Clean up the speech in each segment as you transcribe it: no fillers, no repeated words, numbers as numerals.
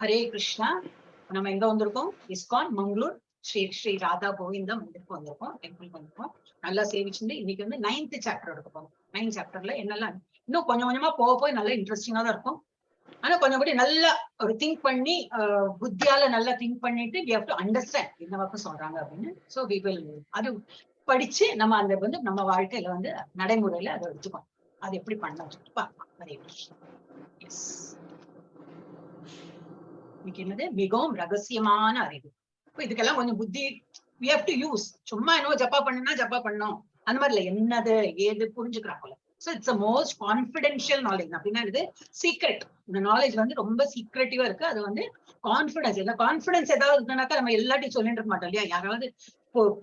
ஹரே கிருஷ்ணா. நம்ம எங்க வந்திருக்கோம்? இஸ்கான் மங்களூர் ஸ்ரீ ஸ்ரீ ராதா கோவிந்தா மந்திருக்கு வந்திருக்கோம், டெம்பிளுக்கு வந்திருக்கோம். நல்லா சேவிச்சுட்டு இன்னைக்கு வந்து 9th சாப்டர் எடுக்க போறோம். 9th சாப்டர்ல என்னெல்லாம் இன்னும் கொஞ்சம் கொஞ்சமா போய் நல்லா இன்ட்ரெஸ்டிங்கா தான் இருக்கும். ஆனா கொஞ்சம் கூட நல்லா ஒரு திங்க் பண்ணி புத்தியால நல்லா திங்க் பண்ணிட்டு we have to understand என்ன பக்கம் சொல்றாங்க அப்படின்னு. ஸோ we will அது படிச்சு நம்ம அந்த வந்து நம்ம வாழ்க்கையில வந்து நடைமுறையில அதை எடுத்துக்கோம். அது எப்படி பண்ணலாம் சொல்லிட்டு பார்க்கலாம். ஹரே கிருஷ்ணா. எஸ், என்னது மிகவும் ரகசியமான அறிவு. இதுக்கெல்லாம் கொஞ்சம் புத்தி we have to use. சும்மா என்னவோ ஜப்பா பண்ணுனா ஜப்பா பண்ணோம் அந்த மாதிரி இல்ல, என்னது ஏது புரிஞ்சுக்கிறாங்க. So it's a most confidential knowledge. அப்படின்னா இது சீக்ரெட். இந்த நாலேஜ் வந்து ரொம்ப சீக்ரெட்டிவா இருக்கு. அது வந்து கான்ஃபிடன்ஸ், இல்லை கான்ஃபிடன்ஸ் ஏதாவது இருக்குனாக்கா நம்ம எல்லாத்தையும் சொல்லிட்டு இருக்க மாட்டோம் இல்லையா. யாராவது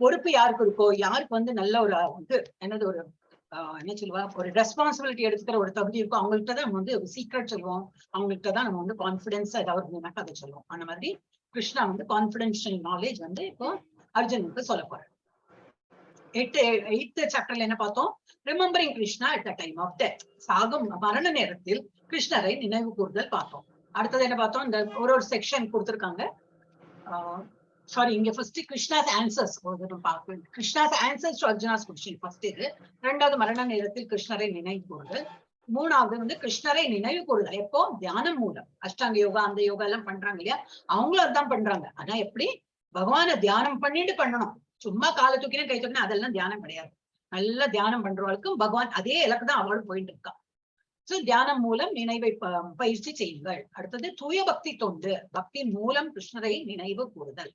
பொறுப்பு யாருக்கு இருக்கோ, யாருக்கு வந்து நல்ல ஒரு இது என்னது ஒரு என்ன சொல்லுவா, ஒரு ரெஸ்பான்சிபிலிட்டி எடுத்துக்கிற ஒரு தகுதி இருக்கும், அவங்கள்ட்ட தான் நம்ம வந்து சீக்ரெட் சொல்லுவோம். அவங்கள்ட்ட தான் நம்ம வந்து கான்ஃபிடன்ஸா ஏதாவது இருந்தாக்கா அதை சொல்லுவோம். அந்த மாதிரி கிருஷ்ணா வந்து கான்ஃபிடென்ஷியல் நாலேஜ் வந்து இப்போ அர்ஜுனுக்கு சொல்ல போறாரு. 8th சாப்டர்ல என்ன பார்த்தோம்? Remembering Krishna at the time of death. சாகும் மரண நேரத்தில் கிருஷ்ணரை நினைவு கூறுதல் பார்த்தோம். அடுத்தது என்ன பார்த்தோம்? இந்த ஒரு செக்ஷன் கொடுத்திருக்காங்க. சாரி, இங்க ஃபர்ஸ்ட் கிருஷ்ணாஸ் ஆன்சர்ஸ் பார்க்க. Krishna's answers to Arjuna's question first இது. ரெண்டாவது மரண நேரத்தில் கிருஷ்ணரை நினைவு கூறுதல். மூணாவது வந்து கிருஷ்ணரை நினைவு கூறுதல் எப்போ? தியானம் மூலம். அஷ்டாங்க யோகா அந்த யோகா எல்லாம் பண்றாங்க இல்லையா, அவங்களும் அதான் பண்றாங்க. ஆனா எப்படி? பகவான தியானம் பண்ணிட்டு பண்ணணும். சும்மா காலை தூக்கினா கை தூக்கினா அதெல்லாம் தியானம் கிடையாது. நல்லா தியானம் பண்றவளுக்கும் பகவான் அதே இலக்கு தான் அவளும் போயிட்டு இருக்கா. சோ தியானம் மூலம் நினைவை பயிற்சி செய்யுங்கள். அடுத்தது தூய பக்தி தொண்டு. பக்தி மூலம் கிருஷ்ணரை நினைவு கூறுதல்.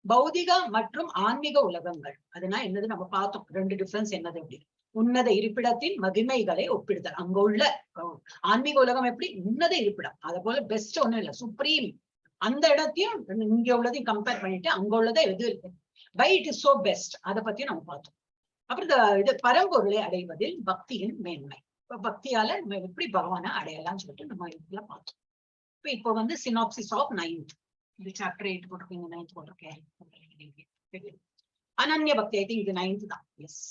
பௌதிக மற்றும் ஆன்மீக உலகங்கள். அதனா என்னது நம்ம பார்த்தோம். 2 டிஃபரன்ஸ் என்னது அப்படி. உன்னத இருப்பிடத்தின் மகிமைகளை ஒப்பிடுதல். அங்க உள்ள ஆன்மீக உலகம் எப்படி உன்னத இருப்பிடம், அதை போல பெஸ்ட் ஒண்ணும் இல்லை, சுப்ரீம். அந்த இடத்தையும் இங்க உள்ளதையும் கம்பேர் பண்ணிட்டு அங்க உள்ளதை எது இருக்கு, why it is so best, அதை பத்தியும் நம்ம பார்த்தோம். அப்புறம் இது பரம்பொருளை அடைவதில் பக்தியின் மேன்மை. பக்தியால நம்ம எப்படி பகவானை அடையலாம்னு சொல்லிட்டு நம்ம இதுல பார்த்தோம். இப்போ வந்து சினாப்சிஸ் ஆஃப் 9th. இது சாப்டர் 8 போட்டிருக்கீங்க, 9th போட்டிருக்கேன். அனன்ய பக்தி, ஐ திங்க் இது 9th தான். எஸ்,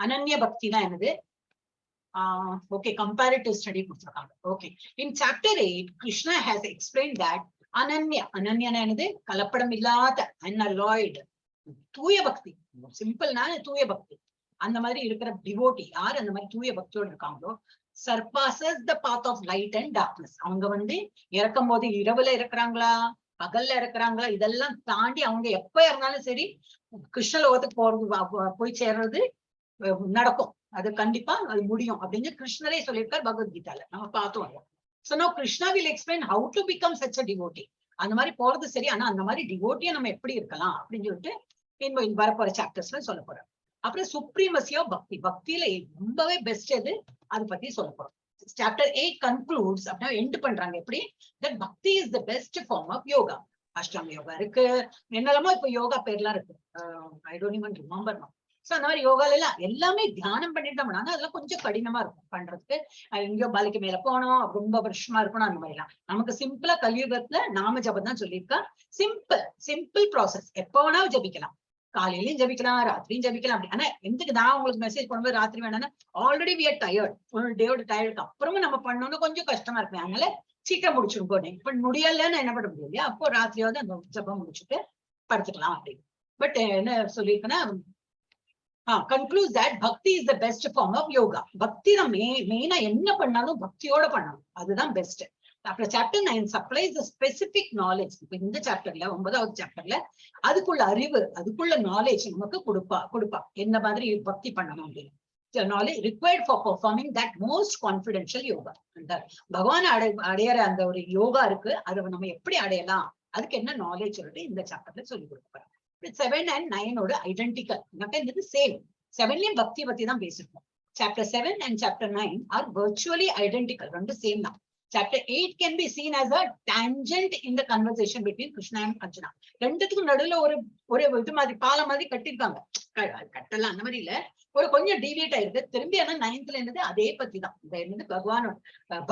அனன்ய பக்தி தான் என்னது? ஓகே, கம்பேரிட்டிவ் ஸ்டடி கொடுத்திருக்காங்க. Okay, in chapter 8 Krishna has explained that அனன்யா, அனன்யனா என்னது? கலப்படம் இல்லாத, அன்அலாய்டு, தூய பக்தி. சிம்பிள்னா தூய பக்தி. அந்த மாதிரி இருக்கிற டிவோட்டி யார் அந்த மாதிரி தூய பக்தியோடு இருக்காங்களோ, surpasses the path of light and darkness. அவங்க வந்து இறக்கும் போது இரவுல இருக்கிறாங்களா பகல்ல இருக்கிறாங்களா இதெல்லாம் தாண்டி அவங்க எப்ப இருந்தாலும் சரி கிருஷ்ண லோகத்துக்கு போறது, போய் சேர்றது நடக்கும். அது கண்டிப்பா அது முடியும் அப்படின்னு கிருஷ்ணரே சொல்லியிருக்காரு பகவத்கீதால, நம்ம பார்த்தோம். So now Krishna will explain how to become such a devotee. அந்த மாதிரி போறது சரி, ஆனா அந்த மாதிரி டிவோட்டியா நம்ம எப்படி இருக்கலாம் அப்படின்னு சொல்லிட்டு வரப்போற சாப்டர்ஸ்ல சொல்ல போறோம். அப்புறம் சுப்ரீமசி ஆஃப் பக்தி. பக்தியில ரொம்பவே பெஸ்ட் எது, அதை பத்தி சொல்ல போறோம். சாப்டர் 8 கன்க்ளூட்ஸ் அப்படின்னா எண்ட் பண்றாங்க எப்படி, that bhakti is the best form of yoga. Ashtanga yoga இருக்கு, என்னெல்லாமோ இப்ப யோகா பேர்லாம் இருக்கு, I don't even remember now. So அந்த மாதிரி யோகால எல்லாம் எல்லாமே தியானம் பண்ணிட்டு தான் பண்ணாங்க. அதெல்லாம் கொஞ்சம் கடினமா இருக்கும் பண்றதுக்கு. எங்கேயோ பாலிக்கு மேல போனோம், ரொம்ப வருஷமா இருக்கணும், அந்த மாதிரி எல்லாம். நமக்கு சிம்பிளா கலியுகத்துல நாம ஜபம் தான் சொல்லியிருக்கா. சிம்பிள் ப்ராசஸ், எப்ப வேணாலும் ஜபிக்கலாம். காலையிலயும் ஜபிக்கலாம், ராத்திரியும் ஜபிக்கலாம். அப்படி ஆனா எதுக்கு நான் உங்களுக்கு மெசேஜ் பண்ணும்போது ராத்திரி வேணாம்னா already we are tired, full டேயோட டயர்டுக்கு அப்புறமும் நம்ம பண்ணணும்னு கொஞ்சம் கஷ்டமா இருக்கு. அதனால சீக்கிரம் முடிச்சுட்டு போனேன். இப்ப முடியலன்னு என்ன பண்ண முடியும் இல்லையா, அப்போ ராத்திரியாவது அந்த ஜபம் முடிச்சுட்டு படுத்துக்கலாம் அப்படின்னு. பட் என்ன சொல்லியிருக்கேன்னா, concludes that bhakti is the best form of yoga. பக்தி தான் மெயினா என்ன பண்ணாலும் பக்தியோட பண்ணணும், அதுதான் பெஸ்ட். அப்புறம் சாப்டர் 9 சப்ளைஸ் தி ஸ்பெசிபிக் நாலேஜ். இப்ப இந்த சாப்டர்ல 9வது சாப்டர்ல அதுக்குள்ள அறிவு, அதுக்குள்ள நாலேஜ் நமக்கு கொடுப்பா என்ன மாதிரி பக்தி பண்ணணும் அப்படின்னு. Knowledge required for performing that most confidential yoga. அந்த பகவான் அடையிற அந்த ஒரு யோகா இருக்கு, அதை நம்ம எப்படி அடையலாம், அதுக்கு என்ன நாலேஜ் சொல்லிட்டு இந்த சாப்டர்ல சொல்லி கொடுப்பாரு. 7 and 9 ஐடென்டிக்கல், சேம். 7லயும் பக்தி பத்தி தான் பேசிருக்கோம். Chapter 7 and chapter 9 are virtually identical, ரெண்டு சேம் தான். Chapter 8 can be seen as a tangent in the conversation between Krishna and Arjuna. ரெண்டுத்துக்கும் நடுவுல ஒரு இது மாதிரி பாலம் மாதிரி கட்டிருக்காங்க. கட்டலாம் அந்த மாதிரி இல்ல, ஒரு கொஞ்சம் டிவியேட் ஆயிருக்கு. திரும்பி ஆனா 9th என்னது அதே பத்தி தான், இந்த என்னது பகவான்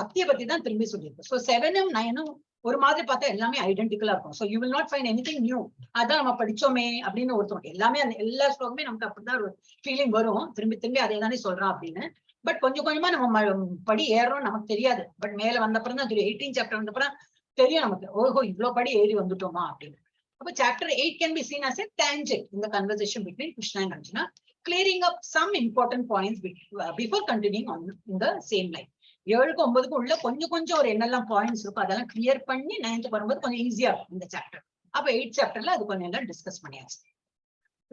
பக்தியை பத்தி தான் திரும்பி சொல்லியிருக்கு. ஸோ 7 and 9 ஒரு மாதிரி பார்த்தா எல்லாமே ஐடென்டிக்கலா இருக்கும். So you will not find anything new. அதான் நம்ம படிச்சோமே அப்படின்னு ஒருத்தவங்க எல்லாமே அந்த எல்லா ஸ்லோகமே நமக்கு அப்படிதான் ஒரு ஃபீலிங் வரும், திரும்பி அதே தானே சொல்றான் அப்படின்னு. பட் கொஞ்சம் கொஞ்சமா நம்ம படி ஏறோம் நமக்கு தெரியாது. பட் மேல வந்தப்புறம் தான் தெரியும். 18 சாப்டர் வந்தப்புறம் தெரியும் நமக்கு, ஓஹோ இவ்வளவு படி ஏறி வந்துட்டோமா அப்படின்னு. அப்ப chapter 8 can be seen as a tangent in the conversation between Krishna and Arjuna, clearing up some important points before continuing on in the same line. 7க்கு 9க்கு உள்ள கொஞ்சம் கொஞ்சம் ஒரு என்னெல்லாம் பாயிண்ட்ஸ் இருக்கும் அதெல்லாம் கிளியர் பண்ணி 9th வரும்போது கொஞ்சம் ஈஸியா இருக்கும் இந்த சாப்டர். அப்ப 8th சாப்டர்ல அது கொஞ்சம் எல்லாம் டிஸ்கஸ் பண்ணியாச்சு.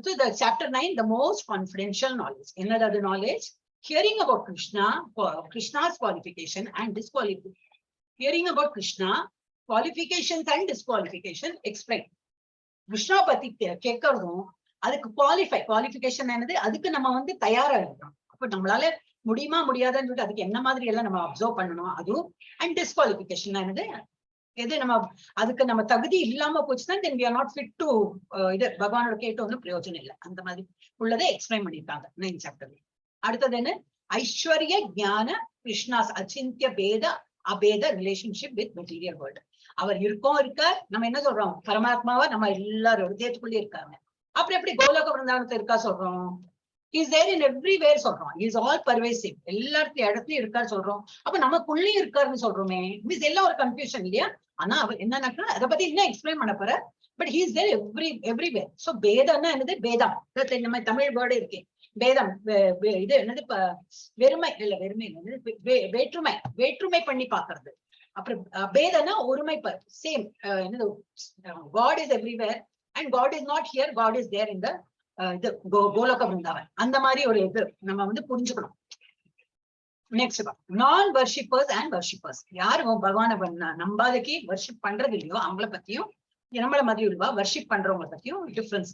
So the chapter 9, the most confidential knowledge. Another knowledge, hearing about Krishna's qualification and disqualification. Hearing about Krishna, qualifications and disqualification explain. Krishna பத்தி கேட்கறதும் அதுக்கு குவாலிஃபிகேஷன் என்னது, அதுக்கு நம்ம வந்து தயாரா இருக்கணும். அப்ப நம்மளால முடியுமா முடியாதுன்னு சொல்லிட்டு அதுக்கு என்ன மாதிரி எல்லாம் நம்ம அப்சர்வ் பண்ணணும் அதுவும். அண்ட் டிஸ்குவாலிஃபிகேஷன் என்னது, எது நம்ம அதுக்கு நம்ம தகுதி இல்லாம போச்சுன்னா then we are not fit to இது பகவானோட கேட்டு ஒன்றும் பிரயோஜனம் இல்லை. அந்த மாதிரி உள்ளதை எக்ஸ்பிளைன் பண்ணிருக்காங்க 9th சாப்டர்ல. அடுத்தது என்ன, ஐஸ்வர்ய ஞான கிருஷ்ணாஸ் அச்சிந்திய பேத அபேத ரிலேஷன்ஷிப் வித் மெட்டீரியல் வேர்ல்டு. அவர் இருக்கார், நம்ம என்ன சொல்றோம், பரமாத்மாவா நம்ம எல்லாரும் ஹிருதயத்துக்குள்ளே இருக்காங்க. அப்புறம் எப்படி கோலோக விருந்தாவனத்தை இருக்கா சொல்றோம், இஸ் தேர் இன் எவ்ரிவேர் சொல்றோம், இஸ் ஆல் பர்வேசிவ், எல்லா இடத்துலயும் இருக்காரு சொல்றோம். அப்ப நமக்குள்ளேயும் இருக்காருன்னு சொல்றோமே, மீன்ஸ் எல்லாம் ஒரு கன்ஃபியூஷன் இல்லையா. ஆனா அவர் என்னன்னாக்கா அதை பத்தி இன்னும் எக்ஸ்பிளைன் பண்ண போற, but he is there everywhere. So பேதம்னா என்னது, பேதம் நம்ம தமிழ் வேர்டு இருக்கு, பேதம் இது என்னது, வெறுமை இல்ல, வெறுமை வேற்றுமை, வேற்றுமை பண்ணி பாக்குறது. அப்புறம் பேதனா ஒருமைப்பர், சேம் என்னது, God is everywhere and God is not here, God is there in the இது கோலோக விருந்தாவன். அந்த மாதிரி ஒரு இது நம்ம வந்து புரிஞ்சுக்கணும். நெக்ஸ்ட் நான் வர்ஷிப்பர்ஸ் அண்ட் வர்ஷிப்பர்ஸ், யாரு பகவான நம்பாதக்கு வர்ஷிப் பண்றது இல்லையோ அவங்கள பத்தியும், நம்மள மாதிரி உள்ளவா வர்ஷிப் பண்றவங்களை பத்தியும் டிஃபரன்ஸ்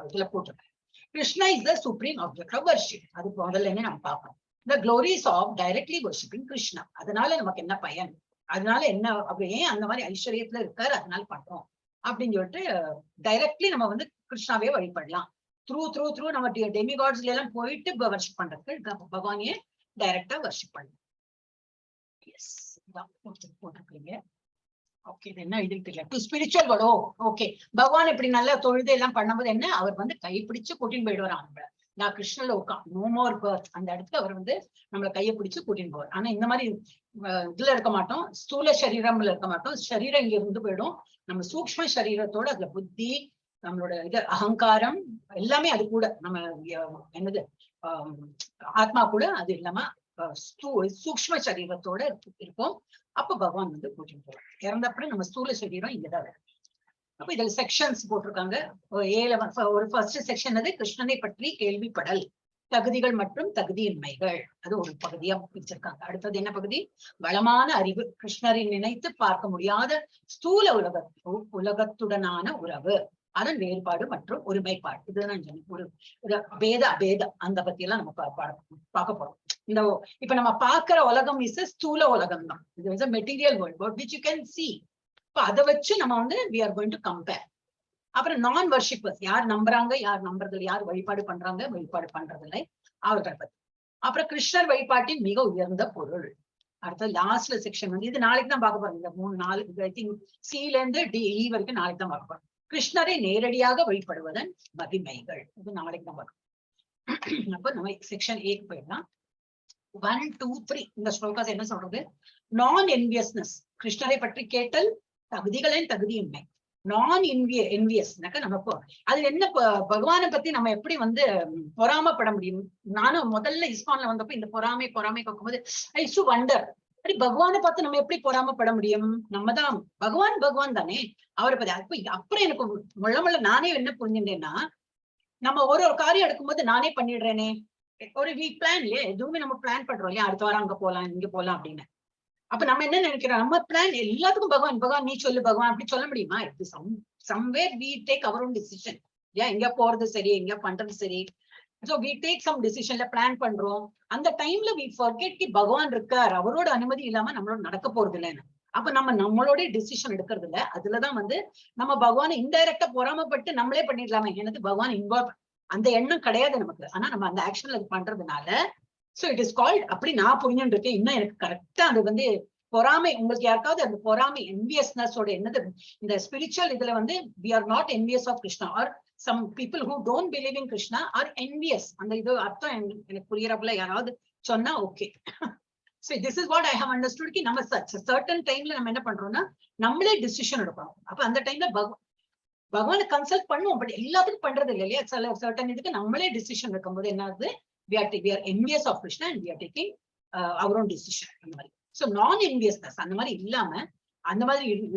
இதுல போட்டிருக்கேன். Krishna is the supreme object of worship. அது முதல்ல என்ன நம்ம பார்க்கணும். The glories of directly worshipping Krishna. அதனால நமக்கு என்ன பயன், அதனால என்ன, அப்படி ஏன் அந்த மாதிரி ஐஸ்வர்யத்துல இருக்காரு அதனால பண்றோம் அப்படின்னு சொல்லிட்டு டைரக்ட்லி நம்ம வந்து கிருஷ்ணாவே வழிபடலாம். த்ரூ நம்ம டெமிகாட்ஸ்ல எல்லாம் போயிட்டு வர்ஷிப் பண்றதுக்கு பகவானையே டைரக்டா வர்ஷிப் பண்ணலாம். எஸ் போட்டிருக்கீங்க. ஓகே, இது என்ன இது தெரியல. To spiritual world. ஓகே, பகவான் இப்படி நல்ல தொழுது எல்லாம் பண்ணும்போது என்ன, அவர் வந்து கைப்பிடிச்சு கூட்டின்னு போயிடுவார். நம்மள நான் கிருஷ்ணல உட்காந்து நோ மோர் பர்த் அந்த இடத்துல அவர் வந்து நம்மளை கையை பிடிச்சு கூட்டின்னு போவார். ஆனா இந்த மாதிரி இதுல இருக்க மாட்டோம், ஸ்தூல சரீரம்ல இருக்க மாட்டோம். சரீரம் இங்க இருந்து போயிடும். நம்ம சூக்ஷ்ம சரீரத்தோட அதுல புத்தி, நம்மளோட இது அகங்காரம் எல்லாமே அது கூட, நம்ம என்னது ஆத்மா கூட அது இல்லாம சூக்ஷ்ம சரீரத்தோட இருக்கும். அப்ப பகவான் வந்து கூட்டிட்டு போவார். இறந்தப்பறம் நம்ம ஸ்தூல சரீரம் இங்கதான் வரும். அப்ப இதுல செக்ஷன்ஸ் போட்டிருக்காங்க. ஒரு ஃபர்ஸ்ட் செக்ஷன் அது கிருஷ்ணனை பற்றி கேள்விப்படல், தகுதிகள் மற்றும் தகுதியின்மைகள், அது ஒரு பகுதியா பிரிச்சிருக்காங்க. அடுத்தது என்ன பகுதி, வளமான அறிவு, கிருஷ்ணரை நினைத்து பார்க்க முடியாத ஸ்தூல உலகத்துடனான உறவு, அதன் வேறுபாடு மற்றும் ஒருமைப்பாடு. இதுதான் ஒரு பேத அபேதம், அந்த பத்தி எல்லாம் நம்ம பார்க்க போறோம். இந்த இப்ப நம்ம பாக்குற உலகம் இஸ் ஸ்தூல உலகம் தான், இது is material world which you can see. இப்ப அதை வச்சு நம்ம வந்து we are going to compare. அப்புறம் நான் வர்ஷிப்பர்ஸ், யார் நம்புறாங்க யார் நம்புறது, யார் வழிபாடு பண்றாங்க வழிபாடு பண்றதில்லை, அவர்கள் பத்தி. அப்புறம் கிருஷ்ணர் வழிபாட்டின் மிக உயர்ந்த பொருள். அடுத்த லாஸ்ட்ல செக்ஷன் வந்து இது நாளைக்கு தான் பார்க்க போறோம். இந்த 3-4 ஐ திங்க் சில இருந்து டி வரைக்கும் நாளைக்கு தான் பார்க்க போறோம். கிருஷ்ணரை நேரடியாக வழிபடுவதன் மகிமைகள், இது நாளைக்கு தான் பார்க்கணும். அப்ப நம்ம செக்ஷன் 8 போயிடலாம். 1, 2, 3 இந்த ஸ்லோகாஸ் என்ன சொல்றது, நான் என்வியஸ்னஸ், கிருஷ்ணரை பற்றி கேட்டல், தகுதிகளின் தகுதியின்மை. நான் என்வியஸ் நம்ம அது என்ன, பகவானை பத்தி நம்ம எப்படி வந்து பொறாமப்பட முடியும். நானும் முதல்ல இஸ்கான்ல வந்தப்போ இந்த பொறாமை பார்க்கும்போது ஐ யூ வண்டர், அப்படி பகவானை பார்த்து நம்ம எப்படி பொறாமப்பட முடியும், நம்ம தான் பகவான் தானே, அவரை பத்தி. அப்புறம் எனக்கு முள்ள நானே என்ன புரிஞ்சுட்டேன்னா, நம்ம ஒரு காரியம் எடுக்கும்போது நானே பண்ணிடுறேனே, ஒரு வீக் பிளான் இல்லையா, எதுவுமே நம்ம பிளான் பண்றோம் இல்லையா, அடுத்த வாரம் அங்க போலாம் இங்க போலாம் அப்படின்னு. அப்ப நம்ம என்ன நினைக்கிறோம், நம்ம பிளான் எல்லாத்துக்கும் பகவான் நீ சொல்லு பகவான் அப்படி சொல்ல முடியுமா. somewhere we take our own decision. ஏன் எங்க போறது சரி, எங்க பண்றது சரி. So we take some decision, plan பண்றோம். அந்த டைம்ல we forget ki பகவான் இருக்கார், அவரோட அனுமதி இல்லாம நம்மளோட நடக்க போறது இல்லைன்னு. அப்ப நம்மளோட டிசிஷன் எடுக்கிறது இல்ல. அதுலதான் வந்து நம்ம பகவானை இன்டைரக்டா பொறாமப்பட்டு நம்மளே பண்ணிடலாமே, எனக்கு பகவான் இன்வால்வ் அந்த எண்ணம் கிடையாது நமக்கு. ஆனா நம்ம அந்த ஆக்ஷன்ல அது பண்றதுனால சோ இட் இஸ் கால்ட், அப்படி நான் புரிஞ்சுட்டு இருக்கேன். இன்னும் எனக்கு கரெக்டா அது வந்து பொறாமை, உங்களுக்கு யாருக்காவது அந்த பொறாமை என்வியஸ்னஸ் ஓட என்னது, இந்த ஸ்பிரிச்சுவல் இதுல வந்து we are not envious of Krishna, or some people who don't believe in Krishna are envious. அந்த இது அர்த்தம் எனக்கு புரியறப்பல யாராவது சொன்னா okay. So this is what I have understood ki நம்ம certain timeல நம்ம என்ன பண்றோம்னா நம்மளே டிசிஷன் எடுக்கணும். அப்ப அந்த டைம்ல பகவானை கன்சல்ட் பண்ணுவோம், பட் எல்லாத்துக்கும் பண்றது இல்லை இல்லையா? சில சர்டன் இதுக்கு நம்மளே டிசிஷன் எடுக்கும்போது என்ன ஆகுது, we are envious of Krishna and we are taking our own decision அந்த மாதிரி. So non enviousness அந்த மாதிரி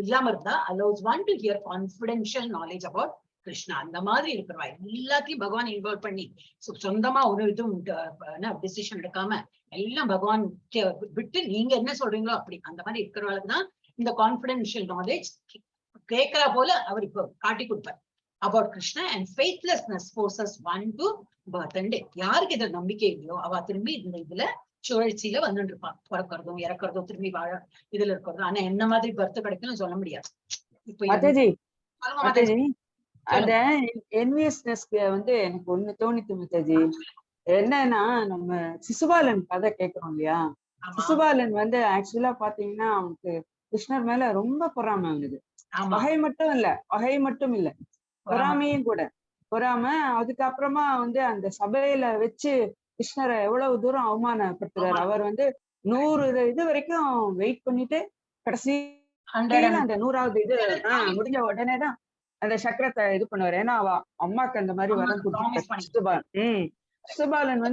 இல்லாம இருந்தா allows one to hear confidential knowledge about Krishna. அந்த மாதிரி இருக்கிறவா எல்லாத்தையும் பகவான் இன்வால்வ் பண்ணி சொந்தமா ஒரு இதுவும் டிசிஷன் எடுக்காம எல்லாம் பகவான் விட்டு நீங்க என்ன சொல்றீங்களோ அப்படி அந்த மாதிரி இருக்கிறவளுக்கு தான் இந்த கான்பிடென்ஷியல் நாலேஜ் கேட்கறா போல அவர் இப்போ காட்டி கொடுப்பார் about Krishna. And faithlessness forces one to birth and death. யாருக்கு இதுல நம்பிக்கை இல்லையோ அவ திரும்பி இந்த இதுல சுழற்சியில வந்துட்டு இருப்பான், பிறக்கிறதும் இறக்குறதும் திரும்பி வாழ இதுல இருக்கிறதும். ஆனா என்ன மாதிரி பர்த் கிடைக்கும் சொல்ல முடியாது. அந்த என்வியஸ்னஸ்க்கு எனக்கு ஒண்ணு தோணித்து மத்தாஜி. என்னன்னா நம்ம சிசுபாலன் கதை கேட்கிறோம் இல்லையா? சிசுபாலன் ஆக்சுவலா பாத்தீங்கன்னா அவனுக்கு கிருஷ்ணர் மேல ரொம்ப பொறாமை அவனுக்கு. வகை மட்டும் இல்ல பொறாமையும் கூட. பொறாம அதுக்கப்புறமா அந்த சபையில வச்சு கிருஷ்ணரை எவ்வளவு தூரம் அவமானப்படுத்துறாரு. அவர் 100 இது வரைக்கும் வெயிட் பண்ணிட்டு கடைசி அந்த 100வது இது முடிஞ்ச உடனேதான் அந்த சக்கரத்தை இது பண்ணுவாரு. ஏன்னா அவ அம்மாக்கு அந்த மாதிரி வரம் கொடுத்து சிசுபாலன்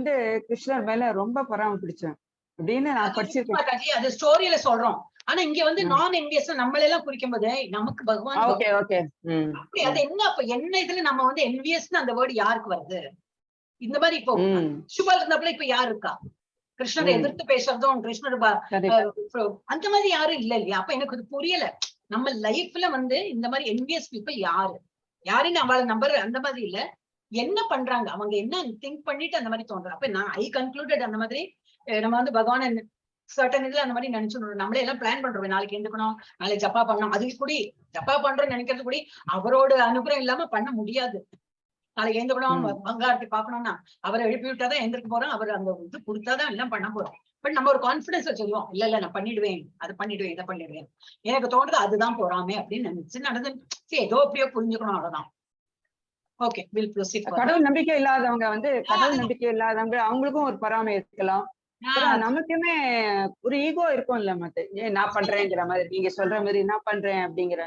கிருஷ்ணர் மேல ரொம்ப பொறாமை பிடிச்சேன் அப்படின்னு நான் படிச்சிருக்கேன். அது ஸ்டோரியில சொல்றோம். ஆனா இங்க நான் என்வியஸ் நம்மள எல்லாம் குறிக்கும் போது நமக்கு பகவான் அப்படி அது என்ன அப்ப என்ன இதுல நம்ம என்வியஸ் அந்த வேர்டு யாருக்கு வருது? இந்த மாதிரி இப்போ சுபால் இருந்தப்பல இப்ப யாரு இருக்கா? கிருஷ்ணரை எதிர்த்து பேசுறதும் கிருஷ்ணர் அந்த மாதிரி யாரும் இல்ல இல்லையா? அப்ப எனக்கு அது புரியல. நம்ம லைஃப்ல இந்த மாதிரி என்வியஸ் பீப்புள் யாருன்னு அவளை நம்பர் அந்த மாதிரி இல்ல, என்ன பண்றாங்க அவங்க என்ன திங்க் பண்ணிட்டு அந்த மாதிரி தோன்றது. அப்ப நான் ஐ கன்க்ளூடட் அந்த மாதிரி நம்ம பகவான சர்டன் இதுல அந்த மாதிரி நினைச்சுடணும். நம்மளே எல்லாம் பிளான் பண்றோம், நாளைக்கு எழுந்துக்கணும், நாளைக்கு ஜப்பா பண்ணணும், அதுக்கு கூட ஜப்பா பண்றோம்னு நினைக்கிறது கூட அவரோட அனுகிரகம் இல்லாம பண்ண முடியாது. நாளைக்கு எழுந்துக்கணும், பங்காரத்தை பாக்கணும்னா அவரை எழுப்பி விட்டாதான் எழுந்திருக்க போறோம், அவர் அந்த இது கொடுத்தாதான் எல்லாம் பண்ண போறோம். பட் நம்ம ஒரு கான்பிடன்ஸ் வச்சுருவோம், இல்ல நான் பண்ணிடுவேன், அதை பண்ணிடுவேன், இதை பண்ணிடுவேன். எனக்கு தோணுது அதுதான் போறாமே அப்படின்னு நினைச்சு நடந்து ஏதோ அப்படியோ புரிஞ்சுக்கணும், அவ்வளவுதான். Okay, will proceed. கடவுள் நம்பிக்கை இல்லாதவங்க கடவுள் நம்பிக்கை இல்லாதவங்க அவங்களுக்கும் ஒரு பொறாமை இருக்கலாம். நமக்குமே ஒரு ஈகோ இருக்கும் இல்ல, நான் பண்றேங்கிற மாதிரி, நீங்க சொல்ற மாதிரி நான் பண்றேன் அப்படிங்கிற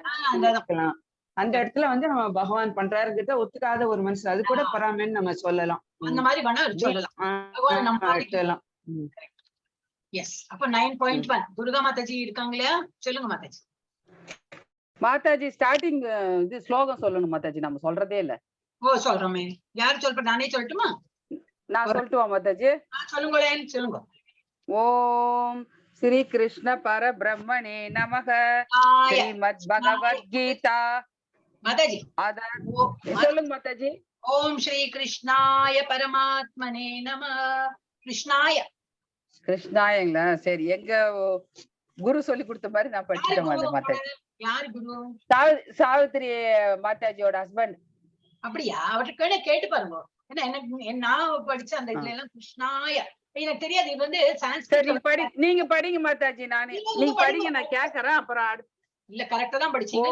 இருக்கலாம். அந்த இடத்துல நம்ம பகவான் பண்றாருங்கிட்ட ஒத்துக்காத ஒரு மனுஷன், அது கூட பொறாமைன்னு நம்ம சொல்லலாம். அந்த மாதிரி வேணா சொல்லலாம். எஸ். அப்ப 9.1 துர்கா மாதாஜி இருக்காங்க இல்லையா? சொல்லுங்க மாதாஜி. மாதாஜி ஸ்டார்டிங் இது ஸ்லோகம் சொல்லணும் மாதாஜி, நம்ம சொல்றதே இல்ல. ஓ சொல்றோமே, யார் சொல்ற? நானே சொல்லட்டுமா? நான் சொல்லட்டுமா மாதாஜி? சொல்லுங்களேன், சொல்லுங்க. ஓம் ஸ்ரீ கிருஷ்ண பரபிரம்மணே நமக. ஸ்ரீமத் பகவத்கீதா. மாதாஜி சொல்லுங்க மாதாஜி. ஓம் ஸ்ரீ கிருஷ்ணாய பரமாத்மனே நம. கிருஷ்ணாயங்களா? சரி, எங்க குரு சொல்லி கொடுத்த மாதிரி நான் படிச்சுட்டேன் மாதாஜி. யாரு குரு? சாவித்திரி மாதாஜியோட ஹஸ்பண்ட். அப்படியா? அவர்கிட்ட கேட்டு பாருங்க. ஏன்னா எனக்கு நான் படிச்ச அந்த இதுல எல்லாம் கிருஷ்ணாய எனக்கு தெரியாது. இது சான்ஸ்கிரிட். நீங்க படிங்க மாதாஜி, நானே நீங்க படிங்க, நான் கேக்குறேன். அப்புறம் இல்ல கரெக்டா தான் படிச்சீங்க.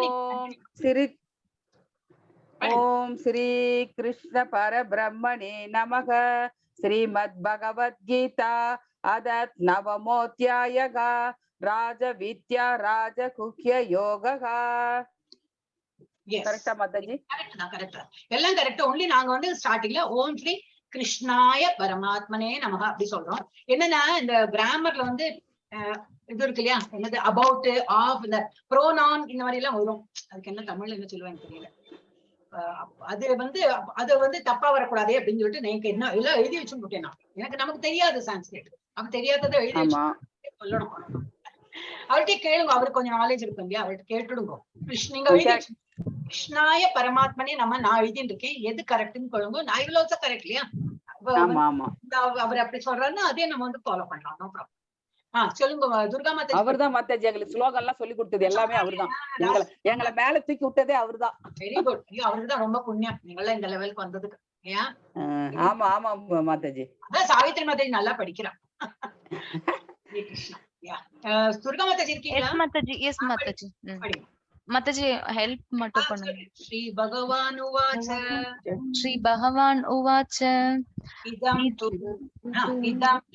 ஓம் ஸ்ரீ கிருஷ்ண பரபிரம்மணே நமக. ஸ்ரீமத் பகவத்கீதா அதத் நவமோத்யாயகா ராஜ வித்யா ராஜ குஹ்ய யோகா. கரெக்டா மாதாஜி? கரெக்டா, எல்லாம் கரெக்டா. ஒன்லி நாங்க ஸ்டார்டிங்ல ஓம் ஸ்ரீ கிருஷ்ணாய பரமாத்மனே நமக அப்படி சொல்றோம். என்னன்னா இந்த கிராமர்ல இது இருக்கு இல்லையா, என்னது அபவுட், ஆஃப், இந்த ப்ரோனவுன் இந்த மாதிரி எல்லாம் வரும். அதுக்கு என்ன தமிழ்ல என்ன சொல்லுவாங்க தெரியல. அது அது தப்பா வரக்கூடாது அப்படின்னு சொல்லிட்டு எனக்கு என்ன எல்லாம் எழுதி வச்சு போட்டேன். எனக்கு நமக்கு தெரியாது சான்ஸ்கிரிட், அப்ப தெரியாததை எழுதி சொல்லணும். அவர்கிட்ட கேளுங்க, அவருக்கு கொஞ்சம் நாலேஜ் இருக்கும் இல்லையா, அவர்கிட்ட கேட்டுடுங்க. கிருஷ்ணாய பரமாத்மனே நம்ம நான் எழுதிட்டு இருக்கேன், எது கரெக்ட்னு கொள்ளுங்க. நான் இவ்வளவு ஆல்சோ கரெக்ட் இல்லையா? அவர் அப்படி சொல்றாருன்னா அதே நம்ம ஃபாலோ பண்ணலாம். No problem. சொல்லுங்க துர்கா மாதாஜி. அவர்தான் மாதாஜி எங்களுக்கு ஸ்லோகம் எல்லாம் சொல்லி கொடுத்தது எல்லாமே அவர்தான். எங்களை மேல தூக்கி விட்டதே அவர்தான். Very good. அவருக்குதான் ரொம்ப புண்ணியம் நீங்க இந்த லெவலுக்கு வந்ததுக்கு. ஆமா ஆமா மாதாஜி. அதான் சாவித்திரி மாதாஜி நல்லா படிக்கிறான். துர்கா மாதாஜி இருக்கீங்களா? Yes Mataji, yes Mataji. Mathaji help mattu பண்ணுங்க. Shri Bhagavan Uvacha. Shri Bhagavan Uvacha. Idam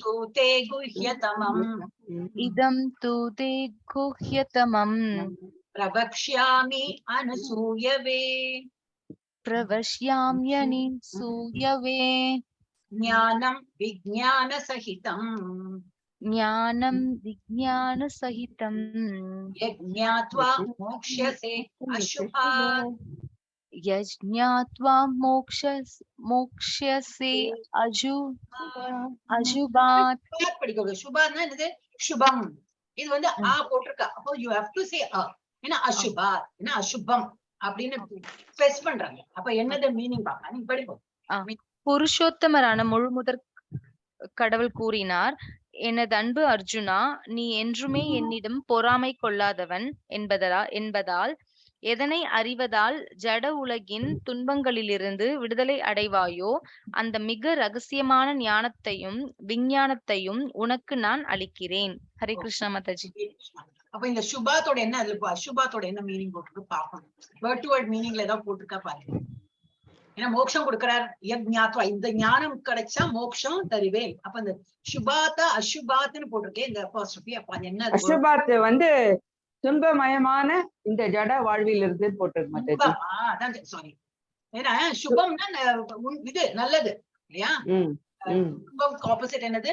tu te guhyatamam. Idam tu te guhyatamam. Pravakshyami anusuyave. Pravashyamyani suyave. Jnanam vijnana sahitam. Jnanam vijnana sahitam. Yajñatva mokshase ashubhat. Yajñatva mokshase ashubhat. படிக்கணும். சுபான்னா என்னது? சுபம். இது வந்து ஆ போட்டிருக்கா. அப்போ you have to say a. ஏன்னா அசுபாத், ஏன்னா அசுபம் அப்படின்னு space பண்றாங்க. அப்ப என்னது மீனிங் பார்க்கலாம். நீங்க படிப்போம். புருஷோத்தமரான முழுமுதற் கடவுள் கூறினார், எனது அன்பு அர்ஜுனா, நீ என்றுமே என்னிடம் பொறாமை கொள்ளாதவன் என்பதால் எதனை அறிவதால் ஜட உலகின் துன்பங்களிலிருந்து விடுதலை அடைவாயோ அந்த மிக ரகசியமான ஞானத்தையும் விஞ்ஞானத்தையும் உனக்கு நான் அளிக்கிறேன். ஹரே கிருஷ்ணா மாதாஜி. அப்ப இந்த சுபாத்தோட என்ன, அதுல அசுபாத்தோட என்ன மீனிங் போட்டுருக்கு பாக்கணும். வேர்ட் டு வேர்ட் மீனிங்ல ஏதாவது போட்டிருக்கா பாருங்க. ஏன்னா மோட்சம் கொடுக்கிறார் யஜ்ஞாத்வா, இந்த ஞானம் கிடைச்சா மோட்சம் தருவேன். அப்ப இந்த சுபாத்தா அசுபாத்னு போட்டிருக்கேன் இந்த apostrophe. அப்ப அது என்ன? அசுபாத் வந்து துன்பமயமான இந்த ஜட வாழ்வில் இருந்து போட்டிருக்கு. அதான் சாரி. ஏன்னா சுபம்னா இது நல்லது இல்லையா? துன்பம் ஆப்போசிட் என்னது?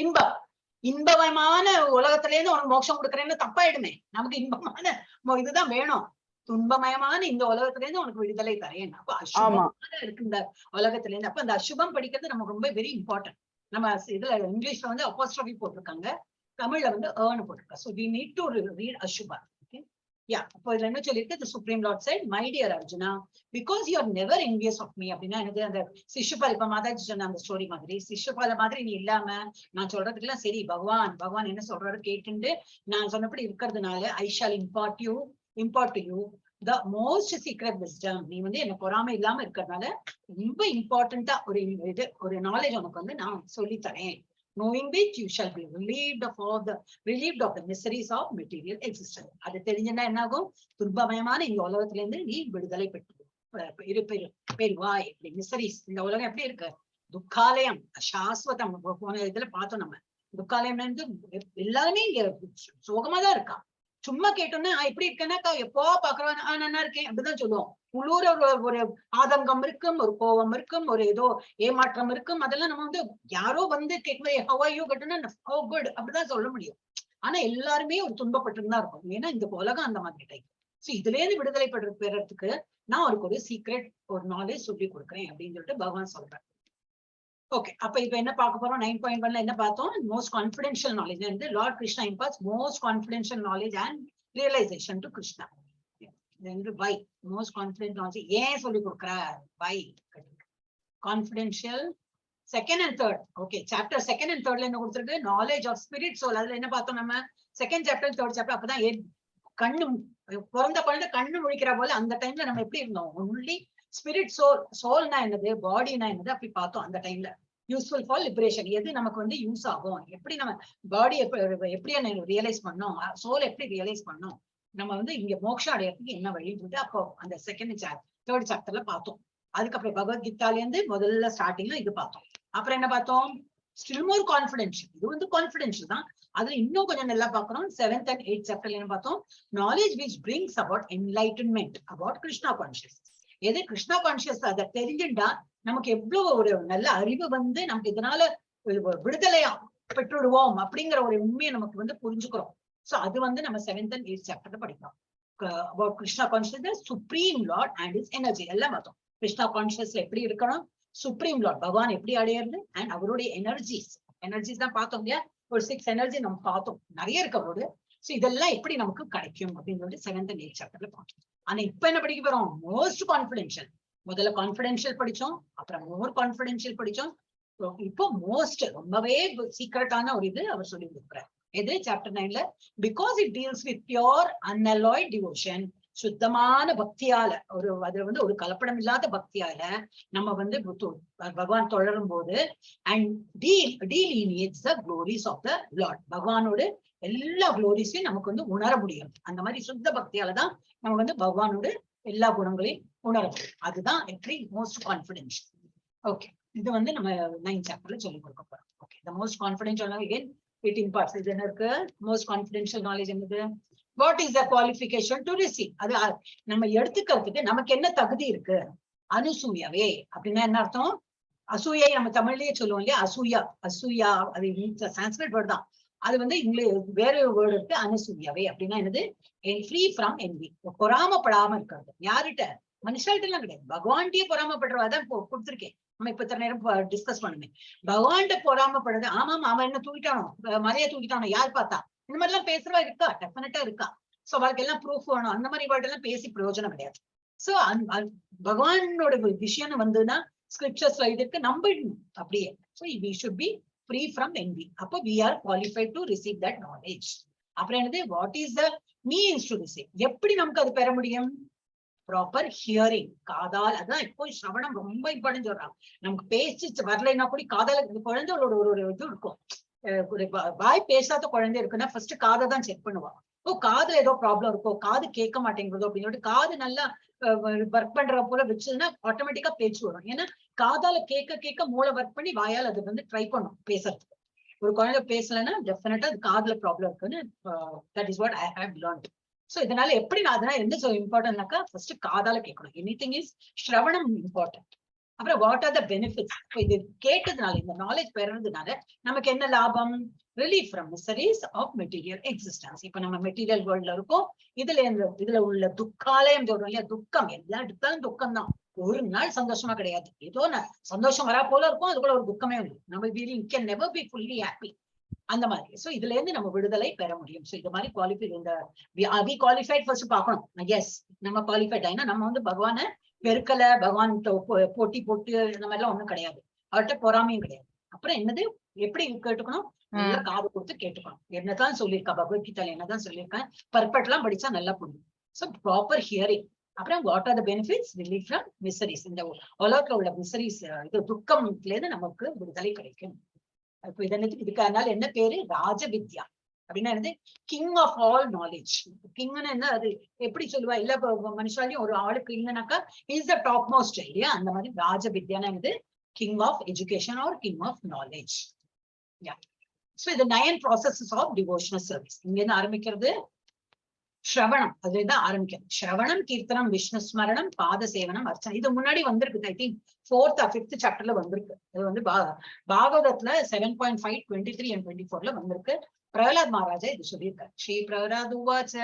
இன்பம். இன்பமயமான உலகத்துல இருந்து உனக்கு மோட்சம் கொடுக்குறேன்னு தப்பாயிடுமே. நமக்கு இன்பமான இதுதான் வேணும். துன்பமயமான இந்த உலகத்துல இருந்து உனக்கு விடுதலை தரேன். அப்ப அசுபம் இருக்கு இந்த உலகத்துல இருந்து. அப்ப அந்த அசுபம் படிக்கிறது நமக்கு ரொம்ப வெரி இம்பார்ட்டன்ட். நம்ம இதுல இங்கிலீஷ்ல வந்து அப்போஸ்ட்ரோபி போட்டிருக்காங்க, தமிழ்ல வந்து ஏர்னு போட்டிருக்காங்க. So we need to read அசுபா. Okay, yeah. அப்போ இதுல என்ன சொல்லிருக்கு? The Supreme Lord said, my dear Arjuna, because you are never envious of me. அப்படின்னா என்னது? அந்த சிஷ்யபால், இப்ப மாதாஜி சொன்ன அந்த ஸ்டோரி மாதிரி, சிஷ்யபால மாதிரி நீ இல்லாம நான் சொல்றதுக்கெல்லாம் சரி பகவான் என்ன சொல்றாரு கேட்டுண்டு நான் சொன்னபடி இருக்கிறதுனால I shall impart to you the most secret wisdom. நீ வந்து என்ன பொறாமை இல்லாம இருக்கிறதுனால ரொம்ப இம்பார்ட்டண்டா ஒரு நாலேஜ் உனக்கு வந்து நான் சொல்லி தரேன். knowing which you shall be relieved of the miseries of material existence. அது தெரிஞ்சுன்னா என்ன ஆகும்? துன்பமயமான இந்த உலகத்துல இருந்து நீ விடுதலை பெறுவாய். மிசரிஸ், இந்த உலகம் எப்படி இருக்கு? துக்காலயம், சாஸ்வதம். போன இதுல பார்த்தோம் நம்ம. துக்காலயம் வந்து எல்லாருமே இங்க சோகமாதான் இருக்கா. சும்மா கேட்டோம்னா எப்படி இருக்கேன்னாக்கா எப்போ பாக்குறவன் நல்லா இருக்கேன் அப்படிதான் சொல்லுவோம். உள்ளூர ஒரு ஆதங்கம் இருக்கும், ஒரு கோபம் இருக்கும், ஒரு ஏதோ ஏமாற்றம் இருக்கும். அதெல்லாம் நம்ம வந்து யாரோ வந்து கேட்கும்போது how are you கேட்டோம்னா oh good அப்படிதான் சொல்ல முடியும். ஆனா எல்லாருமே ஒரு துன்பப்பட்டுதான் இருக்கும். ஏன்னா இந்த உலகம் அந்த மாதிரி டைப். சோ இதுல இருந்து விடுதலை பெறறதுக்கு நான் ஒரு சீக்ரெட் ஒரு நாலேஜ் சொல்லி கொடுக்குறேன் அப்படின்னு சொல்லிட்டு பகவான் சொல்றேன். ஓகே, அப்ப இப்ப என்ன பார்க்க போறோம்? 9.1ல என்ன பார்த்தோம்? மோஸ்ட் கான்ஃபிடென்ஷியல் நாலேஜ் வந்து Lord Krishna imparts most confidential knowledge and realisation to Krishna. Why most confident knowledge ஏன் சொல்லி கொடுக்குறார்? Why confidential second and third. Okay, chapter second and தேர்ட்ல என்ன கொடுத்துருக்கு? Knowledge of spirit soul. அதுல என்ன பார்த்தோம் நம்ம? Second chapter third chapter. அப்பதான் கண்ணு பிறந்த குழந்தை கண்ணு முழிக்கிற போல அந்த டைம்ல நம்ம எப்படி இருந்தோம்? ஒன்லி ஸ்பிரிட் சோல்னா என்னது, பாடினா என்னது அப்படி பார்த்தோம் அந்த டைம்ல. யூஸ்ஃபுல் ஃபார் லிபரேஷன், எது நமக்கு வந்து யூஸ் ஆகும், எப்படி நம்ம பாடி எப்படி ரியலைஸ் பண்ணோம், சோல் எப்படி ரியலைஸ் பண்ணோம், நம்ம வந்து இங்க மோட்சம் அடையறதுக்கு என்ன வழின்னு அப்போ அந்த தேர்ட் சாப்டர்ல பார்த்தோம். அதுக்கப்புறம் பகவத்கீதால இருந்து முதல்ல ஸ்டார்டிங்ல இது பார்த்தோம். அப்புறம் என்ன பார்த்தோம்? ஸ்டில் மோர் கான்ஃபிடென்ஷியல். இது வந்து கான்ஃபிடென்ஷியல் தான். அதுல இன்னும் கொஞ்சம் நல்லா பார்க்கணும். 7th and 8th சாப்டர்ல என்ன பார்த்தோம்? Knowledge which brings about enlightenment about Krishna conscious. எது கிருஷ்ணா கான்சியஸ் அதை தெரிஞ்சுட்டா நமக்கு எவ்வளவு ஒரு நல்ல அறிவு வந்து நமக்கு இதனால விடுதலையா பெற்றுடுவோம் அப்படிங்கிற ஒரு உண்மையை நமக்கு வந்து புரிஞ்சுக்கிறோம். சோ அது வந்து நம்ம 7th and 8th சாப்டர்ல படிக்கிறோம். About Krishna conscious, supreme Lord and is energy எல்லாம் பார்த்தோம். கிருஷ்ணா கான்சியஸ்ல எப்படி இருக்கணும், சுப்ரீம் லார்ட் பகவான் எப்படி அடையிறது, அண்ட் அவருடைய எனர்ஜிஸ் தான் பார்த்தோம் இல்லையா? ஒரு 6 எனர்ஜி நம்ம பார்த்தோம், நிறைய இருக்கு அவரோட. சோ இதெல்லாம் எப்படி நமக்கு கிடைக்கும் அப்படின்னு சொல்லிட்டு 7th and 8th சாப்டர்ல பார்த்தோம். ஆனா இப்ப என்ன படிக்க போறோம்? Most confidential. முதல்ல கான்ஃபிடென்ஷியல் படிச்சோம், அப்புறம் மோர் கான்ஃபிடென்ஷியல் படிச்சோம். இப்போ மோஸ்ட் ரொம்பவே சீக்ரெட்டான ஒரு இது அவர் சொல்லி கொடுக்குறாரு. எது? சாப்டர் 9ல because it deals with pure unalloyed devotion சுத்தமான பக்தியால அதுல வந்து ஒரு கலப்படம் இல்லாத பக்தியால நம்ம வந்து பகவான் தொடரும் போது and delineates the glories of the Lord. பகவானோட எல்லா குளோரிஸையும் நமக்கு வந்து உணர முடியும். அந்த மாதிரி சுத்த பக்தியாலதான் நம்ம வந்து பகவானோட எல்லா குணங்களையும் உணர முடியும். அதுதான் எப்படி மோஸ்ட் கான்பிடென்ஷியல். ஓகே, இது வந்து நம்ம 9th சாப்டர்ல சொல்லி கொடுக்க போறோம். Okay, the most confidential again 18 parts. இது என்ன இருக்கு? most confidential knowledge என்னது? what is the qualification to receive? அது நம்ம எடுத்துக்கிறதுக்கு நமக்கு என்ன தகுதி இருக்கு? அனுசூயவே அப்படின்னா என்ன அர்த்தம்? அசூயை நம்ம தமிழ்லயே சொல்லுவோம் இல்லையா? அசூயா அது சான்ஸ்கிரிட் வேர்ட் தான். அது வந்து இங்கிலீஷ் வேற வேர்டு இருக்கு, அனுசூயவே அப்படின்னா என்னது? Free from envy. பொறாமப்படாம இருக்கிறது. யாருகிட்ட? மனுஷால்கிட்ட எல்லாம் கிடையாது, பகவான்கிட்டயே பொறாமப்படுறவாதான் கொடுத்துருக்கேன். நம்ம இப்ப இத்தனை நேரம் டிஸ்கஸ் பண்ணுமே. பகவான்கிட்ட பொறாமப்படுறது. ஆமாம், அவன் என்ன தூக்கிட்டானோ, மலையை தூக்கிட்டானோ, யார் பார்த்தா? இந்த மாதிரி எல்லாம் பேசுறவா இருக்கா? டெஃபினட்டா இருக்கா. சோ அவளுக்கு எல்லாம் ப்ரூஃப் வேணும். அந்த மாதிரி வேர்ட் எல்லாம் பேசி பிரயோஜனம் கிடையாது. சோ பகவானோட விஷயம் வந்துன்னா ஸ்கிரிப்சர்ஸ்ல இதுக்கு நம்பிடணும் அப்படியே. So we should be free from envy. அப்போ we are qualified to receive that knowledge. அப்புறம் என்னது? what is the means to receive? எப்படி நமக்கு அது பெற முடியும்? ப்ராப்பர் ஹியரிங், காதால். அதான் இப்போ சிரவணம் ரொம்ப இம்பார்ட்டன்ட் சொல்றாங்க. நமக்கு பேச்சு வரலைன்னா கூட காதால, குழந்தைகளோட ஒரு இது இருக்கும். ஒரு வாய் பேசாத குழந்தை இருக்குன்னா ஃபர்ஸ்ட் காதை தான் செக் பண்ணுவாங்க. காதுல ஏதோ ப்ராப்ளம் இருக்கோ, காது கேட்க மாட்டேங்கிறதோ அப்படின்னு சொல்லிட்டு காது நல்லா ஒர்க் பண்ற போல வச்சதுன்னா ஆட்டோமேட்டிக்கா பேச்சு வரும். ஏன்னா காதால கேட்க கேட்க மூளை ஒர்க் பண்ணி வாயால் அது வந்து ட்ரை பண்ணும் பேசுறதுக்கு. ஒரு குழந்தை பேசலைன்னா டெஃபினட்டா அது காதுல ப்ராப்ளம் இருக்குன்னு that is what I have learnt. So இதனால எப்படி நான் அதனால என்ன இம்பார்ட்டன்ட்னாக்கா ஃபர்ஸ்ட் காதால கேட்கணும். எனிதிங் இஸ் ஸ்ரவணம் இம்பார்ட்டன்ட். அப்புறம் வாட் ஆர் த பெனிஃபிட்ஸ்? இது கேட்டதுனால, இந்த நாலேஜ் பெறதுனால நமக்கு என்ன லாபம்? Relief from miseries of material existence. இப்ப நம்ம மெட்டீரியல் வேர்ல்ட்ல இருக்கோம். இதுல உள்ள துக்காலயம் சொல்றோம் இல்லையா? துக்கம், எல்லா எடுத்தாலும் துக்கம் தான். ஒரு நாள் சந்தோஷமா கிடையாது. ஏதோ சந்தோஷம் வரா போல இருக்கும், அதுக்குள்ள ஒரு துக்கமே உண்டு. நம்ம can never be fully happy. அந்த மாதிரி. சோ இதுல இருந்து நம்ம விடுதலை பெற முடியும். சோ இந்த மாதிரி குவாலிஃபைட் ஃபர்ஸ்ட் பார்க்கணும். எஸ், நம்ம குவாலிஃபைட் ஆயினா நம்ம வந்து பகவான பெருக்கல, பகவான் போட்டி போட்டு இந்த மாதிரி எல்லாம் ஒண்ணும் கிடையாது. அவர்கிட்ட பொறாமையும் கிடையாது. அப்புறம் என்னது? எப்படி கேட்டுக்கணும்? நல்லா காது கொடுத்து கேட்டுக்கணும். என்னதான் சொல்லியிருக்கா பகவத்கீதால, என்னதான் சொல்லியிருக்கேன், பர்பட் எல்லாம் படிச்சா நல்லா புரியும். So proper hearing. அப்புறம் what are the benefits? Relief from miseries. இந்த உலகத்துல உள்ள மிசரிஸ், இது துக்கம்ல இருந்து நமக்கு விடுதலை கிடைக்கும். இப்போ இதுக்கு அதனால என்ன பேரு? ராஜவித்யா அப்படின்னா என்னது? King of all knowledge. கிங்னு என்ன? அது எப்படி சொல்லுவா? இல்ல மனுஷாலையும் ஒரு ஆளு கிங்னாக்கா இஸ் த டாப் மோஸ்ட் இல்லையா? அந்த மாதிரி ராஜவித்யானா என்னது? King of education or king of knowledge. So இது 9 processes ஆஃப் டிவோஷனல் சர்வீஸ். இங்க இருந்து ஆரம்பிக்கிறது ஸ்ரவணம். அதுல இருந்து ஆரம்பிக்கிறது. ஸ்ரவணம், கீர்த்தனம், விஷ்ணு ஸ்மரணம், பாத சேவனம், அர்ச்சனை. இது முன்னாடி வந்திருக்கு. I think 4th or 5th சாப்டர்ல வந்திருக்கு. இது வந்து பாகவதத்துல 7.5, 23 and 24ல வந்திருக்கு. பிரகலாத் மகாராஜா இது சொல்லியிருக்காரு. ஸ்ரீ பிரகலாத் உவாச்ச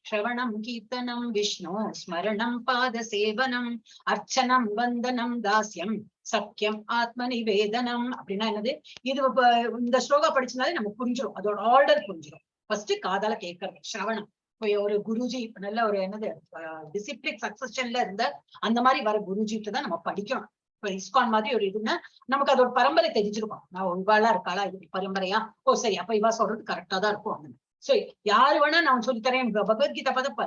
ஸ்ரவணம் கீர்த்தனம் விஷ்ணு ஸ்மரணம் பாத சேவனம் அர்ச்சனம் வந்தனம் தாஸ்யம் சக்கியம் ஆத்ம நிவேதனம். அப்படின்னா என்னது? இது இந்த ஸ்லோகா படிச்சனாலே நமக்கு புரிஞ்சிடும், அதோட ஆர்டர் புரிஞ்சிடும். ஃபர்ஸ்ட் காதால கேட்கறது ஸ்ரவணம். ஒரு குருஜி நல்ல ஒரு என்னது டிசிப்ளின் சக்சஷன்ல இருந்த அந்த மாதிரி வர குருஜிட்டு தான் நம்ம படிக்கணும். இப்ப இஸ்கான் மாதிரி ஒரு இதுன்னா நமக்கு அது ஒரு பரம்பரை தெரிஞ்சிருக்கும். நான் இவாளா இருக்காளா, இது பரம்பரையா, சரி அப்ப இவா சொல்றது கரெக்டா தான் இருக்கும். அந்த சோ யாரு வேணா நான் சொல்லித்தரேன். பகவத்கீதா பார்த்தப்ப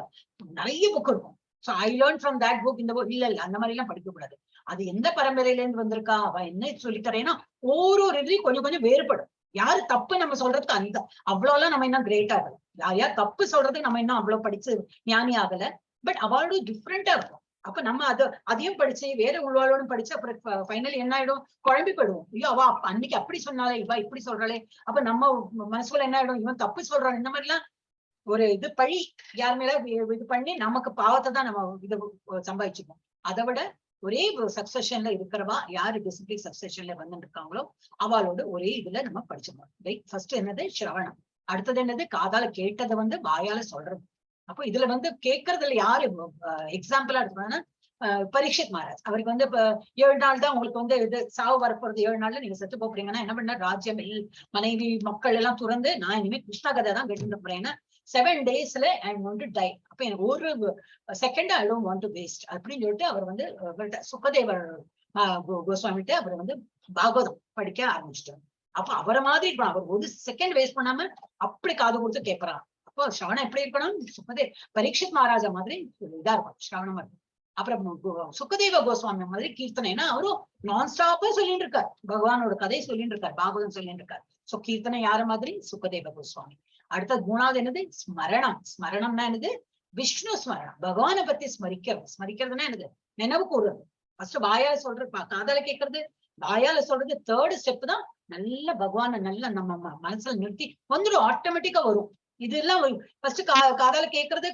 நிறைய புக் இருக்கும். So I learn from that book. இந்த இல்ல அந்த மாதிரி எல்லாம் படிக்க கூடாது. அது எந்த பரம்பரையில இருந்து வந்திருக்கா, அவ என்ன சொல்லித்தரேன்னா ஒரு இதுலயும் கொஞ்சம் கொஞ்சம் வேறுபடும். யாரு தப்பு நம்ம சொல்றதுக்கு அந்த அவ்வளவு எல்லாம் நம்ம இன்னும் கிரேட் ஆகல. யார் தப்பு சொல்றதுக்கு நம்ம இன்னும் அவ்வளவு படிச்சு ஞானி ஆகல. பட் அவளோட டிஃப்ரெண்டா இருக்கும். அப்ப நம்ம அதையும் படிச்சு வேற உள்வாளோடும் படிச்சு அப்புறம் ஃபைனலி என்ன ஆயிடும்? குழம்பி போயிடுவோம். ஐயோ அவ அன்னைக்கு அப்படி சொன்னாலே, இவ இப்படி சொல்றாளே, அப்ப நம்ம மனசுக்குள்ள என்ன ஆயிடும்? இவன் தப்பு சொல்றான். இந்த மாதிரி எல்லாம் ஒரு இது பழி யார் மேல இது பண்ணி நமக்கு பாவத்தை தான் நம்ம இது சம்பாதிச்சுப்போம். அதை விட ஒரே சக்சஷன்ல இருக்கிறவா யாரு டிசிப்ளின் சக்சஷன்ல வந்துட்டு இருக்காங்களோ அவளோட ஒரே இதுல நம்ம படிச்சுக்கணும். ரைட்? ஃபர்ஸ்ட் என்னது? ஸ்ரவணம். அடுத்தது என்னது? காதால கேட்டதை வந்து வாயால சொல்றது. அப்போ இதுல வந்து கேட்கறதுல யாரு எக்ஸாம்பிளா எடுக்கணும்னா பரீட்சித் மகாராஜ். அவருக்கு வந்து இப்ப 7 நாள் தான் உங்களுக்கு வந்து இது சாவு வரப்போறது. 7 நாள்ல நீங்க செத்து போறீங்கன்னா என்ன பண்ண? ராஜ்யம், மனைவி, மக்கள் எல்லாம் துறந்து நான் இனிமே கிருஷ்ணா கதை தான் கேட்டு போறேன். 7 daysல ஐ வாண்ட் டு டை. அப்ப எனக்கு ஒரு second I don't want to waste அப்படின்னு சொல்லிட்டு அவர் வந்து சுகதேவர் கோஸ்வாமிட்ட அவர் வந்து பாகவதம் படிக்க ஆரம்பிச்சிட்டார். அப்ப அவரை மாதிரி அவர் ஒரு செகண்ட் வேஸ்ட் பண்ணாம அப்படி காது கொடுத்து கேட்கறான். அப்போ ஸ்ரவணம் எப்படி இருக்கணும்? பரீட்சித் மகாராஜா மாதிரி இதா இருக்கும் ஸ்ரவணம் இருக்கும். அப்புறம் சுக்கதேவ கோஸ்வாமி மாதிரி கீர்த்தனைன்னா அவரும் நான் ஸ்டாப்பா சொல்லிட்டு இருக்காரு, பகவானோட கதை சொல்லிட்டு இருக்காரு, பாகவதம் சொல்லிட்டு இருக்காரு. சோ கீர்த்தனை யார மாதிரி? சுக்கதேவ கோஸ்வாமி. அடுத்தது மூணாவது என்னது? ஸ்மரணம். ஸ்மரணம்னா என்னது? விஷ்ணு ஸ்மரணம், பகவானை பத்தி ஸ்மரிக்கிறது. ஸ்மரிக்கிறதுனா என்னது? நினைவு கூறுறது. ஃபர்ஸ்ட் வாயால சொல்றது, காதால கேட்கறது, வாயால சொல்றது. தேர்ட் ஸ்டெப் தான் நல்ல பகவான நல்ல நம்ம மனசுல நிறுத்தி வந்துடும், ஆட்டோமேட்டிக்கா வரும். இது எல்லாம் ஃபர்ஸ்ட் காதால கேட்கறது,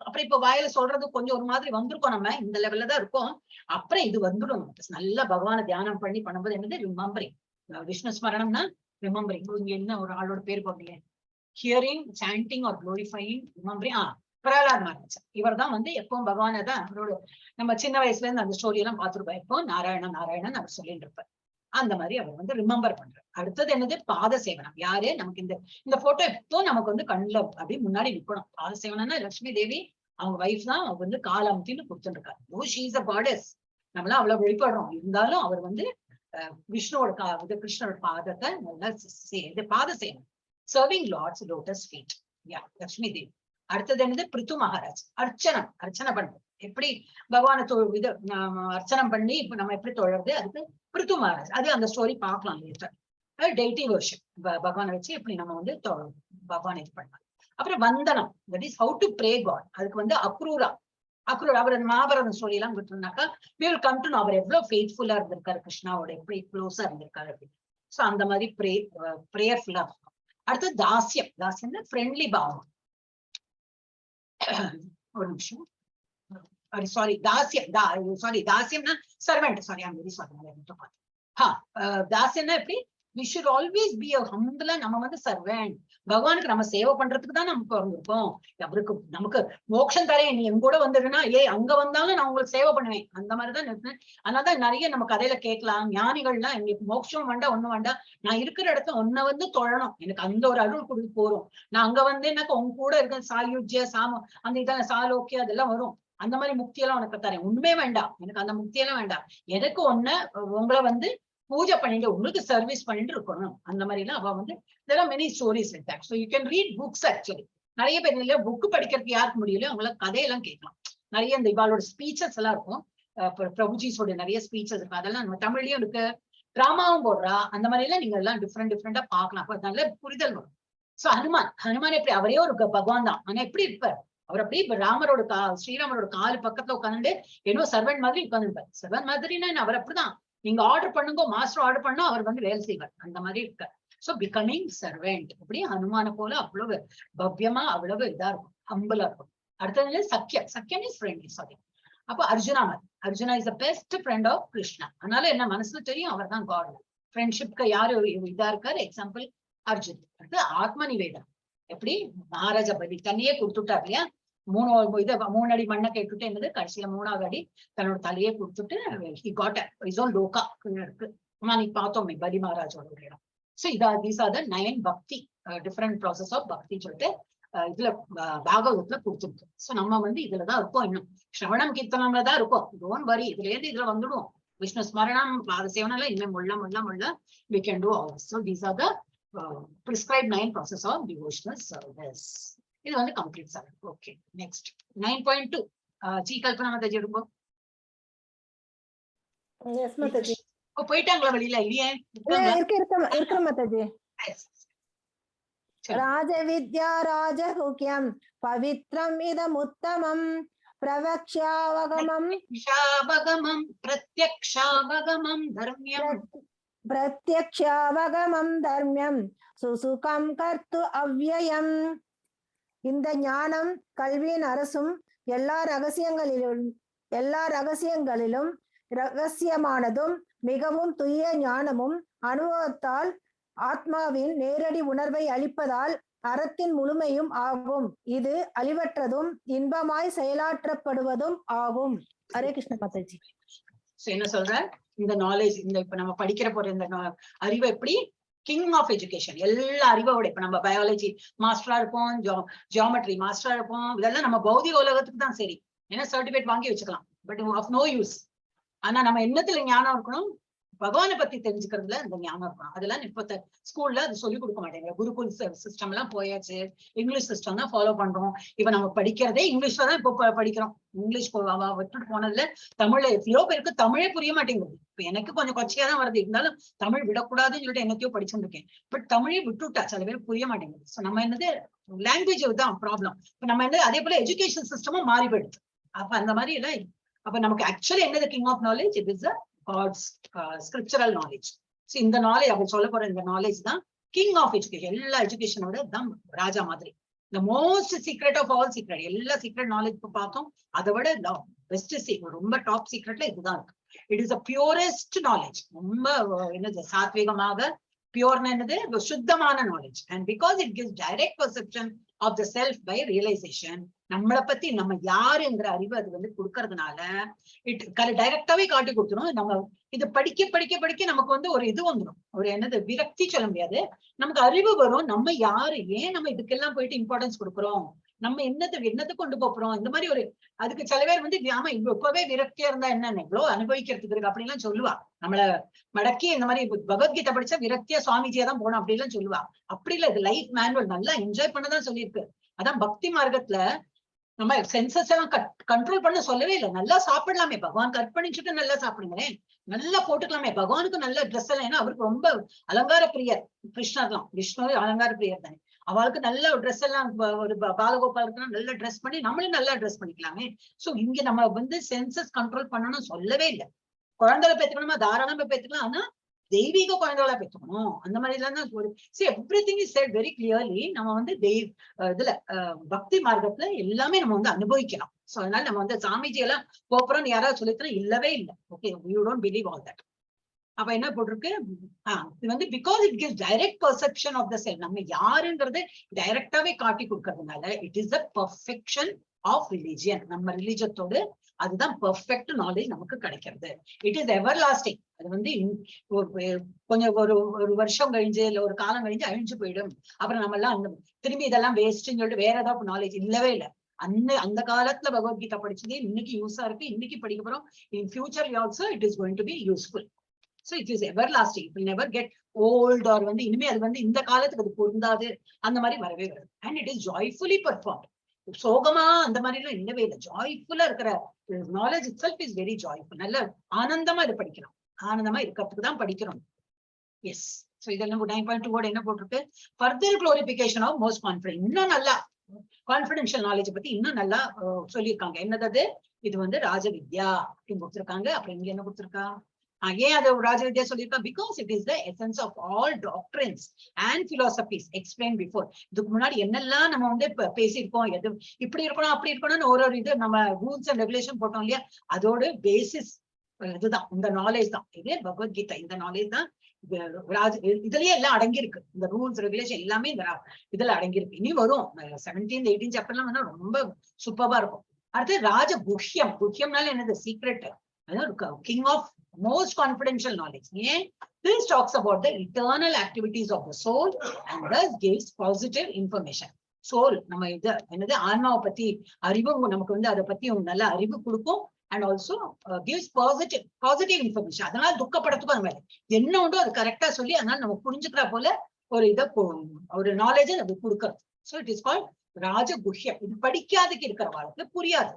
அப்புறம் இப்ப வாயில சொல்றது கொஞ்சம் ஒரு மாதிரி வந்திருக்கோம், நம்ம இந்த லெவல்ல தான் இருக்கோம். அப்புறம் இது வந்துடும். நல்ல பகவான தியானம் பண்ணி பண்ணும்போது என்னது? ரிமெம்பரிங். விஷ்ணு ஸ்மரணம்னா ரிமெம்பரிங். இங்க என்ன ஒரு ஆளோட பேர் போட்டீங்க? Hearing, chanting or glorifying, remembering. Prahlad Maharaj. இவர் தான் வந்து எப்பவும் பகவானை தான் அவரோட நம்ம சின்ன வயசுல இருந்து அந்த ஸ்டோரி எல்லாம் பார்த்துருப்போம். எப்போ நாராயணன் நாராயணன் அவர் சொல்லிட்டு இருப்பார். அந்த மாதிரி அவர் வந்து ரிமெம்பர் பண்றார். அடுத்தது என்னது? பாத சேவனம். யாரு? நமக்கு இந்த போட்டோ எப்போ நமக்கு வந்து கண்ணுல அப்படி முன்னாடி நிக்கணும். பாத சேவனம்னா லட்சுமி தேவி அவங்க வைஃப் தான். அவங்க வந்து காலம்தின்னு கொடுத்துட்டு இருக்காரு. ஓ, ஷீ இஸ் அ காடஸ். நம்மளாம் அவ்வளவு வழிபடுறோம். இருந்தாலும் அவர் வந்து விஷ்ணுவோட கிருஷ்ணரோட பாதத்தை நல்லா பாத சேவனம். Serving lord's lotus feet. Yeah, Lakshmi Devi. அடுத்தது என்னது? பிருத்து மகாராஜ். அர்ச்சனம். அர்ச்சனை பண்றது எப்படி? பகவானை இது அர்ச்சனம் பண்ணி இப்ப நம்ம எப்படி தொழறது? அதுக்கு பிருத்து மகாராஜ். அது அந்த ஸ்டோரி பார்க்கலாம் லேட்டர். டெய்டி வர்ஷிப், பகவானை வச்சு எப்படி நம்ம வந்து பகவானை இது பண்ணலாம். அப்புறம் வந்தனம், that is how to pray God. அதுக்கு வந்து அக்ரூரா. அவர் மகாபாரதம் ஸ்டோரி எல்லாம் கொடுத்தோம்னாக்கா we will come to know அவர் எவ்வளவு ஃபெய்த்ஃபுல்லா இருந்திருக்காரு, கிருஷ்ணாவோட எப்படி க்ளோஸா இருந்திருக்காரு அப்படின்னு. சோ அந்த மாதிரி ப்ரேயர்ஃபுல்லா இருக்கும். அடுத்து தாசியம். தாசியம்னா ஃப்ரெண்ட்லி பாவம். ஒரு நிமிஷம், சாரி, தாசியம். தாசியம்னா servant. Sorry, I'm very sorry. தாசியம்னா எப்படி? we should always be a humble. நம்ம வந்து சர்வெண்ட். பகவானுக்கு நம்ம சேவை பண்றதுக்கு தான் நமக்கு வந்திருக்கோம். அவருக்கு நமக்கு மோட்சம் தரேன், நீ என் கூட வந்துடுனா, அங்க வந்தாலும் நான் உங்களுக்கு சேவை பண்ணுவேன், அந்த மாதிரிதான் நினைப்பேன். அதனாலதான் நிறைய நம்ம கதையில கேட்கலாம், ஞானிகள்லாம் எங்களுக்கு மோட்சம் வேண்டாம், ஒண்ணும் வேண்டாம், நான் இருக்கிற இடத்துல ஒன்ன வந்து தொழணும், எனக்கு அந்த ஒரு அருள் கொடுத்து போறோம். நான் அங்க வந்து எனக்கு உங்க கூட இருக்க சாயுஜ்ய சாம அந்த இதெல்லாம் சாலோக்கிய அதெல்லாம் வரும். அந்த மாதிரி முக்தியெல்லாம் உனக்கு தரேன், ஒண்ணுமே வேண்டாம் எனக்கு, அந்த முக்தியெல்லாம் வேண்டாம், எனக்கு உங்களை வந்து பூஜை பண்ணிட்டு உங்களுக்கு சர்வீஸ் பண்ணிட்டு இருக்கணும். அந்த மாதிரி எல்லாம் அவ வந்து there are many stories like that. So you can read books actually. நிறைய பேர் இல்ல புக் படிக்கிறதுக்கு யாருக்கு முடியல அவங்கள கதையெல்லாம் கேட்கலாம். நிறைய இந்த இவாளோட ஸ்பீச்சஸ் எல்லாம் இருக்கும், பிரபுஜிஸோட நிறைய ஸ்பீச்சஸ் இருக்கு, அதெல்லாம் நம்ம தமிழ்லயும் இருக்கு, டிராமாவும் போடுறா. அந்த மாதிரி எல்லாம் நீங்க எல்லாம் டிஃப்ரெண்டா பார்க்கலாம். அப்ப நல்ல புரிதல் வரும். சோ ஹனுமான் எப்படி? அவரே ஒரு பகவான் தான், ஆனா எப்படி இருப்பார் அவர்? அப்படி ராமரோட ஸ்ரீராமரோட காலு பக்கத்துல உட்காந்துட்டு என்னோ சர்வெண்ட் மாதிரி உட்காந்துருப்பார். சர்வெண்ட் மாதிரின்னா அவர் அப்படிதான், நீங்க ஆர்டர் பண்ணுங்க, மாஸ்டர் ஆர்டர் பண்ணா அவர் வந்து வேலை செய்வார், அந்த மாதிரி இருக்கார். So becoming servant. அப்படி ஹனுமான போல அவ்வளவு பவ்யமா அவ்வளவு இதா இருக்கும், ஹம்பிளா இருக்கும். அடுத்தது சக்கியம். சக்கியம் இஸ் ஃப்ரெண்ட்லி. சாரி. அப்போ Arjuna is the best friend of Krishna. அதனால என்ன மனசுல தெரியும், அவர் தான் காட். ஃப்ரெண்ட்ஷிப்க்கு யாரு இதா இருக்காரு? எக்ஸாம்பிள் அர்ஜுன். அடுத்து ஆத்ம நிவேதம். எப்படி? மகாராஜா பலி தண்ணியே கொடுத்துட்டார் இல்லையா, 3 அடி மண்ணை கேட்டுட்டு என்னது கடைசியில 3வது அடி தன்னோட தலையே கொடுத்துட்டு he got his own லோகா இருக்கு. நீ பார்த்தோமே பலி மகாராஜோட இடம். சோ these are the 9 பக்தி, டிஃபரெண்ட் ப்ராசஸ் ஆஃப் பக்தி சொல்லிட்டு இதுல பாகவதத்துல கொடுத்துருக்கு. சோ நம்ம வந்து இதுலதான் இருக்கோம், இன்னும் ஸ்ரவணம் கீர்த்தனம்ல தான் இருக்கோம். டோன்ட் வரி, இதுல இருந்து இதுல வந்துடுவோம். விஷ்ணு ஸ்மரணம், பாத சேவனம் இனிமே முள்ள we can do all. So these are the prescribed 9 process of devotional service. இது வந்து complete sir. Okay, next 9.2 G Kalpana Mataji எடுப்போம். எஸ் மாதாஜி. போயிட்டாங்களா வெளியில? இல்லையே, இருக்க மாதாஜி. ராஜவித்யா ராஜகுக்யம் பவித்ரம் இதம் உத்தமம் பிரவக்ஷ்யாவகமம் பிரத்யக்ஷாவகமம் தர்மியம் சுசுகம் கர்த்து அவ்யயம். இந்த ஞானம் கல்வியின் அரசும் எல்லா ரகசியங்களிலும் ரகசியமானதும் மிகவும் துய்ய ஞானமும் அனுபவத்தால் ஆத்மாவின் நேரடி உணர்வை அளிப்பதால் அறத்தின் முழுமையும் ஆகும். இது அழிவற்றதும் இன்பமாய் செயலாற்றப்படுவதும் ஆகும். ஹரே கிருஷ்ண மாதாஜி. என்ன சொல்ற? இந்த நாலேஜ், இந்த இப்ப நம்ம படிக்கிற போற இந்த அறிவை எப்படி கிங் ஆஃப் எஜுகேஷன், எல்லா அறிவோட இப்ப நம்ம பயாலஜி மாஸ்டரா இருப்போம், ஜியோமெட்ரி மாஸ்டரா இருப்போம், இதெல்லாம் நம்ம பௌதிக உலகத்துக்கு தான் சரி, ஏன்னா சர்டிபிகேட் வாங்கி வச்சுக்கலாம், பட் ஆஃப் நோ யூஸ். ஆனா நம்ம என்னத்துல ஞானம் இருக்கணும்? பகவானை பத்தி தெரிஞ்சுக்கிறதுல அந்த ஞானம் இருக்கணும். அதெல்லாம் இப்ப ஸ்கூல்ல அது சொல்லிக் கொடுக்க மாட்டேங்க. குருகுல் சிஸ்டம் எல்லாம் போயாச்சு, இங்கிலீஷ் சிஸ்டம் தான் ஃபாலோ பண்றோம். இப்ப நம்ம படிக்கிறதே இங்கிலீஷ்ல தான் இப்போ படிக்கிறோம். இங்கிலீஷ் விட்டுட்டு போனதுல தமிழ்ல எவ்வளோ பேருக்கு தமிழே புரிய மாட்டேங்குது. இப்ப எனக்கு கொஞ்சம் கொச்சையா தான் வருது, இருந்தாலும் தமிழ் விடக்கூடாதுன்னு சொல்லிட்டு என்னத்தையோ படிச்சுருக்கேன். பட் தமிழே விட்டுட்டா சில பேர் புரிய மாட்டேங்குது. ஸோ நம்ம என்னது லாங்குவேஜ் தான் ப்ராப்ளம். இப்ப நம்ம என்ன அதே போல எஜுகேஷன் சிஸ்டமும் மாறி போயிடுது. அப்ப அந்த மாதிரி எல்லாம் அப்ப நமக்கு ஆக்சுவலி என்னது king of knowledge? It is God's scriptural knowledge. So இந்த நாலேஜ் அப்படி சொல்ல போற இந்த நாலேஜ் தான் கிங் ஆஃப் எஜுகேஷன். எல்லா எஜுகேஷனோட தான் ராஜா மாதிரி. இந்த most secret of all secret, எல்லா சீக்ரெட் நாலேஜ் பார்த்தோம். அதை விட பெஸ்ட் சீக்ரெட், ரொம்ப டாப் சீக்ரெட்ல இதுதான் இருக்கு. It is the purest knowledge. ரொம்ப என்னது சாத்விகமாக பியூர்னா என்னது சுத்தமான knowledge. And because it gives direct perception of the self by realisation. நம்மளை பத்தி நம்ம யாருங்கிற அறிவு அது வந்து கொடுக்கறதுனால இட் டைரக்டாவே காட்டி கொடுத்துரும். நம்ம இது படிக்க படிக்க படிக்க நமக்கு வந்து ஒரு இது வந்துடும், ஒரு என்னது விரக்தி சொல்ல முடியாது, நமக்கு அறிவு வரும். நம்ம யாரு, ஏன் நம்ம இதுக்கெல்லாம் போயிட்டு இம்பார்ட்டன்ஸ் கொடுக்குறோம், நம்ம என்னத்தை கொண்டு போறோம், இந்த மாதிரி ஒரு அதுக்கு சில பேர் வந்து ஆமா இப்பவே விரக்தியா இருந்தா என்னன்னு எவ்வளவு அனுபவிக்கிறதுக்கு இருக்கு அப்படின்லாம் சொல்லுவா. நம்மள மடக்கி இந்த மாதிரி பகவத்கீதை படிச்சா விரக்தியா சுவாமிஜியா தான் போகணும் அப்படின்லாம் சொல்லுவா. அப்படி இல்ல, இது லைஃப் மேனுவல், நல்லா என்ஜாய் பண்ணதான் சொல்லியிருக்கு. அதான் பக்தி மார்க்கத்துல நம்ம சென்சஸ் எல்லாம் கண்ட்ரோல் பண்ண சொல்லவே இல்லை. நல்லா சாப்பிடலாமே, பகவான் கற்பணிச்சுட்டு நல்லா சாப்பிடுங்களேன், நல்லா போட்டுக்கலாமே, பகவானுக்கு நல்ல ட்ரெஸ் எல்லாம், ஏன்னா அவருக்கு ரொம்ப அலங்கார பிரியர். கிருஷ்ணர்லாம் விஷ்ணுவே அலங்கார பிரியர் தானே, அவளுக்கு நல்ல ட்ரெஸ் எல்லாம் ஒரு பாலகோபாலுக்கு நல்ல ட்ரெஸ் பண்ணி நம்மளும் நல்லா ட்ரெஸ் பண்ணிக்கலாமே. சோ இங்க நம்ம வந்து சென்சஸ் கண்ட்ரோல் பண்ணணும்னு சொல்லவே இல்லை. குழந்தைகளை பெற்றுக்கணுமா தாராளமா பெற்றுக்கலாம், ஆனா தெய்வீக குழந்தைகளா பெற்றுக்கணும். அந்த மாதிரி எல்லாம் தான் everything is said very clearly. நம்ம வந்து இதுல பக்தி மார்க்கத்துல எல்லாமே நம்ம வந்து அனுபவிக்கலாம். சோ அதனால நம்ம வந்து சாமிஜி எல்லாம் போறோம்னு யாராவது சொல்லித்தரோம் இல்லவே இல்லை. Okay, you don't believe all that. அப்ப என்ன போட்டிருக்கு, இது வந்து because it gives direct perception of the self. நம்ம யாருங்கிறது டைரக்டாவே காட்டி கொடுக்கறதுனால it is the perfection of religion. நம்ம ரிலிஜியத்தோடு அதுதான் பெர்ஃபெக்ட் நாலேஜ் நமக்கு கிடைக்கிறது. It is everlasting. அது வந்து கொஞ்சம் ஒரு வருஷம் கழிஞ்சு இல்ல ஒரு காலம் கழிஞ்சு அழிஞ்சு போயிடும். அப்புறம் நம்ம எல்லாம் திரும்பி இதெல்லாம் வேஸ்ட்ன்னு சொல்லிட்டு வேற ஏதாவது நாலேஜ் இல்லவே இல்லை. அந்த காலத்துல பகவத்கீதா படிச்சதே இன்னைக்கு யூஸா இருக்கு, இன்னைக்கு படிக்க போறோம். In future also it is going to be useful. So it is everlasting. It will never get old or வந்து இனிமே அது வந்து இந்த காலத்துக்கு அது பொருந்தாது, அந்த மாதிரி வரவே வராது. And it is joyfully performed. சோகமா அந்த மாதிரி எல்லாம் இல்லவே இல்லை. ஜாய்ஃபுல்லா இருக்கிற knowledge it self is very joyful. நல்ல ஆனந்தமா இது படிக்கிறோம், ஆனந்தமா இருக்கிறதுக்கு தான் படிக்கிறோம். எஸ். சோ இதெல்லாம் 9.2 என்ன போட்டிருக்கு, further glorification of most confident. இன்னும் நல்லா கான்பிடென்ஷியல் நாலேஜ் பத்தி இன்னும் நல்லா சொல்லியிருக்காங்க. என்னது இது வந்து ராஜவித்யா அப்படின்னு கொடுத்துருக்காங்க. அப்புறம் இங்க என்ன கொடுத்துருக்கா, ஏன் அதை ராஜவித்யா சொல்லியிருக்கா, because it is the essence of all doctrines and philosophies explain before. இதுக்கு முன்னாடி என்னெல்லாம் நம்ம வந்து பேசியிருக்கோம், எது இப்படி இருக்கணும் அப்படி இருக்கணும்னு ஒரு இது நம்ம ரூல்ஸ் அண்ட் ரெகுலேஷன் போட்டோம் இல்லையா, அதோட பேசிஸ் இதுதான் இந்த நாலேஜ் தான். இது பகவத்கீதா, இந்த நாலேஜ் தான் இதுலயே எல்லாம் அடங்கியிருக்கு. இந்த ரூல்ஸ் ரெகுலேஷன் எல்லாமே இந்த இதுல அடங்கியிருக்கு. இனி வரும் 17th 18th சாப்டர்லாம் வந்து ரொம்ப சூப்பரா இருக்கும். அடுத்து ராஜ குஹ்யம். குஹ்யம்னால என்னது, சீக்ரெட். அதாவது king of most confidential knowledge. This talks about the eternal activities of the soul and thus gives positive information. Soul நம்ம இது என்னது ஆன்மாவை பத்தி அறிவு நமக்கு வந்து அதை பத்தி நல்ல அறிவு கொடுக்கும். And also gives positive information. அதனால துக்கப்படத்துக்கும் அந்த மாதிரி என்ன உண்டோ அது கரெக்டா சொல்லி அதனால நம்ம புரிஞ்சுக்கிற போல ஒரு இதை ஒரு நாலேஜ் அது கொடுக்கறது. So it is called ராஜகுஹ்யம். இது படிக்காததுக்கு இருக்கிற வாழ்க்கை புரியாது.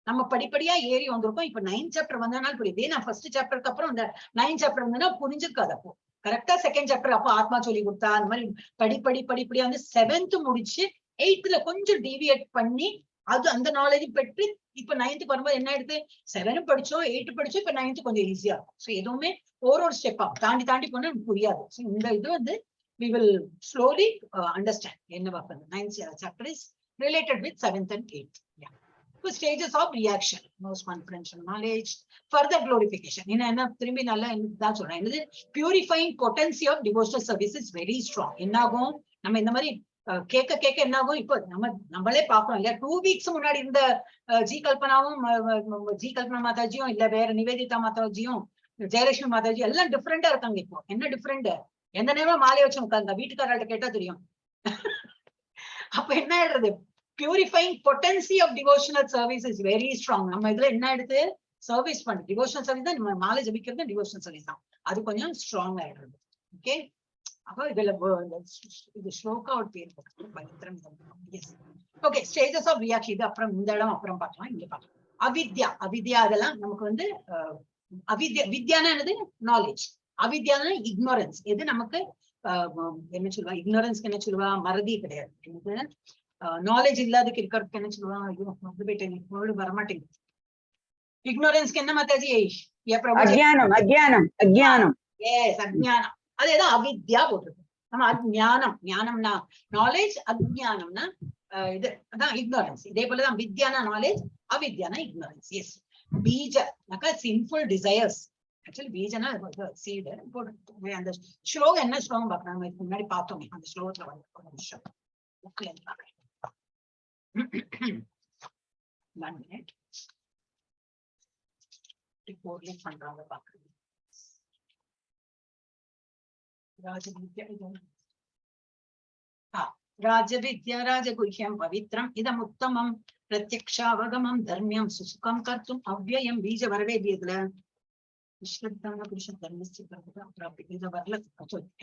நம்ம படிப்படியா ஏறி வந்திருக்கோம். இப்ப 9th சாப்டர் வந்தனால புரியுது. நான் ஃபர்ஸ்ட் சாப்டருக்கு அப்புறம் இந்த 9th சாப்டர் வந்தா புரிஞ்சிருக்காது. அப்போ கரெக்டா 2nd சாப்டர் அப்போ ஆத்மா சொல்லி கொடுத்தா அந்த மாதிரி படிப்படியா வந்து 7th முடிச்சு 8th கொஞ்சம் டீவியேட் பண்ணி அது அந்த நாலேஜ் பெற்று இப்ப 9th வரும்போது என்ன ஆயிடுது, 7 படிச்சோம் 8 படிச்சோம், இப்ப 9th கொஞ்சம் ஈஸியா இருக்கும். ஸோ எதுவுமே ஒரு ஸ்டெப்பா தாண்டி போனா புரியாது. ஸோ இந்த இது வந்து we will slowly understand. என்ன பார்ப்பது 9th chapter is related with 7th and 8th. Yeah. Stages of reaction, most confidential knowledge, further glorification. என்ன திரும்பி நல்லா தான் சொல்றேன், என்னது purifying potency of devotional service is very strong. என்னாகும் நம்ம இந்த மாதிரி கேட்க என்னாகும், இப்போ நம்மளே பாக்குறோம் இல்லையா, 2 weeks முன்னாடி இருந்த ஜி கல்பனா மாதாஜியும் இல்ல வேற நிவேதிதா மாதாஜியும் ஜெயலட்சுமி மாதாஜி எல்லாம் டிஃப்ரெண்டா இருக்காங்க. இப்போ என்ன டிஃப்ரெண்ட், எந்த நேரம் மாலை வச்சு உட்கார்ந்தா வீட்டுக்காரர்கிட்ட கேட்டா தெரியும். அப்ப என்ன ஆயிடுறது, purifying potency of devotional service is very strong. நம்ம இதுல என்ன எடுத்து சர்வீஸ் பண்ணு. டிவோஷனல் சர்வீஸ் தான் நம்ம மாலை ஜபிக்கிறது டிவோஷனல் சர்வீஸ் தான். அது கொஞ்சம் ஸ்ட்ராங் ஆயிடுறது. ஓகே, அப்போ இதுல இது ஸ்லோகாவோட பேர் பவித்ரம். Okay, stages of reaction. இது அப்புறம் இந்த இடம் அப்புறம் பார்க்கலாம், இங்க பார்க்கலாம். அவித்யா, அவித்யா அதெல்லாம் நமக்கு வந்து அவித்யா. வித்யானா என்னது? நாலேஜ். அவித்யானா இக்னோரன்ஸ். எது நமக்கு என்ன சொல்லுவா? இக்னோரன்ஸ்க்கு என்ன சொல்லுவா? மறதி கிடையாது. நாலேஜ் இல்லாததுக்கு இருக்கிறதுக்கு என்ன சொல்லுவா? ஐயோ வந்து போயிட்டேன், வரமாட்டேங்குது. இக்னோரன்ஸ்க்கு என்ன மாதாஜி? அஜ்ஞானம், அஜ்ஞானம், அஜ்ஞானம். எஸ், அஜ்ஞானம். அதேதான் அவித்யா போட்டிருக்கு. நம்ம அஜ்ஞானம், ஞானம்னா நாலேஜ், அஜ்ஞானம்னா இது அதான் இக்னோரன்ஸ். இதே போலதான் வித்யானா நாலேஜ், அவித்யானா இக்னோரன்ஸ். எஸ். பீஜனாக்கா சின்ஃபுல் டிசையர்ஸ். ஆக்சுவலி பீஜனா சீடு போட்டு. அந்த ஸ்லோகம் என்ன ஸ்லோகம் பார்க்கலாம், நம்ம முன்னாடி பார்த்தோமே அந்த ஸ்லோகத்துல வந்து ஒரு நிமிஷம் புக்ல பாக்குறேன். 1 minute. பண்றாங்க பாக்குறேன். ராஜவித்யா ராஜகுஹ்யம் பவித்ரம் இதமுத்தமம் பிரத்யக்ஷாவகமம் தர்மியம் சுசுகம் கர்த்தும் அவ்யயம். பீஜ வரவே இதுல இது வரல.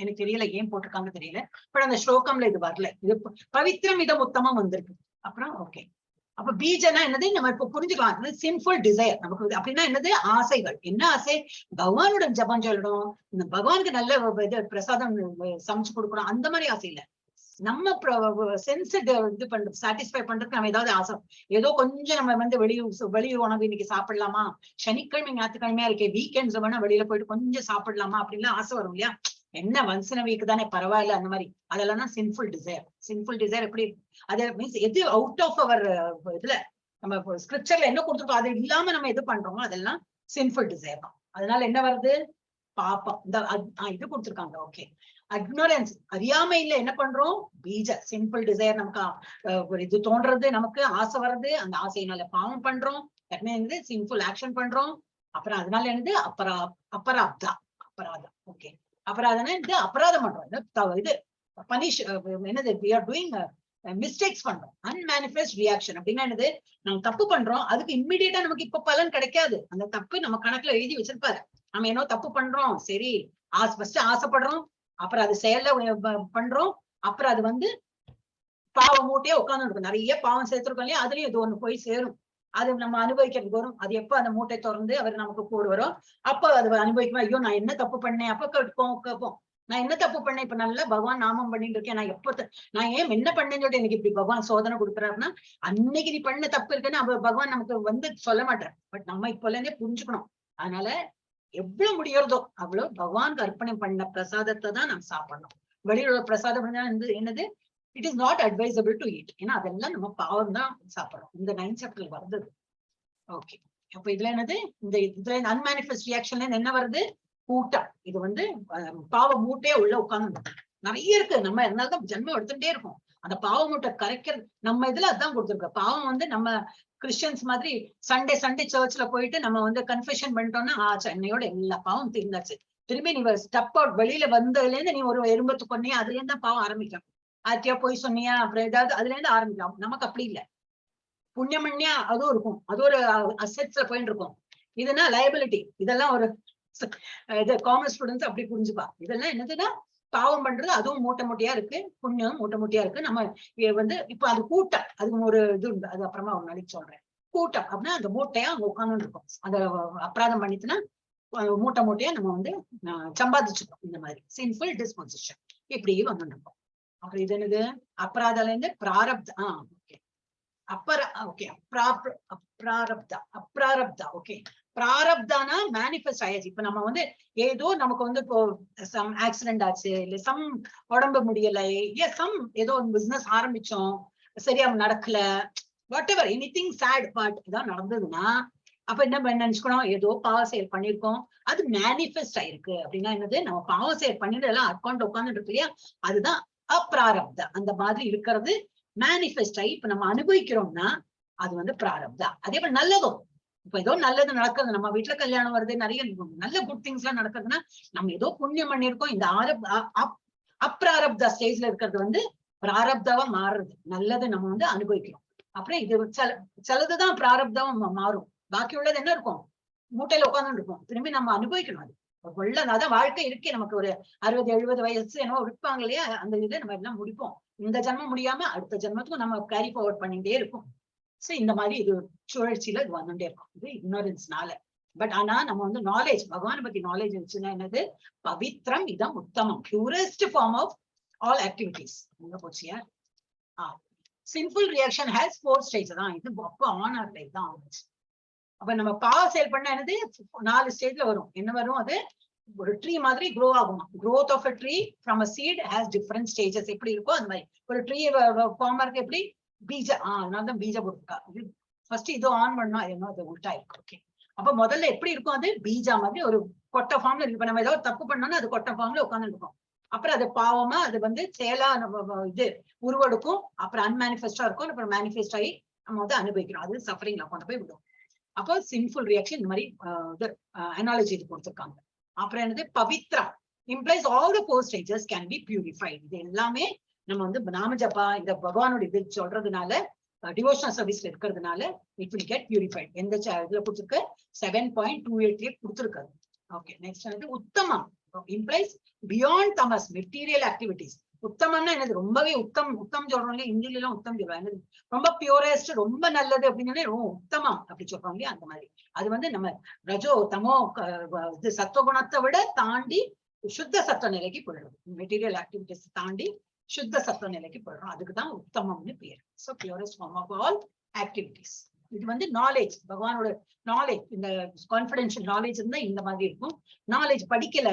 எனக்கு தெரியல ஏன் போட்டிருக்காங்க தெரியல. பட் அந்த ஸ்லோகம்ல இது வரல. இது பவித்ரம் இதமுத்தமம் வந்திருக்கு. அப்புறம் ஓகே, அப்ப பீஜனா என்னது நம்ம இப்ப புரிஞ்சுக்கலாம். சின்ஃபுல் டிசைர் நமக்கு அப்படின்னா என்னது? ஆசைகள். என்ன ஆசை? பகவானோட ஜபம் சொல்லணும், இந்த பகவானுக்கு நல்ல இது பிரசாதம் சமைச்சு கொடுக்கணும், அந்த மாதிரி ஆசை இல்ல. நம்ம சென்ஸ் இது பண்றது, சாட்டிஸ்ஃபை பண்றதுக்கு நம்ம ஏதாவது ஆசை. ஏதோ கொஞ்சம் நம்ம வந்து வெளி உணவு இன்னைக்கு சாப்பிடலாமா, சனிக்கிழமை ஞாயிற்றுக்கிழமையா இருக்கே, வீக்கெண்ட்ஸ் வேணா வெளியில போயிட்டு கொஞ்சம் சாப்பிடலாமா அப்படின்லாம் ஆசை வரும் இல்லையா? என்ன ஒன்ஸ் இன் a week தானே, பரவாயில்ல, அந்த மாதிரி. அதெல்லாம் தான் சின்ஃபுல் டிசைர். சின்ஃபுல் டிசைர் எப்படி? அது மீன்ஸ் எது அவுட் ஆஃப் அவர் இதுல நம்ம ஸ்கிரிப்சர்ல என்ன கொடுத்துருக்கோம் அது இல்லாம நம்ம எது பண்றோமோ அதெல்லாம் சின்ஃபுல் டிசைர் தான். அதனால என்ன வருது? பாப்பம். இந்த இது கொடுத்துருக்காங்க. ஓகே, அக்னோரன்ஸ், அறியாமையில என்ன பண்றோம்? பீஜ சிம்பிள் டிசைர். நமக்கு ஒரு இது தோன்றது, நமக்கு ஆசை வர்றது, அந்த ஆசையினால பாவம் பண்றோம், சிம்பிள் ஆக்ஷன் பண்றோம். அப்புறம் அதனால என்னது? அபராதா. அபராதம். ஓகே, அபராதம்னா இது அபராதம் பண்றோம், இது பனிஷ் என்னது? we are doing மிஸ்டேக்ஸ் பண்றோம். அன்மேனிஃபெஸ்ட் ரியாக்ஷன் அப்படின்னா என்னது? நம்ம தப்பு பண்றோம், அதுக்கு இம்மிடியேட்டா நமக்கு இப்ப பலன் கிடைக்காது. அந்த தப்பு நம்ம கணக்குல எழுதி வச்சிருப்பாரு. நம்ம என்ன தப்பு பண்றோம், சரி ஃபர்ஸ்ட் ஆசைப்படுறோம், அப்புறம் அது செயல்ல பண்றோம், அப்புறம் அது வந்து பாவம் மூட்டையே உட்கார்ந்து இருக்கும். நிறைய பாவம் சேர்த்திருக்கோம் இல்லையா? அதுலயும் இது ஒண்ணு போய் சேரும். அது நம்ம அனுபவிக்கிறதுக்கு வரும். அது எப்ப அந்த மூட்டை திறந்து அவர் நமக்கு கூடு வரும், அப்ப அது அனுபவிக்கும். ஐயோ நான் என்ன தப்பு பண்ணேன், அப்ப கேட்போம் நான் என்ன தப்பு பண்ணேன், இப்ப நல்லா பகவான் நாமம் பண்ணிட்டு இருக்கேன், நான் ஏன் என்ன பண்ணேன்னு சொல்லிட்டு எனக்கு இப்படி பகவான் சோதனை கொடுக்குறாருன்னா, அன்னைக்கு நீ பண்ண தப்பு இருக்குன்னு பகவான் நமக்கு வந்து சொல்ல மாட்டார். பட் நம்ம இப்பல இருந்தே புரிஞ்சுக்கணும். அதனால எவ்வளவு முடியறதோ அவ்வளவு பகவானுக்கு அர்ப்பணை பண்ண பிரசாதத்தை தான் நம்ம சாப்பிடணும். வெளியில பிரசாதம் என்னது? It is not advisable to eat. ஏன்னா அதெல்லாம் நம்ம பாவம் தான் சாப்பிடணும். இந்த 9th chapter வருது. ஓகே, அப்ப இதுல என்னது? இந்த இதுல அன்மேனிஃபெஸ்ட் ரியாக்ஷன்ல என்ன வருது? கூட்டம். இது வந்து பாவ மூட்டையே உள்ள உட்கார்ந்து நிறைய இருக்கு. நம்ம இருந்தால்தான் ஜென்மம் எடுத்துட்டே இருக்கும். அந்த பாவ மூட்டை கரைக்கிறது நம்ம இதுல அதான் கொடுத்துருக்கோம். பாவம் வந்து நம்ம கிறிஸ்டியன்ஸ் மாதிரி சண்டே சர்ச்ல போயிட்டு நம்ம வந்து கன்ஃபெஷன் பண்ணிட்டோம்னா சென்னையோட எல்லா பாவம் தீர்ந்தாச்சு. திரும்பி நீ ஸ்டெப் அவுட் வெளியில வந்ததுல இருந்து நீ ஒரு எறும்பத்து கொன்னியா, அதுல இருந்து தான் பாவம் ஆரம்பிக்கும். ஆத்தியா போய் சொன்னியா, அப்புறம் ஏதாவது அதுல இருந்து ஆரம்பிக்கலாம். நமக்கு அப்படி இல்லை. புண்ணியமண்யா அதுவும் இருக்கும், அது ஒரு அசெட்ஸ்ல போயிட்டு இருக்கும். இதுனா லயபிலிட்டி. இதெல்லாம் ஒரு இது காமர்ஸ் ஸ்டூடெண்ட்ஸ் அப்படி புரிஞ்சுப்பா. இதெல்லாம் என்னதுன்னா பாவம் பண்றது, அதுவும் மூட்டை மூட்டையா இருக்கு, புண்ணியம் மூட்டை மூட்டையா இருக்கு. நம்ம வந்து இப்ப அது கூட்டம், அது ஒரு இது உண்டு, அது அப்புறமா ஒரு நாளைக்கு சொல்றேன். கூட்டம் அப்படின்னா அந்த மூட்டையா அங்க உட்கார்ந்து இருக்கும். அதை அபராதம் பண்ணிட்டுன்னா மூட்டை மூட்டையா நம்ம வந்து சம்பாதிச்சுக்கோம். இந்த மாதிரி சின்ஃபுல் டிஸ்போசிஷன் இப்படி வந்துட்டு இருக்கோம். அப்புறம் இது என்னது? அபராதால இருந்து பிராரப்தா. ஓகே, அப்ராரப்தா. ஓகே, பிராரப்தானா மேனிஃபெஸ்ட் ஆயாச்சு. இப்ப நம்ம வந்து ஏதோ நமக்கு வந்து இப்போ சம் ஆக்சிடென்ட் ஆச்சு, இல்ல சம் உடம்பு முடியல, இல்ல சம் ஏதோ ஒரு பிசினஸ் ஆரம்பிச்சோம் சரியா நடக்கல, what ever anything sad part இதான் நடந்ததுன்னா அப்ப என்ன நினைச்சுக்கணும்? ஏதோ பாவ செயல் பண்ணிருக்கோம், அது மேனிஃபெஸ்ட் ஆயிருக்கு. அப்படின்னா என்னது? நம்ம பாவ செயல் பண்ணிட்டு எல்லாம் அக்கௌண்ட் உட்காந்துட்டு இருக்கு இல்லையா, அதுதான் அப்ராரப்தா. அந்த மாதிரி இருக்கிறது மேனிஃபெஸ்ட் ஆகி இப்ப நம்ம அனுபவிக்கிறோம்னா அது வந்து பிராரப்தா. அதே மாதிரி நல்லதும், இப்ப ஏதோ நல்லது நடக்குது, நம்ம வீட்டுல கல்யாணம் வருது, நிறைய நல்ல குட் திங்ஸ் எல்லாம் நடக்குதுன்னா நம்ம ஏதோ புண்ணியம் பண்ணிருக்கோம். இந்த அப்ராரப்தா ஸ்டேஜ்ல இருக்கிறது வந்து பிராரப்தாவா மாறுறது. நல்லது நம்ம வந்து அனுபவிக்கிறோம். அப்புறம் இது சிலதுதான் பிராரப்தாவும் மாறும். பாக்கி உள்ளது என்ன இருக்கும்? மூட்டையில உட்கார்ந்து இருப்போம். திரும்பி நம்ம அனுபவிக்கணும். அது உள்ள அதான் வாழ்க்கை இருக்கே. நமக்கு ஒரு 60-70 வயசு என்னவோ இருப்பாங்க இல்லையா, அந்த இதை நம்ம எல்லாம் முடிப்போம். இந்த ஜென்மம் முடியாம அடுத்த ஜென்மத்துக்கும் நம்ம கேரி ஃபார்வர்ட் பண்ணிட்டே இருக்கும். சோ இந்த மாதிரி இது சுழற்சியில இது வந்துட்டே இருக்கும். இது இக்னோரன்ஸ்னால. பட் ஆனா நம்ம வந்து நாலேஜ், பகவானை பத்தி நாலேஜ் இருந்துச்சுன்னா என்னது, பவித்ரம் இதம் உத்தமம், purest form of all activities. எங்க போச்சியா? சிம்பிள் ரியாக்ஷன் ஹேஸ் 4 ஸ்டேஜ் தான். இது அப்போ ஆன் ஆர் டைப் தான் ஆச்சு. அப்ப நம்ம பாவ செயல் பண்ண என்னது 4 ஸ்டேஜ்ல வரும். என்ன வரும்? அது ஒரு ட்ரீ மாதிரி க்ரோ ஆகுமா. growth of a tree from a seed has different stages. எப்படி இருக்கோ அந்த மாதிரி ஒரு ட்ரீ ஃபார்ம் ஆருக்கு எப்படி பீஜ அதனாலதான் பீஜ போட்டுருக்கா. ஃபர்ஸ்ட் இது ஆன் பண்ணா என்ன அது உல்டா இருக்கு. ஓகே, அப்ப முதல்ல எப்படி இருக்கும்? அது பீஜா மாதிரி ஒரு கொட்டை ஃபார்ம்ல இருக்கு. நம்ம ஏதாவது தப்பு பண்ணோம்னா அது கொட்டை ஃபார்ம்ல உட்கார்ந்து இருக்கும். அப்புறம் அது பாவமா அது வந்து செயலா இது உருவெடுக்கும். அப்புறம் அன்மேனிஃபெஸ்டா இருக்கும். அப்புறம் மேனிஃபெஸ்ட் ஆகி நம்ம வந்து அனுபவிக்கிறோம். அது சஃபரிங்ல கொண்டு போய் விடும். அப்போ சின்ஃபுல் ரியாக்ஷன் இந்த மாதிரி அனாலஜி இது கொடுத்துருக்காங்க. அப்புறம் என்னது? Pavithra implies all the 4 stages can be purified. இது எல்லாமே நம்ம வந்து நாமஜப்பா இந்த பகவானோட இது சொல்றதுனால, டிவோஷனல் சர்வீஸ்ல இருக்கிறதுனால இட் வில் கெட் பியூரிஃபைட். எந்த இதுல கொடுத்துருக்கு? 7.28 கொடுத்துருக்காரு. ஓகே, நெக்ஸ்ட் வந்து உத்தமம் இம்ப்ளைஸ் பியாண்ட் தமஸ் மெட்டீரியல் ஆக்டிவிட்டிஸ். உத்தமம்னா என்னது? ரொம்பவே உத்தம் சொல்றோம் இல்லையா, இந்தியில எல்லாம் உத்தம் சொல்றாங்க. ரொம்ப பியூரஸ்ட், ரொம்ப நல்லது அப்படின்னு உத்தமம் அப்படி சொல்றோம் இல்லையா, அந்த மாதிரி. அது வந்து நம்ம ரஜோ தமோ இது சத்துவகுணத்தை விட தாண்டி சுத்த சத்துவ நிலைக்கு போயிடும். மெட்டீரியல் ஆக்டிவிட்டிஸ் தாண்டி சுத்த சத்துவ நிலைக்கு போயிடும். அதுக்குதான் உத்தமம்னு பேர். So purest form of all activities. இது வந்து நாலேஜ், பகவானோட நாலேஜ். இந்த கான்பிடென்ஷியல் நாலேஜ் இருந்தா இந்த மாதிரி இருக்கும். நாலேஜ் படிக்கல,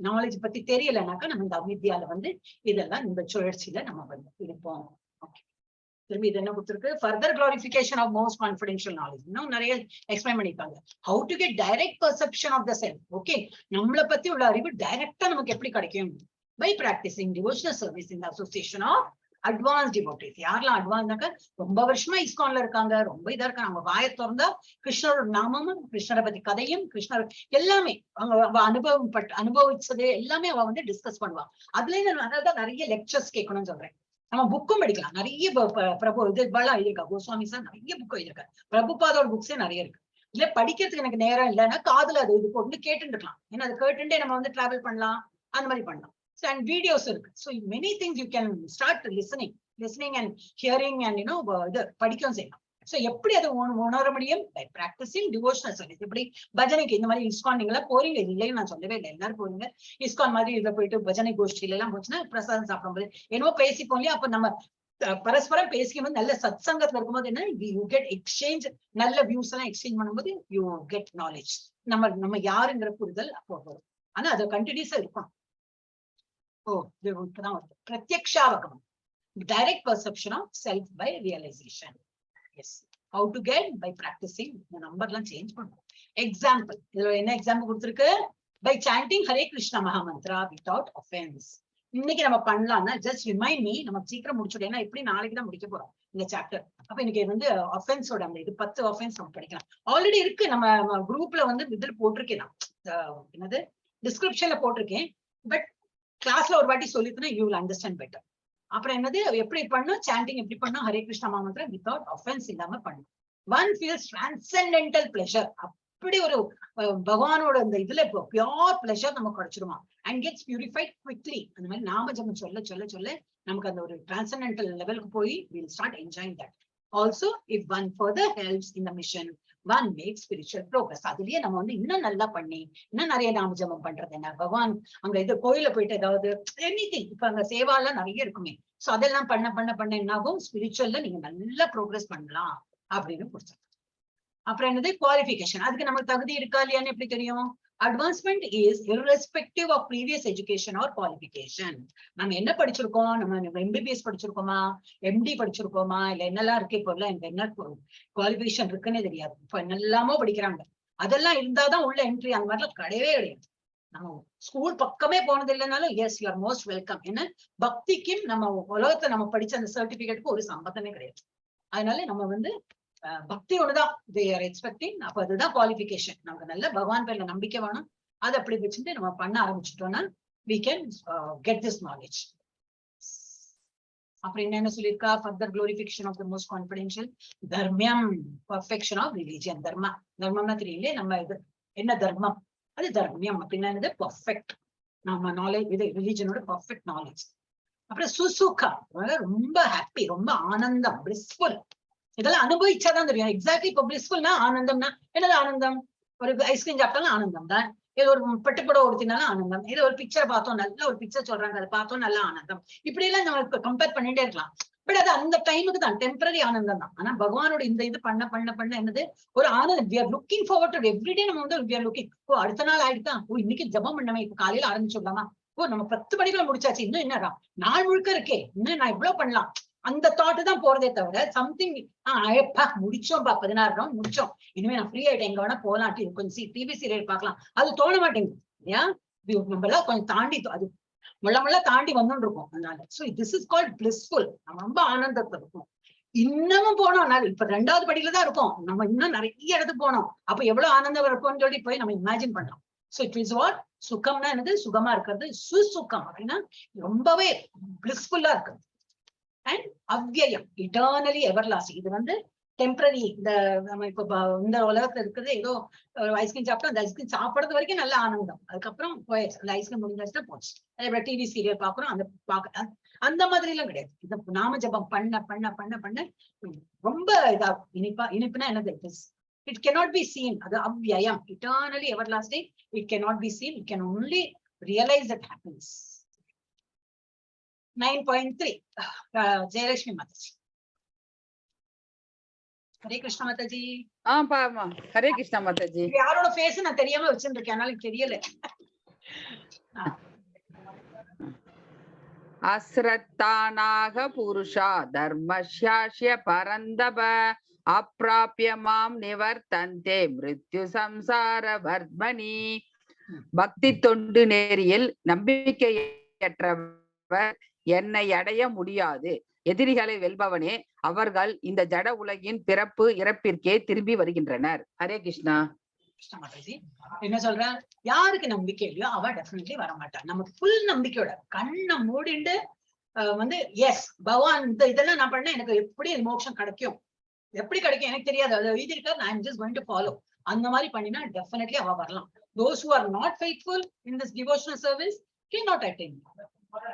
நாலேஜ் பத்தி தெரியலனாக்கா நம்ம இந்த அவித்யால வந்து இதெல்லாம் இந்த சுழற்சியில நம்ம வந்து இருப்போம். ஓகே, திரும்பி இது என்ன கொடுத்துருக்கு? Further glorification of most confidential knowledge. இன்னும் நிறைய எக்ஸ்பிளைன் பண்ணிருக்காங்க. How to get direct perception of the self. Okay, நம்மளை பத்தி உள்ள அறிவு டைரக்டா நமக்கு எப்படி கிடைக்கும்? By practising devotional service in association of advance devotees. யாரெல்லாம் அட்வான்ஸ்னாக்க ரொம்ப வருஷமா இஸ்கான்ல இருக்காங்க, ரொம்ப இதா இருக்காங்க. அவங்க வாயை திறந்தா கிருஷ்ணரோட நாமமும் கிருஷ்ணரை பத்தி கதையும் கிருஷ்ணர் எல்லாமே அவங்க அனுபவிச்சது எல்லாமே அவ வந்து டிஸ்கஸ் பண்ணுவான். அதுல இருந்து அதான் நிறைய லெக்சர்ஸ் கேட்கணும்னு சொல்றேன். நம்ம புக்கும் படிக்கலாம். நிறைய பிரபு இது இப்பெல்லாம் எழுதியிருக்கா. கோஸ்வாமி சார் நிறைய புக் எழுதியிருக்காரு. பிரபுபாதோட புக்ஸே நிறைய இருக்கு. இல்ல படிக்கிறதுக்கு எனக்கு நேரம் இல்லைன்னா காதுல அது இது போட்டு கேட்டுட்டு இருக்கலாம். ஏன்னா அது கேட்டுட்டே நம்ம வந்து டிராவல் பண்ணலாம், அந்த மாதிரி பண்ணலாம். And videos இருக்கு. So many things you can start listening and hearing and இது படிக்கவும் செய்யலாம். So எப்படி அது உணர முடியும்? By practicing devotional service. இப்படி பஜனைக்கு இந்த மாதிரி இஸ்கான் நீங்களா போறீங்க இல்லைன்னு நான் சொல்லவே இல்லை, எல்லாரும் போறீங்க. இஸ்கான் மாதிரி இதுல போயிட்டு பஜனை கோஷ்டியில எல்லாம் போச்சுன்னா பிரசாதம் சாப்பிடும்போது என்னவோ பேசிப்போம் இல்லையா, அப்ப நம்ம பரஸ்பரம் பேசிக்கும்போது நல்ல சத் சங்கத்துல இருக்கும்போது என்ன, யூ கெட் எக்ஸ்சேஞ்ச், நல்ல வியூஸ் எல்லாம் எக்ஸ்சேஞ்ச் பண்ணும்போது யூ கெட் நாலேஜ். நம்ம யாருங்கிற புரிதல் அப்போ வரும். ஆனா அது கண்டினியூஸா இருக்கும். பிரத்யக்ஷாவகமம், direct perception of self by realization. Yes, how to get? By practicing. இந்த நம்பர்லாம் சேஞ்ச் பண்ணுவோம். எக்ஸாம்பிள், இதுல என்ன எக்ஸாம்பிள் கொடுத்திருக்கு? By chanting Hare Krishna Mahamantra without offense. இன்னைக்கு நம்ம பண்ணலாம்னா ஜஸ்ட் ரிமைண்ட் மீ, நம்ம சீக்கிரம் முடிச்சுடும். ஏன்னா எப்படி நாளைக்கு தான் முடிக்க போறோம் இந்த சாப்டர். அப்ப இன்னைக்கு வந்து அஃபென்ஸோட அந்த இது 10 அஃபென்ஸ் நம்ம படிக்கலாம். ஆல்ரெடி இருக்கு, நம்ம குரூப்ல வந்து இதில் போட்டிருக்கேன், என்னது டிஸ்கிரிப்ஷன்ல போட்டிருக்கேன். பட் கிளாஸ்ல ஒரு வாட்டி சொல்லிட்டுனா யூ வில் அண்டர்ஸ்டாண்ட் பெட்டர். அப்புறம் என்னது எப்படி பண்ணும், சாண்டிங் எப்படி பண்ணும், ஹரே கிருஷ்ணா மந்திரம் வித்வுட் ஆஃபென்ஸ் இல்லாம பண்ணும். One feels transcendental pleasure. அப்படி ஒரு பகவானோட அந்த இதுல பியூர் பிளஷர் நமக்கு கிடைச்சிருமா. And gets purified quickly. அந்த மாதிரி நாம ஜபம் சொல்ல சொல்ல சொல்ல நமக்கு அந்த ஒரு டிரான்சென்டென்டல் லெவலுக்கு போய் will start enjoying that. Also if one further helps in the mission, one makes spiritual progress. அதுலயே நம்ம வந்து இன்னும் நல்லா பண்ணி இன்னும் நிறைய நாம ஜபம் பண்றது என்ன, பகவான் அங்க இது கோயில போயிட்டு ஏதாவது எனிதிங், இப்ப அங்க சேவாலாம் நிறைய இருக்குமே. சோ அதெல்லாம் பண்ண பண்ண பண்ண என்னாகும், ஸ்பிரிச்சுவல்ல நீங்க நல்லா ப்ரோக்ரஸ் பண்ணலாம் அப்படின்னு கொடுத்தாங்க. அப்புறம் என்னது குவாலிஃபிகேஷன். அதுக்கு நமக்கு தகுதி இருக்கா இல்லையான்னு எப்படி தெரியும்? Advancement is irrespective of previous education or qualification. நம்ம என்ன படிச்சிருக்கோம், நம்ம எம்பிபிஎஸ் படிச்சிருக்கோமா, எம்டி படிச்சிருக்கோமா, இல்ல என்னெல்லாம் இருக்கு, இப்போ எல்லாம் என்ன குவாலிஃபிகேஷன் இருக்குன்னே தெரியாது. இப்ப என்னெல்லாமோ படிக்கிறாங்க. அதெல்லாம் இருந்தாதான் உள்ள என்ட்ரி. அந்த மாதிரிலாம் கிடையவே கிடையாது. நம்ம ஸ்கூல் பக்கமே போனது இல்லைனாலும் yes you are most welcome. ஏன்னா பக்திக்கும் நம்ம உலகத்தை நம்ம படிச்ச அந்த சர்டிபிகேட்டுக்கு ஒரு சம்பந்தமே கிடையாது. அதனால நம்ம வந்து பக்தி ஒண்ணுதான் they are expecting. அப்ப அதுதான் குவாலிஃபிகேஷன். நமக்கு நல்ல பகவான் பேர்ல நம்பிக்கை வேணும். அதை அப்படி வச்சுட்டு நம்ம பண்ண ஆரம்பிச்சுட்டோம்னா we can get this knowledge. அப்புறம் என்ன சொல்லியிருக்கா? further glorification of the most confidential தர்மியம், perfection of religion. தர்மம்னா தெரியல, நம்ம இது என்ன தர்மம், அது தர்மியம் அப்படின்னா பர்ஃபெக்ட். நம்ம நாலேஜ் இது ரிலீஜனோட பர்ஃபெக்ட் நாலேஜ். அப்புறம் சுசுகம், ரொம்ப ஹாப்பி, ரொம்ப ஆனந்தம், பிளிஸ்ஃபுல். இதெல்லாம் அனுபவிச்சாதான் தெரியும் எக்ஸாக்ட்லி. இப்போ பிளிஸ்ஃபுல்னா ஆனந்தம்னா என்னது ஆனந்தம்? ஒரு ஐஸ்கிரீம் சாப்பிட்டாலும் ஆனந்தம் தான். ஏதோ ஒரு பட்டுப்பட ஒருத்தினாலும் ஆனந்தம். ஏதோ ஒரு பிக்சர் பார்த்தோம், நல்ல ஒரு பிக்சர் சொல்றாங்க, அதை பார்த்தோம், நல்ல ஆனந்தம். இப்படி எல்லாம் நம்ம கம்பேர் பண்ணிட்டே இருக்கலாம். பட் அது அந்த டைமுக்கு தான், டெம்பரரி ஆனந்தம் தான். ஆனா பகவானோட இந்த இது பண்ண பண்ண பண்ண என்னது ஒரு ஆனந்தம். we are looking forward to everyday. நம்ம வந்து we are looking, ஓ அடுத்த நாள் ஆயிடுதான், ஓ இன்னைக்கு ஜபம் பண்ணவே, இப்ப காலையில ஆரம்பிச்சுடலாமா, ஓ நம்ம 10 மணிக்குள்ள முடிச்சாச்சு, இன்னும் என்னடா நாள் முழுக்க இருக்கே, இன்னும் நான் இவ்வளவு பண்ணலாம். அந்த தாட்டு தான் போறதே தவிர சம்திங் எப்பா முடிச்சோம், 16 ரவுண்ட் முடிச்சோம், இனிமே நான் ஃப்ரீ ஆயிட்டேன், எங்க வேணா போலாம், கொஞ்சம் டிவி சீரியல் பார்க்கலாம், அது தோண மாட்டேங்குது. ஏன் நம்ம எல்லாம் கொஞ்சம் தாண்டி அது முள்ள தாண்டி வந்துட்டு இருக்கோம். அதனால so this is called blissful. நம்ம ரொம்ப ஆனந்தத்தை இருக்கும். இன்னமும் போனோம், இப்ப 2வது படியில தான் இருக்கோம், நம்ம இன்னும் நிறைய இடத்துக்கு போனோம். அப்ப எவ்வளவு ஆனந்தம் இருக்கும்னு சொல்லி போய் நம்ம இமேஜின் பண்ணலாம். சோ இட் இஸ் வாட் சுகம்னா என்னது, சுகமா இருக்கிறது. சுசுகம் அப்படின்னா ரொம்பவே பிளிஸ்ஃபுல்லா இருக்குது. அண்ட் அவ்யயம், இட்டர்னலி எவர்லாஸ்டிங். இது வந்து டெம்பரரி. இந்த நம்ம இப்ப இந்த உலகத்துல இருக்கிறது ஏதோ ஐஸ்கிரீம் சாப்பிட்டோம், அந்த ஐஸ்கிரீம் சாப்பிடுறது வரைக்கும் நல்ல ஆனந்தம், அதுக்கப்புறம் போயிடுச்சு, அந்த ஐஸ்கிரீம் முடிஞ்சாச்சுன்னா போச்சு. அதே போல டிவி சீரியல் பாக்குறோம், அந்த மாதிரி எல்லாம் கிடையாது. இந்த நாம ஜபம் பண்ண பண்ண பண்ண பண்ண ரொம்ப இதா இனிப்புனா என்னது, இட் cannot be seen. அது அவ்யயம், eternally everlasting. It cannot be seen, it can only realize that happens. 9.3 Jayalakshmi Mataji. Hare Krishna Mataji. Bhama Hare Krishna Mataji. யாரோட ஃபேஸ் நான் தெரியாம வச்சிருக்கேன், அதனால தெரியல. அஸ்ரத்தானாக புருஷா தர்மஸ்யாஸ்ய பரந்தப அப்ராப்ய மாம் நிவர்த்தந்தே மிருத்யு சம்சார வர்மணி. பக்தி தொண்டு நேரியில் நம்பிக்கையற்றவர் என்னை அடைய முடியாது. எதிரிகளை வெல்பவனே, அவர்கள் இந்த ஜட உலகின் பிறப்பு இறப்பிற்கே திரும்பி வருகின்றனர். ஹரே கிருஷ்ணா. என்ன சொல்ற, யாருக்கு நம்பிக்கை இல்லையோ அவ டெஃபினெட்லி வரமாட்டா. நமக்கு ஃபுல் நம்பிக்கையோட கண்ணை மூடிண்டு வந்து எஸ் பகவான் இதெல்லாம் நான் பண்ண எனக்கு எப்படி மோட்சம் கிடைக்கும், எப்படி கிடைக்கும் எனக்கு தெரியாது, அதை எழுதியிருக்காரு, நான் ஜஸ்ட் கோயிங் டு ஃபாலோ, அந்த மாதிரி பண்ணினா டெஃபினெட்லி அவ வரலாம். Those who are not faithful in this devotional service cannot attain.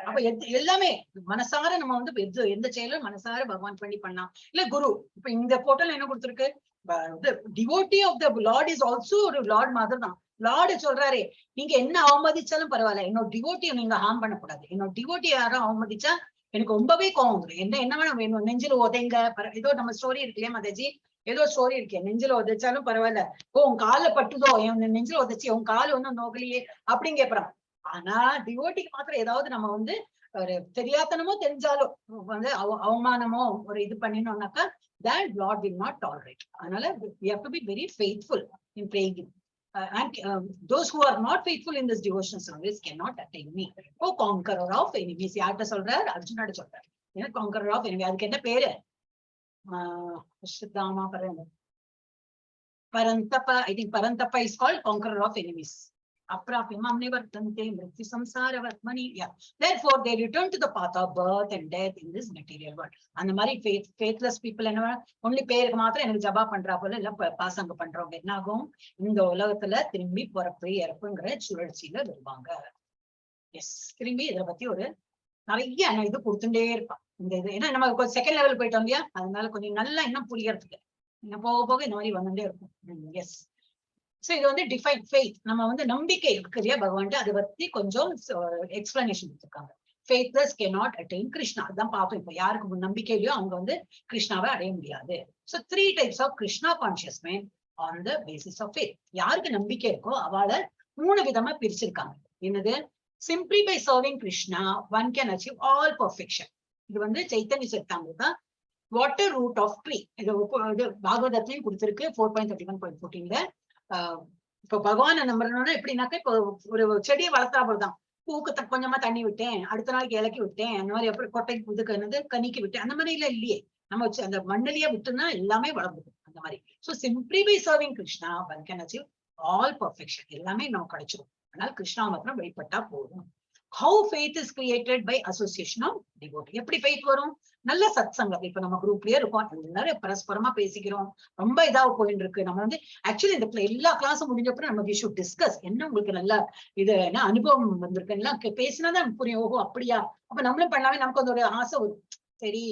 அப்ப எல்லாமே மனசார நம்ம வந்து எந்த செயலும் மனசார பகவான் பண்ணலாம். இல்ல குரு, இப்ப இந்த போட்டோல என்ன கொடுத்திருக்கு, devotee of the Lord is also ஒரு லார்ட் மாதிரி தான். லார்டு சொல்றாரு, நீங்க என்ன அவமதிச்சாலும் பரவாயில்ல, என்னோட டிவோட்டியை நீங்க ஹார்ம் பண்ணக்கூடாது. என்னோட டிவோட்டி யாரும் அவமதிச்சா எனக்கு ரொம்பவே கோவம் வந்துடும். என்ன வேணும், நெஞ்சில உதைங்க. ஏதோ நம்ம ஸ்டோரி இருக்கு இல்லையா மாதாஜி, ஏதோ ஸ்டோரி இருக்கேன், நெஞ்சில உதைச்சாலும் பரவாயில்ல, ஓ உன் கால பட்டுதோ, என் நெஞ்சில உதைச்சி உன் கால் ஒன்னும் நோக்கலையே அப்படின்னு கேட்பறான். ஆனா டிவோட்டிக்கு மாத்திரம் ஏதாவது நம்ம வந்து ஒரு தெரியாதனமோ தெரிஞ்சாலும் வந்து அவமானமோ ஒரு இது பண்ணினோம்னாக்கா that Lord will not tolerate. அதனால we have to be very faithful in praying. And those who are not faithful in this devotional service cannot attain me. Oh conqueror of enemies. யார்கிட்ட சொல்றார், அர்ஜுனாட்ட சொல்றார். ஏன்னா conqueror of enemy, அதுக்கு என்ன பேரு, பரந்தப்பா. I think பரந்தப்பா is called conqueror of enemies. Apraphimam nivartante mrityu samsara vartmani. Yeah. Therefore, they return to the path of birth and death in this material world. அந்த மாதிரி faithless people என்ன only பேருக்கு மாத்திரம் எனக்கு ஜபா பண்றா போல இல்ல பாசங்க பண்றவங்க என்ன ஆகும், இந்த உலகத்துல திரும்பி பிறப்பு இறப்புங்கிற சுழற்சியில வருவாங்க. எஸ், திரும்பி இதை பத்தி ஒரு நிறைய இது கொடுத்துட்டே இருப்பான். இந்த இது ஏன்னா நம்ம செகண்ட் லெவல் போயிட்டோம் இல்லையா, அதனால கொஞ்சம் நல்லா இன்னும் புரியறதுக்கு இன்னும் போக போக இந்த மாதிரி வந்துட்டே இருக்கும். எஸ், சோ இது வந்து டிஃபைன் ஃபெய்த். நம்ம வந்து நம்பிக்கை இருக்கு இல்லையா பகவான், அதை பத்தி கொஞ்சம் எக்ஸ்பிளனேஷன் கொடுத்துருக்காங்க. Faithless cannot attain Krishna. அதான் பார்த்தோம். இப்ப யாருக்கு நம்பிக்கை இல்லையோ அவங்க வந்து கிருஷ்ணாவை அடைய முடியாது. So 3 types of Krishna consciousness on the basis of faith. யாருக்கு நம்பிக்கை இருக்கோ அவளை 3 விதமா பிரிச்சிருக்காங்க. என்னது, simply by serving Krishna one can achieve all perfection. இது வந்து Chaitanya Charitamrita water root of tree. இது பாகவதத்தையும் கொடுத்திருக்கு 4.31.14. இப்ப பகவானை நம்புறோம்னா எப்படின்னாக்கா, இப்போ ஒரு செடியை வளர்த்தா போதுதான், பூக்கு கொஞ்சமா தண்ணி விட்டேன், அடுத்த நாளைக்கு இலக்கி விட்டேன், அந்த மாதிரி எப்படி கொட்டைக்கு இதுக்கு என்னது கனிக்கு விட்டேன், அந்த மாதிரி எல்லாம் இல்லையே. நம்ம அந்த மண்ணிலேயே விட்டுனா எல்லாமே வளர்ந்துடும் அந்த மாதிரி. So simply by serving Krishna one can achieve all perfection. எல்லாமே நம்ம கிடைச்சிடும். அதனால கிருஷ்ணா மாத்திரம் வெளிப்பட்டா போதும். How faith is created by association of devotee. எப்படி faith வரும்? நல்ல சத்சங்கம். இப்ப நம்ம குரூப்லயே இருக்கோம், எல்லாரும் பரஸ்பரமா பேசிக்கிறோம், ரொம்ப இதா போயிட்டு இருக்கு. நம்ம வந்து ஆக்சுவலி இந்த எல்லா கிளாஸும் முடிஞ்சப்பறம் நம்ம வி ஷுட் டிஸ்கஸ். என்ன உங்களுக்கு நல்ல இது என்ன அனுபவம் வந்திருக்கு எல்லாம் பேசினாதான் புரியும். ஓஹோ அப்படியா, அப்ப நம்மளும் பண்ணாவே நமக்கு அந்த ஒரு ஆசை வரும். சரி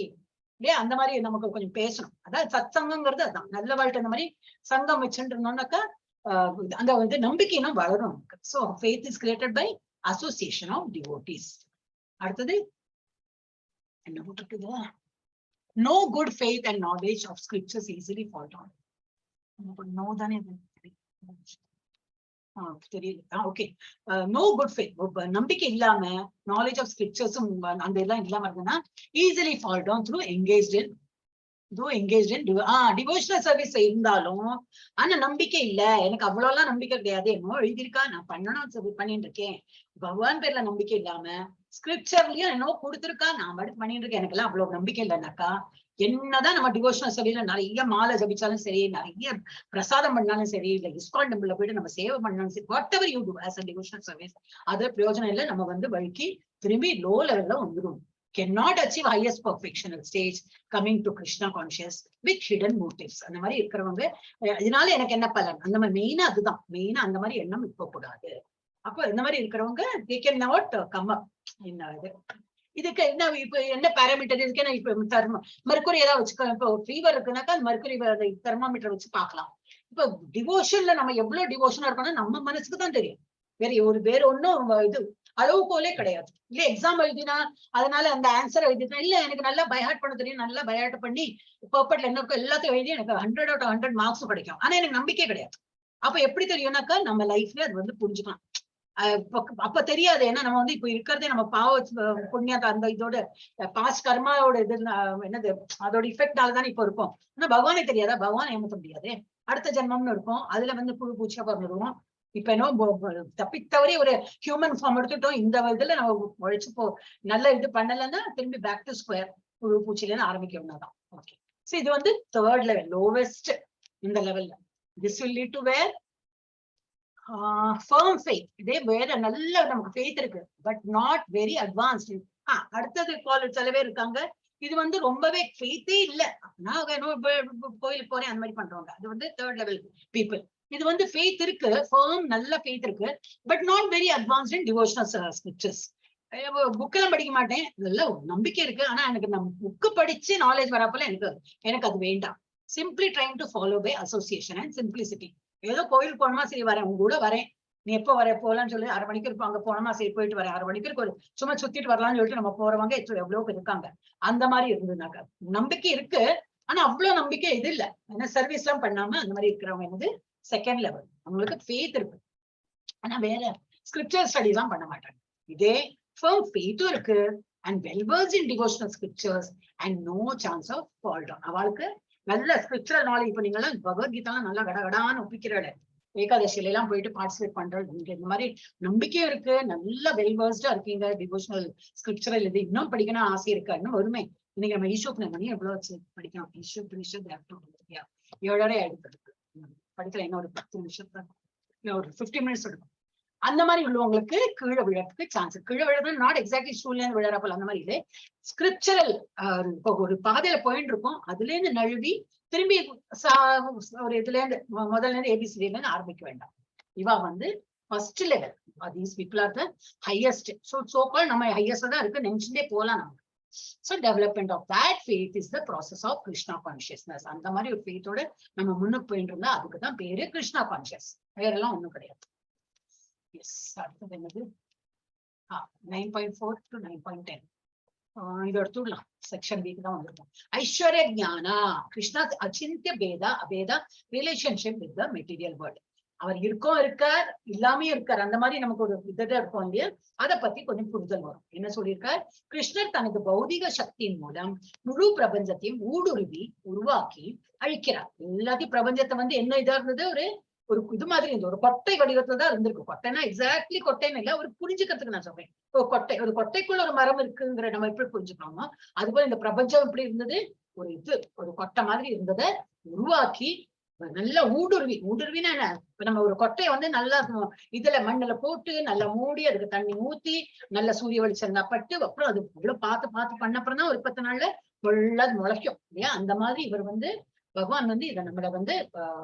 இல்லையா, அந்த மாதிரி நமக்கு கொஞ்சம் பேசணும். அதான் சத்சங்கங்கிறது. அதான் நல்ல வாழ்க்கை. அந்த மாதிரி சங்கம் வச்சுட்டு இருந்தோம்னாக்கா அந்த வந்து நம்பிக்கையும் வளரும். So faith is created by association of devotees. அடுத்தது என்ன போட்டிருக்குது? No good faith and knowledge of scriptures easily fall down. No தானே தெரியல. ஓகே, நோ குட் ஃபேத், நம்பிக்கை இல்லாம நாலேஜ் ஆஃப் ஸ்கிரிப்சர்ஸும் அந்த இதெல்லாம் இல்லாம இருக்குன்னா easily fall down through engaged in devotional service இருந்தாலும் ஆனா நம்பிக்கை இல்ல, எனக்கு அவ்வளவுலாம் நம்பிக்கை கிடையாது, என்னமோ எழுதியிருக்கா நான் பண்ணணும் பண்ணிட்டு இருக்கேன், பகவான் பேர்ல நம்பிக்கை இல்லாம ஸ்கிரிப்சர்லயும் என்னவோ கொடுத்துருக்கா நான் மட்டும் பண்ணிட்டு இருக்கேன், எனக்கு எல்லாம் அவ்வளவு நம்பிக்கை இல்லைன்னாக்கா என்னதான் நம்ம டிவோஷனல் சர்வீஸ்ல நிறைய மாலை ஜபிச்சாலும் சரி, நிறைய பிரசாதம் பண்ணாலும் சரி, இல்ல ISKCON டெம்பிள்ல போயிட்டு நம்ம சேவை பண்ணாலும் சரி, what ever you to as a devotional service, அது பிரயோஜனம் இல்லை. நம்ம வந்து வழுக்கி திரும்பி லோ லெவல்ல வந்துடும். cannot achieve highest perfectional stage coming to Krishna conscious with hidden motives. அந்த மாதிரி இருக்கிறவங்க இதனால எனக்கு என்ன பலன், அந்த மாதிரி மெயினா அதுதான் மெயினா, அந்த மாதிரி எண்ணம் இருக்க கூடாது. அப்போ இந்த மாதிரி இருக்கிறவங்க they can not come up. இதுக்கு என்ன இப்ப என்ன பேராமீட்டர் இதுக்கு என்ன, இப்ப மர்க்குரி ஏதாவது வச்சுக்கோ, இப்போ ஃபீவர் இருக்குனாக்கா அந்த மர்க்குரி தெர்மாமீட்டர் வச்சு பார்க்கலாம். இப்ப டிவோஷன்ல நம்ம எவ்வளவு டிவோஷனா இருக்கோம்னா நம்ம மனசுக்கு தான் தெரியும், வேற ஒன்னும் இது அளவு போலே கிடையாது. இல்ல எக்ஸாம் எழுதினா அதனால அந்த ஆன்சர் எழுதினா இல்ல, எனக்கு நல்லா பைஹார்ட் பண்ண தெரியும், நல்லா பைஹார்ட் பண்ணி பர்ஃபெக்ட்ல என்ன இருக்கோ எல்லாத்தையும் எழுதி எனக்கு 100 out of 100 மார்க்ஸ் கிடைக்கும். ஆனா எனக்கு நம்பிக்கை கிடையாது. அப்ப எப்படி தெரியும்னாக்கா நம்ம லைஃப்ல அது வந்து புரிஞ்சுக்கலாம். அப்ப தெரியாது. ஏன்னா நம்ம வந்து இப்ப இருக்கிறதே நம்ம பாவ புண்ணியத்தை அந்த இதோட பாஸ்ட் கர்மாவோட இது என்னது அதோட இஃபெக்ட்னாலதானே இப்ப இருக்கும். ஆனா பகவானே தெரியாதா, பகவான் ஏமாத்த முடியாது. அடுத்த ஜென்மம்னு இருக்கும், அதுல வந்து புழு பூச்சியா பிறந்துடுவோம். இப்ப என்ன தப்பித்தவரே ஒரு ஹியூமன் ஃபார்ம் எடுத்துட்டோம், இந்த இதுல நம்ம உழைச்சு நல்ல இது பண்ணலன்னா திரும்பி பேக் டு ஸ்கொயர், புழு பூச்சில ஆரம்பிக்கணும்னாதான். ஓகே, சோ இது வந்து தேர்ட் லெவல், லோவஸ்ட் இந்த லெவல்ல. This will lead to where firm faith. இதே வேற நல்ல நமக்கு ஃபெய்த் இருக்கு பட் நாட் வெரி அட்வான்ஸ்ட். அடுத்தது சில பேர் இருக்காங்க, இது வந்து ரொம்பவே ஃபெய்த்தே இல்ல, நான் கோயிலுக்கு போறேன் அந்த மாதிரி பண்றவங்க, அது வந்து தேர்ட் லெவல் பீப்புள். இது வந்து ஃபெய்த் இருக்கு, ஃபர்ம் நல்ல ஃபெய்த் இருக்கு but not very advanced in devotional scriptures. Book எல்லாம் படிக்க மாட்டேன், நல்ல நம்பிக்கை இருக்கு, ஆனா எனக்கு நம்ம புக்கு படிச்சு நாலேஜ் வரப்பல எனக்கு அது வேண்டாம். Simply trying to follow by association and simplicity. ஏதோ கோயிலுக்கு போனோமா சரி வரேன், உங்க கூட வரேன், நீ எப்போ வர போலான்னு சொல்லி 1/2 மணிக்கு இருப்போம், அங்க போனோமா சரி போயிட்டு வரேன், 1/2 மணிக்கு ஒரு சும்மா சுத்திட்டு வரலாம்னு சொல்லிட்டு நம்ம போறவங்க எவ்வளவு இருக்காங்க. அந்த மாதிரி இருந்ததுனாக்கா நம்பிக்கை இருக்கு, ஆனா அவ்வளவு நம்பிக்கை இது இல்ல, ஏன்னா சர்வீஸ் எல்லாம் பண்ணாம அந்த மாதிரி இருக்கிறவங்க என்னது செகண்ட் லெவல். அவங்களுக்கு ஃபெய்த் இருக்கு, ஆனா வேற ஸ்கிரிப்சர் ஸ்டடிஸ் எல்லாம் பண்ண மாட்டாங்க. இதே ஃபர்ம் ஃபெய்த்தும் இருக்கு and well versed in devotional scriptures and no chance of fall down. அவளுக்கு நல்ல ஸ்கிரிப்சரல் நாலேஜ். இப்ப நீங்க எல்லாம் பகவத்கீதா நல்லா கடகடான்னு ஒப்பிக்கிறாள், ஏகாதசியில எல்லாம் போயிட்டு பார்ட்டிசிபேட் பண்றது, இந்த மாதிரி நம்பிக்கையும் இருக்கு, நல்ல வெல் versed-ஆ இருக்கீங்க, டிவோஷனல் ஸ்கிரிப்சரல் இது இன்னும் படிக்கணும் ஆசை இருக்கா, இன்னும் வருமே. இன்னைக்கு நம்ம ஈஷோப் மணி எவ்வளவு படிக்கணும், ஈஷோப் 7:30 ஆயிடுத்து, படிக்கல, இன்னும் ஒரு 10 நிமிஷம் ஒரு 50 மினிட்ஸ் எடுக்கும். அந்த மாதிரி உள்ளவங்களுக்கு கீழே விழறதுக்கு சான்ஸ். கீழே விழறது நாட் எக்ஸாக்ட்லி ஸ்டூல்ல இருந்து விழறப்பல, அந்த மாதிரி இல்லை, ஸ்கிரிப்சரல் ஒரு பாதையில போயிட்டு இருக்கும், அதுல இருந்து நழுவி திரும்பி ஒரு இதுல இருந்து முதல்ல இருந்து ABCD இருந்து ஆரம்பிக்க வேண்டாம். இவா வந்து first level. These people are the highest. So call நம்ம ஹையஸ்ட் தான் இருக்கு நினைச்சுட்டே போலாம் நம்ம. So development of that faith is the process of Krishna consciousness. அந்த மாதிரி ஒரு ஃபெய்த்தோட நம்ம முன்னுக்கு போயிட்டு இருந்தா அதுக்குதான் பேரு கிருஷ்ணா கான்சியஸ், வேறெல்லாம் ஒண்ணும் கிடையாது. எஸ், அடுத்தது என்னது 9.4 to 9.10. இது எடுத்துடலாம், செக்ஷன் வீக் தான் வந்திருக்கும். ஐஸ்வர்ய ஞானா கிருஷ்ணா அச்சிந்திய பேதா அபேதா relationship with the material world. அவர் இருக்கார் இல்லாமே இருக்கார், அந்த மாதிரி நமக்கு ஒரு விதத்தை இருக்கும் இல்லையா, அதை பத்தி கொஞ்சம் புரிதல் வரும். என்ன சொல்லியிருக்கார், கிருஷ்ணர் தனது பௌதிக சக்தியின் மூலம் முழு பிரபஞ்சத்தையும் ஊடுருவி உருவாக்கி அழிக்கிறார். எல்லாத்தையும் பிரபஞ்சத்தை வந்து என்ன இதா இருந்தது, ஒரு இது மாதிரி இருந்தது, ஒரு கொட்டை வடிவத்துல தான் இருந்திருக்கு. கொட்டைன்னா எக்ஸாக்ட்லி கொட்டைன்னு இல்ல, ஒரு புரிஞ்சுக்கிறதுக்கு நான் சொல்றேன். ஒரு கொட்டைக்குள்ள ஒரு மரம் இருக்குங்கிற நம்ம எப்படி புரிஞ்சுக்கணுமோ அதுபோல இந்த பிரபஞ்சம் எப்படி இருந்தது, ஒரு கொட்டை மாதிரி இருந்ததை உருவாக்கி நல்ல ஊடுருவினா என்ன, இப்ப நம்ம ஒரு கொட்டையை வந்து நல்லா இதுல மண்ணுல போட்டு நல்லா மூடி அதுக்கு தண்ணி ஊத்தி நல்ல சூரிய வெளிச்சம் பட்டு அப்புறம் அது இவ்வளவு பார்த்து பண்ண அப்புறம் தான் ஒரு 10 நாள்ல ஃபுல்லா முளைக்கும் இல்லையா? அந்த மாதிரி இவர் வந்து பகவான் வந்து இதை நம்மள வந்து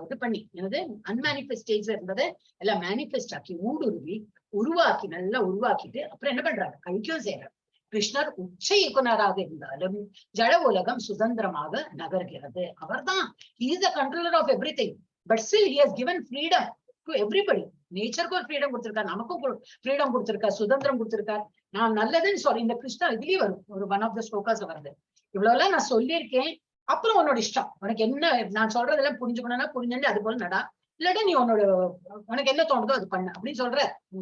இது பண்ணி என்னது அன்மேனிஃபெஸ்ட் ஸ்டேஜ்ல இருந்ததை எல்லாம் மேனிஃபெஸ்ட் ஆக்கி ஊடுருவி உருவாக்கி நல்லா உருவாக்கிட்டு அப்புறம் என்ன பண்றாரு, ஐக்கியம் செய்யறாரு. கிருஷ்ணர் உச்ச இயக்குனராக இருந்தாலும் ஜட உலகம் சுதந்திரமாக நகர்கிறது. அவர்தான் he is the controller of everything, but still he has given freedom to everybody. நேச்சருக்கு ஒரு ஃப்ரீடம் கொடுத்திருக்காரு, நமக்கும் ஃப்ரீடம் கொடுத்திருக்காரு, சுதந்திரம் கொடுத்திருக்காரு. நான் நல்லதுன்னு சொல்றேன். இந்த கிருஷ்ணா இதுலயே வரும் ஒரு ஒன் ஆஃப் த ஸ்லோகாஸ் வருது, இவ்வளவுலாம் நான் சொல்லியிருக்கேன், அப்புறம் உன்னோட இஷ்டம், உனக்கு என்ன நான் சொல்றதெல்லாம் புரிஞ்சுக்கணும்னா புரிஞ்சுட்டு அது போல நடா, இல்லாட்டா நீ உனக்கு என்ன தோணுதோ அது பண்ணு அப்படின்னு சொல்ற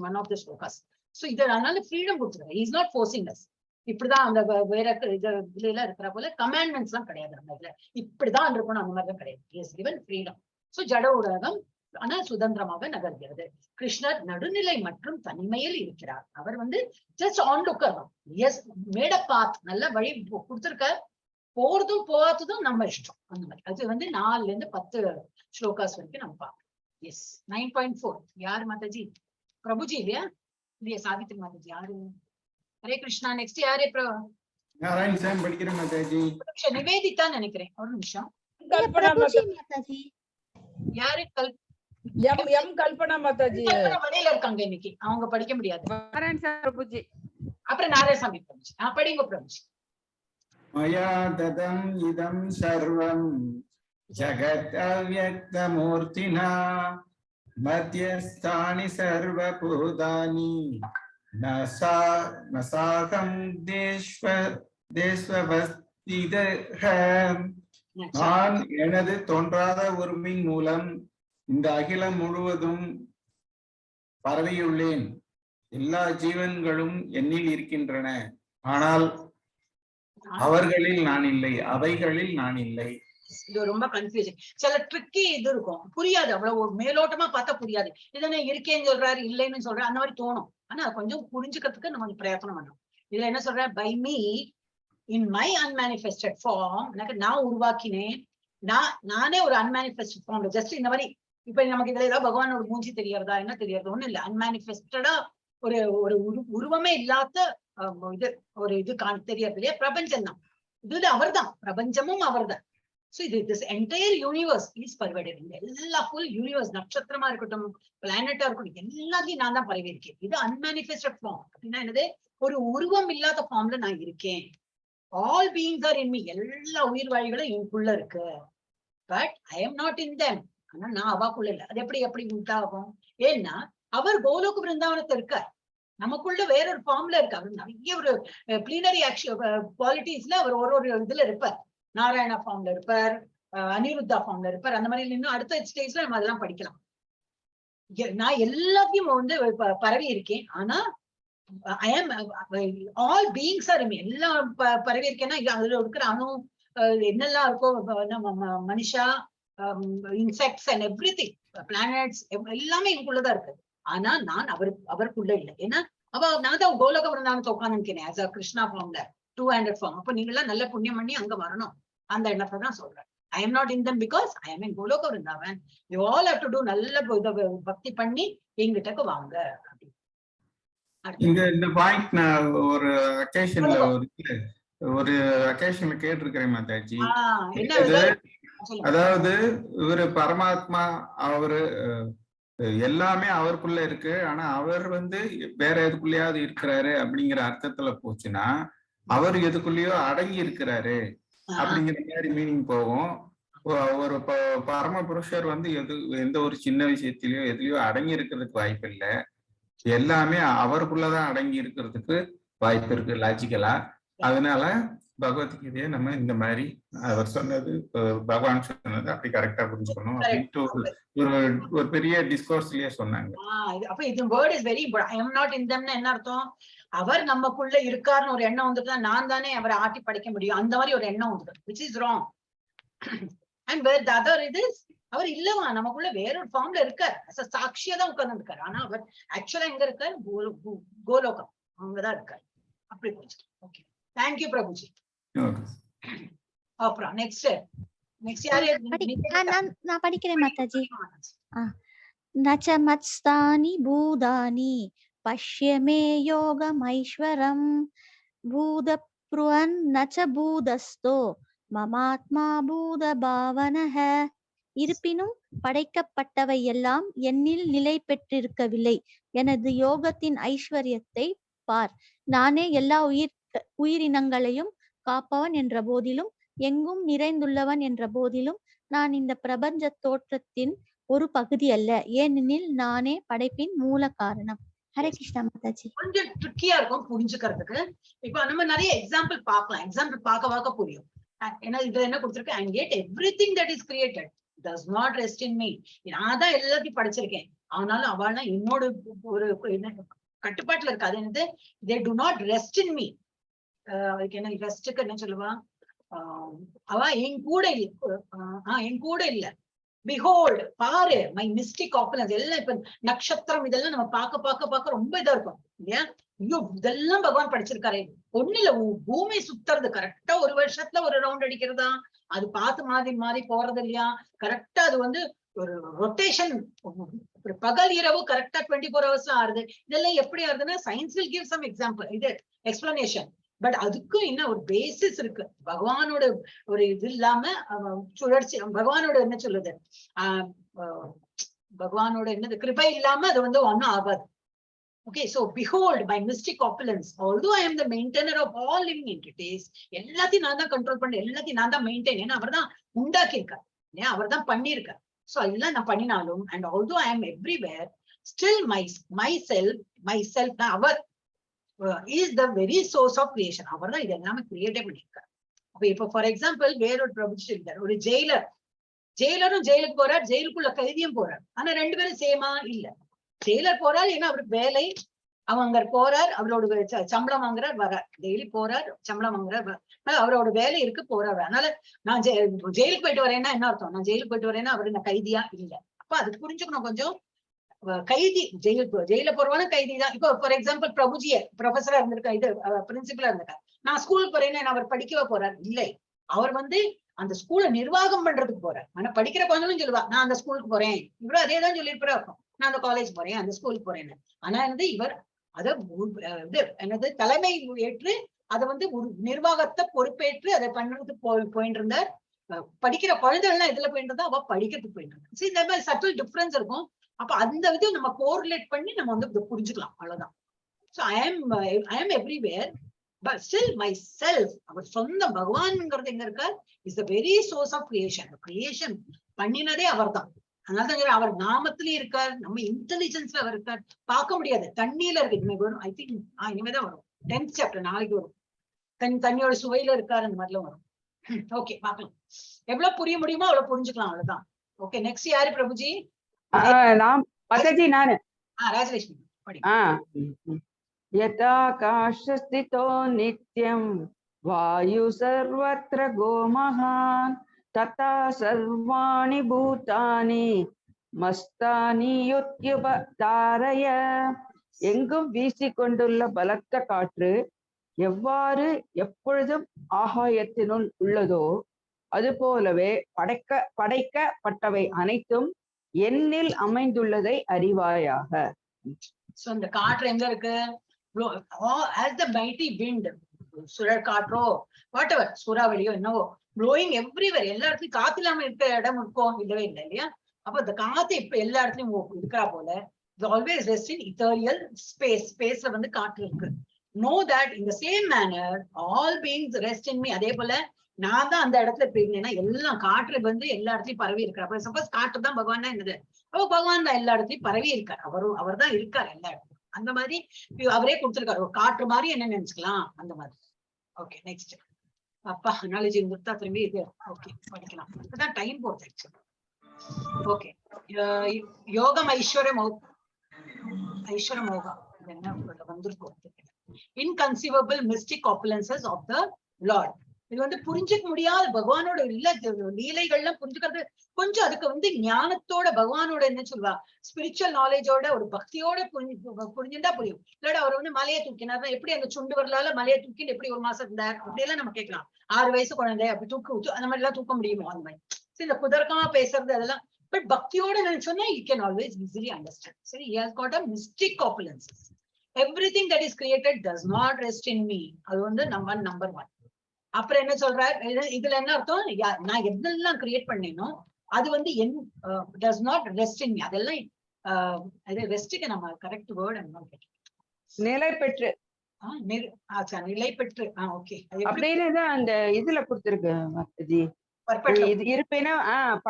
one of the slokas. So இது அதனால ஃப்ரீடம் கொடுத்துருக்காரு. Is not forcing us. இப்படிதான் அந்த வேற இதுல எல்லாம் இருக்கிற போல கமாண்ட்மெண்ட்ஸ் எல்லாம் கிடையாது. நம்ம இதுல இப்படிதான் இருக்கணும் அந்த மாதிரிலாம் கிடையாது. Is given freedom. சோ ஜட உலகம் ஆனா சுதந்திரமாக நகர்கிறது. கிருஷ்ணர் நடுநிலை மற்றும் தனிமையில் இருக்கிறார். அவர் வந்து ஜஸ்ட் ஆன் லுக்கர் தான். எஸ் மேட் அ பாத், நல்ல வழி கொடுத்திருக்க, போறதும் போகாததும் நம்ம இஷ்டம். அந்த மாதிரி அது வந்து 4ல இருந்து 10 ஸ்லோகாஸ் வரைக்கும் நம்ம பார்க்கலாம். எஸ் 9.4 யாரு மாதாஜி? பிரபுஜி இல்லையா? இல்லையா சாவித்ரி மாதாஜி? யாரு? ஹரே கிருஷ்ணா. நெக்ஸ்ட் யாரு? படிக்கிறேன் மாதாஜி. நிவேதிதா நினைக்கிறேன். ஒரு நிமிஷம். யாரு? கல்பனா மாதாஜி வழியில இருக்காங்க இன்னைக்கு, அவங்க படிக்க முடியாது. அப்புறம் நாராயணசாமி பிரபுஜி. படிங்க பிரபுஜி. மயா ததம் இதம் சர்வம் ஜகத் அவ்யக்தமூர்த்தினா மத்யஸ்தானி சர்வபூதானி நசாகம் தேஸ்வவஸ்திதஹம். நான் எனது தோன்றாத உருவின் மூலம் இந்த அகிலம் முழுவதும் பரவியுள்ளேன். எல்லா ஜீவன்களும் என்னில் இருக்கின்றன, ஆனால் அவர்களில் நான் இல்லை, அவைகளில் நான் இல்லை. இது ரொம்ப கன்ஃபியூஷன். சில ட்ரிக்கி இது இருக்கும், புரியாது. அவ்வளவு மேலோட்டமா பார்த்தா புரியாது. இதனை இருக்கேன்னு சொல்றாரு, இல்லைன்னு சொல்றாரு, அந்த மாதிரி தோணும். ஆனா கொஞ்சம் புரிஞ்சுக்கிறதுக்கு நம்ம பிரயத்தனம் பண்ணணும். இதுல என்ன சொல்ற, by me in my unmanifested form, எனக்கு நான் உருவாக்கினேன். நானே ஒரு அன்மேனிஃபெஸ்டட் ஃபார்ம். ஜஸ்ட் இந்த மாதிரி இப்ப நமக்கு இதுல ஏதாவது பகவானோட மூஞ்சி தெரியறதா என்ன தெரியறது ஒண்ணும் இல்ல. அன்மேனிஃபெஸ்டடா ஒரு உருவமே இல்லாத இது ஒரு இது தெரியறது இல்லையா? பிரபஞ்சம் தான் இது. அவர் தான் பிரபஞ்சமும் அவர் தான். சோ இது திஸ் என்டையர் யூனிவர்ஸ் இஸ் பர்வடட். எல்லா ஃபுல் யூனிவர்ஸ், நட்சத்திரமா இருக்கட்டும், பிளானட்டா இருக்கட்டும், எல்லாத்தையும் நான் தான் பரவி இருக்கேன். இது அன்மேனிஃபெஸ்டட் ஃபார்ம். அப்படின்னா என்னது? ஒரு உருவம் இல்லாத ஃபார்ம்ல நான் இருக்கேன். All beings are in me. எல்லா உயிர் வாழிகளும் எனக்குள்ள இருக்கு. But I am not in them. ஆனா நான் அவாக்குள்ள இல்லை. அது எப்படி உண்டாகும்? ஏன்னா அவர் கோலோக பிருந்தாவனத்தை இருக்கார், நமக்குள்ள வேறொரு ஃபார்ம்ல இருக்கு. அவர் நிறைய ஒரு பிளீனரி ஆக்ஷன் குவாலிட்டிஸ்ல அவர் ஒரு இதுல இருப்பார். நாராயணா ஃபார்ம்ல இருப்பார், அனிருத்தா ஃபார்ம்ல இருப்பார். அந்த மாதிரி இன்னும் அடுத்த ஸ்டேஜ்ல நம்ம அதெல்லாம் படிக்கலாம். நான் எல்லாத்தையும் வந்து பரவி இருக்கேன். ஆனா ஐ ஆம் ஆல் பீயிங்ஸ் ஆர் மீ. எல்லாம் பரவி இருக்கேன்னா அதுல இருக்கிற அணு என்னெல்லாம் இருக்கோ, மனுஷா, இன்செக்ட்ஸ் அண்ட் எவ்ரிதிங், பிளானட்ஸ் எல்லாமே எனக்குள்ளதான் இருக்கு. ஆனா நான் அவருக்குள்ள இல்லை. ஏன்னா நான் தான் கோலோக பிருந்தாவனத்தை உட்காந்துருக்கேன் ஆஸ் அ கிருஷ்ணா ஃபார்ம்ல 200 ஃபார்ம். அப்ப நீங்க எல்லாம் நல்ல புண்ணியம் பண்ணி அங்க வரணும். அந்த எண்ணத்தை தான் சொல்றேன். I am not in them because I am in Goloka Vrindavan. You all have to do நல்ல பக்தி பண்ணி எங்கிட்டக்கு வாங்க. இந்த பாயிண்ட் நான் ஒரு அக்கேஷன்ல கேட்டிருக்கிறேன் மாதாஜி. அதாவது இவரு பரமாத்மா, அவரு எல்லாமே அவருக்குள்ள இருக்கு, ஆனா அவர் வந்து வேற எதுக்குள்ளயாவது இருக்கிறாரு அப்படிங்கிற அர்த்தத்துல போச்சுன்னா அவர் எதுக்குள்ளயோ அடங்கி இருக்கிறாரு அப்படிங்கிற மாதிரி மீனிங் போகும். ஒரு பரம புருஷர் வந்து எந்த ஒரு சின்ன விஷயத்திலயோ எதுலயோ அடங்கி இருக்கிறதுக்கு வாய்ப்பு இல்லை. எல்லாமே அவருக்குள்ளதான் அடங்கி இருக்கிறதுக்கு வாய்ப்பு இருக்கு லாஜிக்கலா. அதனால பகவத்கீதையை நம்ம இந்த மாதிரி அவர் சொன்னது, பகவான் சொன்னது அப்படி கரெக்டா புரிஞ்சுக்கணும் அப்படின்ட்டு ஒரு பெரிய டிஸ்கோர்ஸ்லயே சொன்னாங்க. அப்ப இது word is very important. I am not in தெம்னா என்ன அர்த்தம்? அவர் நமக்குள்ள இருக்காருன்னு ஒரு எண்ணம் வந்துட்டு நான் தானே அவரை ஆட்டி படைக்க முடியும், அந்த மாதிரி ஒரு எண்ணம் வந்துட்டு, which is wrong. And where the other is, அவர் இல்லவா நமக்குள்ள வேறொரு ஃபார்ம்ல இருக்கார், சாட்சியா தான் உட்கார்ந்து இருக்காரு. ஆனா அவர் ஆக்சுவலா எங்க இருக்காரு? கோலோகம், அங்கதான் இருக்காரு. அப்படி புரிஞ்சுக்கலாம். Okay, thank you Prabhuji. அப்புறம் நெக்ஸ்ட் நெக்ஸ்ட் யாரு? நான் படிக்கிறேன் மாதாஜி. நச்ச மத்ஸ்தானி பூதானி பஷ்யமே யோகமைஸ்வரம் பூதப்ருவன் நச்ச பூதஸ்தோ மமாத்மா பூத பாவனஹ. இருப்பினும் படைக்கப்பட்டவை எல்லாம் என்னில் நிலை பெற்றிருக்கவில்லை. எனது யோகத்தின் ஐஸ்வர்யத்தை பார். நானே எல்லா உயிரினங்களையும் காப்பவன் என்ற போதிலும், எங்கும் நிறைந்துள்ளவன் என்ற போதிலும், நான் இந்த பிரபஞ்ச தோற்றத்தின் ஒரு பகுதி அல்ல. ஏனெனில் நானே படைப்பின் மூல காரணம். ஹரே கிருஷ்ணா மாதாஜி. கொஞ்சம் ட்ரிக்கியா இருக்கும் புரிஞ்சுக்கிறதுக்கு. இப்ப நம்ம நிறைய எக்ஸாம்பிள் பார்க்கலாம். எக்ஸாம்பிள் பார்க்க புரியும். ஏன்னா இதுல என்ன கொடுத்திருக்கு? and yet everything that is created does not rest in me. நான் தான் எல்லாத்தையும் படைச்சிருக்கேன், ஆனாலும் அவள்னா என்னோட ஒரு கட்டுப்பாட்டுல இருக்கு. அது என்னது? they do not rest in me. என்ன ரெஸ்டுக்கு என்ன சொல்லுவா? அவ என் கூட இல்ல. behold, பாரு, my mystic opulence. எல்லாம் இப்ப நட்சத்திரம் இதெல்லாம் நம்ம பார்க்க ரொம்ப இதா இருக்கும் இல்லையா? ஐயோ, இதெல்லாம் பகவான் படிச்சிருக்காரு. ஒண்ணு இல்ல, பூமி சுத்துறது கரெக்டா ஒரு வருஷத்துல ஒரு ரவுண்ட் அடிக்கிறதா, அது பார்த்து மாறி போறது இல்லையா? கரெக்டா அது வந்து ஒரு ரொட்டேஷன், பகல் இரவு கரெக்டா 24 hours ஆறுது. இதெல்லாம் எப்படி ஆறுதுன்னா, science will give some example, இது எக்ஸ்பிளனேஷன். பட் அதுக்கும் என்ன ஒரு பேசிஸ் இருக்கு. பகவானோட ஒரு இது இல்லாம சுழற்சி, பகவானோட என்ன சொல்லுது, பகவானோட என்னது கிருபை இல்லாம அது வந்து ஒன்னும் ஆகாது. Okay, so behold my mystic opulence, although I am the maintainer of all living entities. எல்லாத்தையும் நான் தான் கண்ட்ரோல் பண்ண, எல்லாத்தையும் நான் தான் மெயின்டைன். ஏன்னா அவர் தான் உண்டாக்கி இருக்கார், ஏன் அவர் தான் பண்ணியிருக்கார். சோ எல்லாம் நான் பண்ணினாலும், and although I am everywhere, still myself our is the very source of creation. அவர் தான் இது எல்லாமே கிரியேட்டே பண்ணியிருக்கார். அப்ப இப்ப ஃபார் எக்ஸாம்பிள் வேறொரு பிரபு சொல்றார், ஒரு ஜெயிலரும் ஜெயிலுக்கு போறார், ஜெயிலுக்குள்ள கைதியும் போறார். ஆனா ரெண்டு பேரும் சேமா இல்ல. ஜெயிலர் போறார், ஏன்னா அவருக்கு வேலை, அவங்க போறார், அவரோட சம்பளம் வாங்குறார், வர்றார். டெய்லி போறார், சம்பளம் வாங்குறார், அவரோட வேலை இருக்கு, போறாரு. அதனால நான் ஜெயிலுக்கு போயிட்டு வரேன்னா என்ன அர்த்தம்? நான் ஜெயிலுக்கு போயிட்டு வரேன்னா அவரு நான் கைதியா இல்ல. அப்ப அது புரிஞ்சுக்கணும் கொஞ்சம். கைதி, ஜெயில போறவான கைதி தான். இப்போ ஃபார் எக்ஸாம்பிள் பிரபுஜிய ப்ரொஃபஸரா இருந்திருக்கா, இது பிரின்சிபலா இருந்திருக்கா. நான் ஸ்கூலுக்கு போறேன்னா அவர் படிக்கவா போறார்? இல்லை, அவர் வந்து அந்த ஸ்கூலை நிர்வாகம் பண்றதுக்கு போறார். ஆனா படிக்கிற குழந்தைகளும் சொல்லுவா, நான் அந்த ஸ்கூலுக்கு போறேன். இவரும் அதே தான் சொல்லியிருப்பாரு, நான் அந்த காலேஜ் போறேன், அந்த ஸ்கூலுக்கு போறேன்னு. ஆனா வந்து இவர் அதை என்னது தலைமை ஏற்று அதை வந்து ஒரு நிர்வாகத்தை பொறுப்பேற்று அதை பண்றதுக்கு போயிட்டு இருந்தார். படிக்கிற குழந்தைகள்லாம் எதுல போயிட்டு இருந்தா, அவ படிக்கிறதுக்கு போயிட்டு இருந்தா. இந்த மாதிரி சட்டில் டிஃபரன்ஸ் இருக்கும். அப்ப அந்த இது நம்ம கோரிலேட் பண்ணி நம்ம வந்து புரிஞ்சுக்கலாம், அவ்வளவுதான். So I am everywhere but still myself. அவர் சொந்த பகவான்ங்கிறது எங்க இருக்கார்? Is the very source of creation. Creation பண்ணினதே அவர் தான். அதனாலதான் அவர் நாமத்திலேயே இருக்கார், நம்ம இன்டெலிஜென்ஸ்ல அவர் இருக்கார். பார்க்க முடியாது, தண்ணியில இருக்கு. இனிமே வரும், ஐ திங்க் இனிமேதான் வரும், 10th chapter நாளைக்கு வரும். தண்ணியோட சுவையில இருக்காரு, அந்த மாதிரிலாம் வரும். ஓகே, பார்க்கலாம். எவ்வளவு புரிய முடியுமோ அவ்வளவு புரிஞ்சுக்கலாம், அவ்வளவுதான். ஓகே, நெக்ஸ்ட் யாரு பிரபுஜி? மாதாஜி நானு. ராஜலட்சுமி படி. யதாகாஷஸ்திதோ நித்யம் வாயு சர்வத்ர கோமஹான் ததா சர்வாணி பூதானி மஸ்தானி யுத்யுபதாரய. எங்கும் வீசிக்கொண்டுள்ள பலத்த காற்று எவ்வாறு எப்பொழுதும் ஆகாயத்தினுள் உள்ளதோ அது போலவே படைக்கப்பட்டவை அனைத்தும் என்னில் அமைந்துள்ளதை அறிவாயாக. சோ இந்த காற்று எங்க இருக்கு? as the mighty wind, சுழற் காற்றோ whatever, சூறாவளியோ என்னவோ, blowing everywhere. எல்லா இடத்துலயும் காத்து இல்லாம இருக்கிற இடம் இருக்கும், இல்லவே இல்லை இல்லையா? அப்ப இந்த காத்து இப்ப எல்லா இடத்துலயும் இருக்கிறா போல, it always rest in ethereal space. ஸ்பேஸ்ல வந்து காற்று இருக்கு. know that in the same manner all beings rest in me. அதே போல நான் தான் அந்த இடத்துல போயிருந்தேன்னா எல்லாம் காற்று வந்து எல்லா இடத்துலயும் பரவி இருக்கிற. அப்ப சப்போஸ் காற்று தான் பகவான் தான் என்னது, அப்ப பகவான் தான் எல்லா இடத்துலயும் பரவி இருக்கார். அவர் தான் இருக்காரு எல்லா இடத்துலயும். அந்த மாதிரி அவரே கொடுத்திருக்காரு, ஒரு காற்று மாதிரி என்ன நினைச்சுக்கலாம், அந்த மாதிரி. Okay, next. அப்பா அனாலஜி கொடுத்தா திரும்பி இது ஓகே படிக்கலாம், இப்பதான் டைம் போச்சு. ஓகே, யோகம் ஐஸ்வர்ய மோகா என்ன வந்திருக்கும். Inconceivable mystic opulences of the Lord. இது வந்து புரிஞ்சுக்க முடியாத பகவானோட லீலைகள்லாம் புரிஞ்சுக்கிறது கொஞ்சம் அதுக்கு வந்து ஞானத்தோட பகவானோட என்ன சொல்லுவா ஸ்பிரிச்சுவல் நாலேஜோட ஒரு பக்தியோட புரிஞ்சுட்டா புரியும். இல்லாட அவர் வந்து மலையை தூக்கினார், எப்படி அந்த சுண்டு வரலால மலையை தூக்கிட்டு எப்படி ஒரு மாசம் இருந்தார் அப்படியெல்லாம் நம்ம கேட்கலாம். 6 வயசு குழந்தை அப்படி தூக்கு அந்த மாதிரி எல்லாம் தூக்க முடியுமோ அந்த மாதிரி. சரி, இந்த குதர்க்கமா பேசுறது அதெல்லாம் பட் பக்தியோட நினைச்சோம்னா you can always easily understand. சரி, he has got a mystic opulences. Everything that is created does not rest in me. அது வந்து number 1. அப்புறம் என்ன சொல்றாரு இதுல என்ன அர்த்தம், நான் எதெல்லாம் கிரியேட் பண்ணேனோ அது வந்து does not rest in me. அதெல்லாம் ரெஸ்டுக்கு நம்ம கரெக்ட் வேர்ட் நிலை பெற்று நிலை பெற்று ஓகே அப்படின்னு அந்த இதுல கொடுத்திருக்கு மாதாஜி. இது இருப்பினும்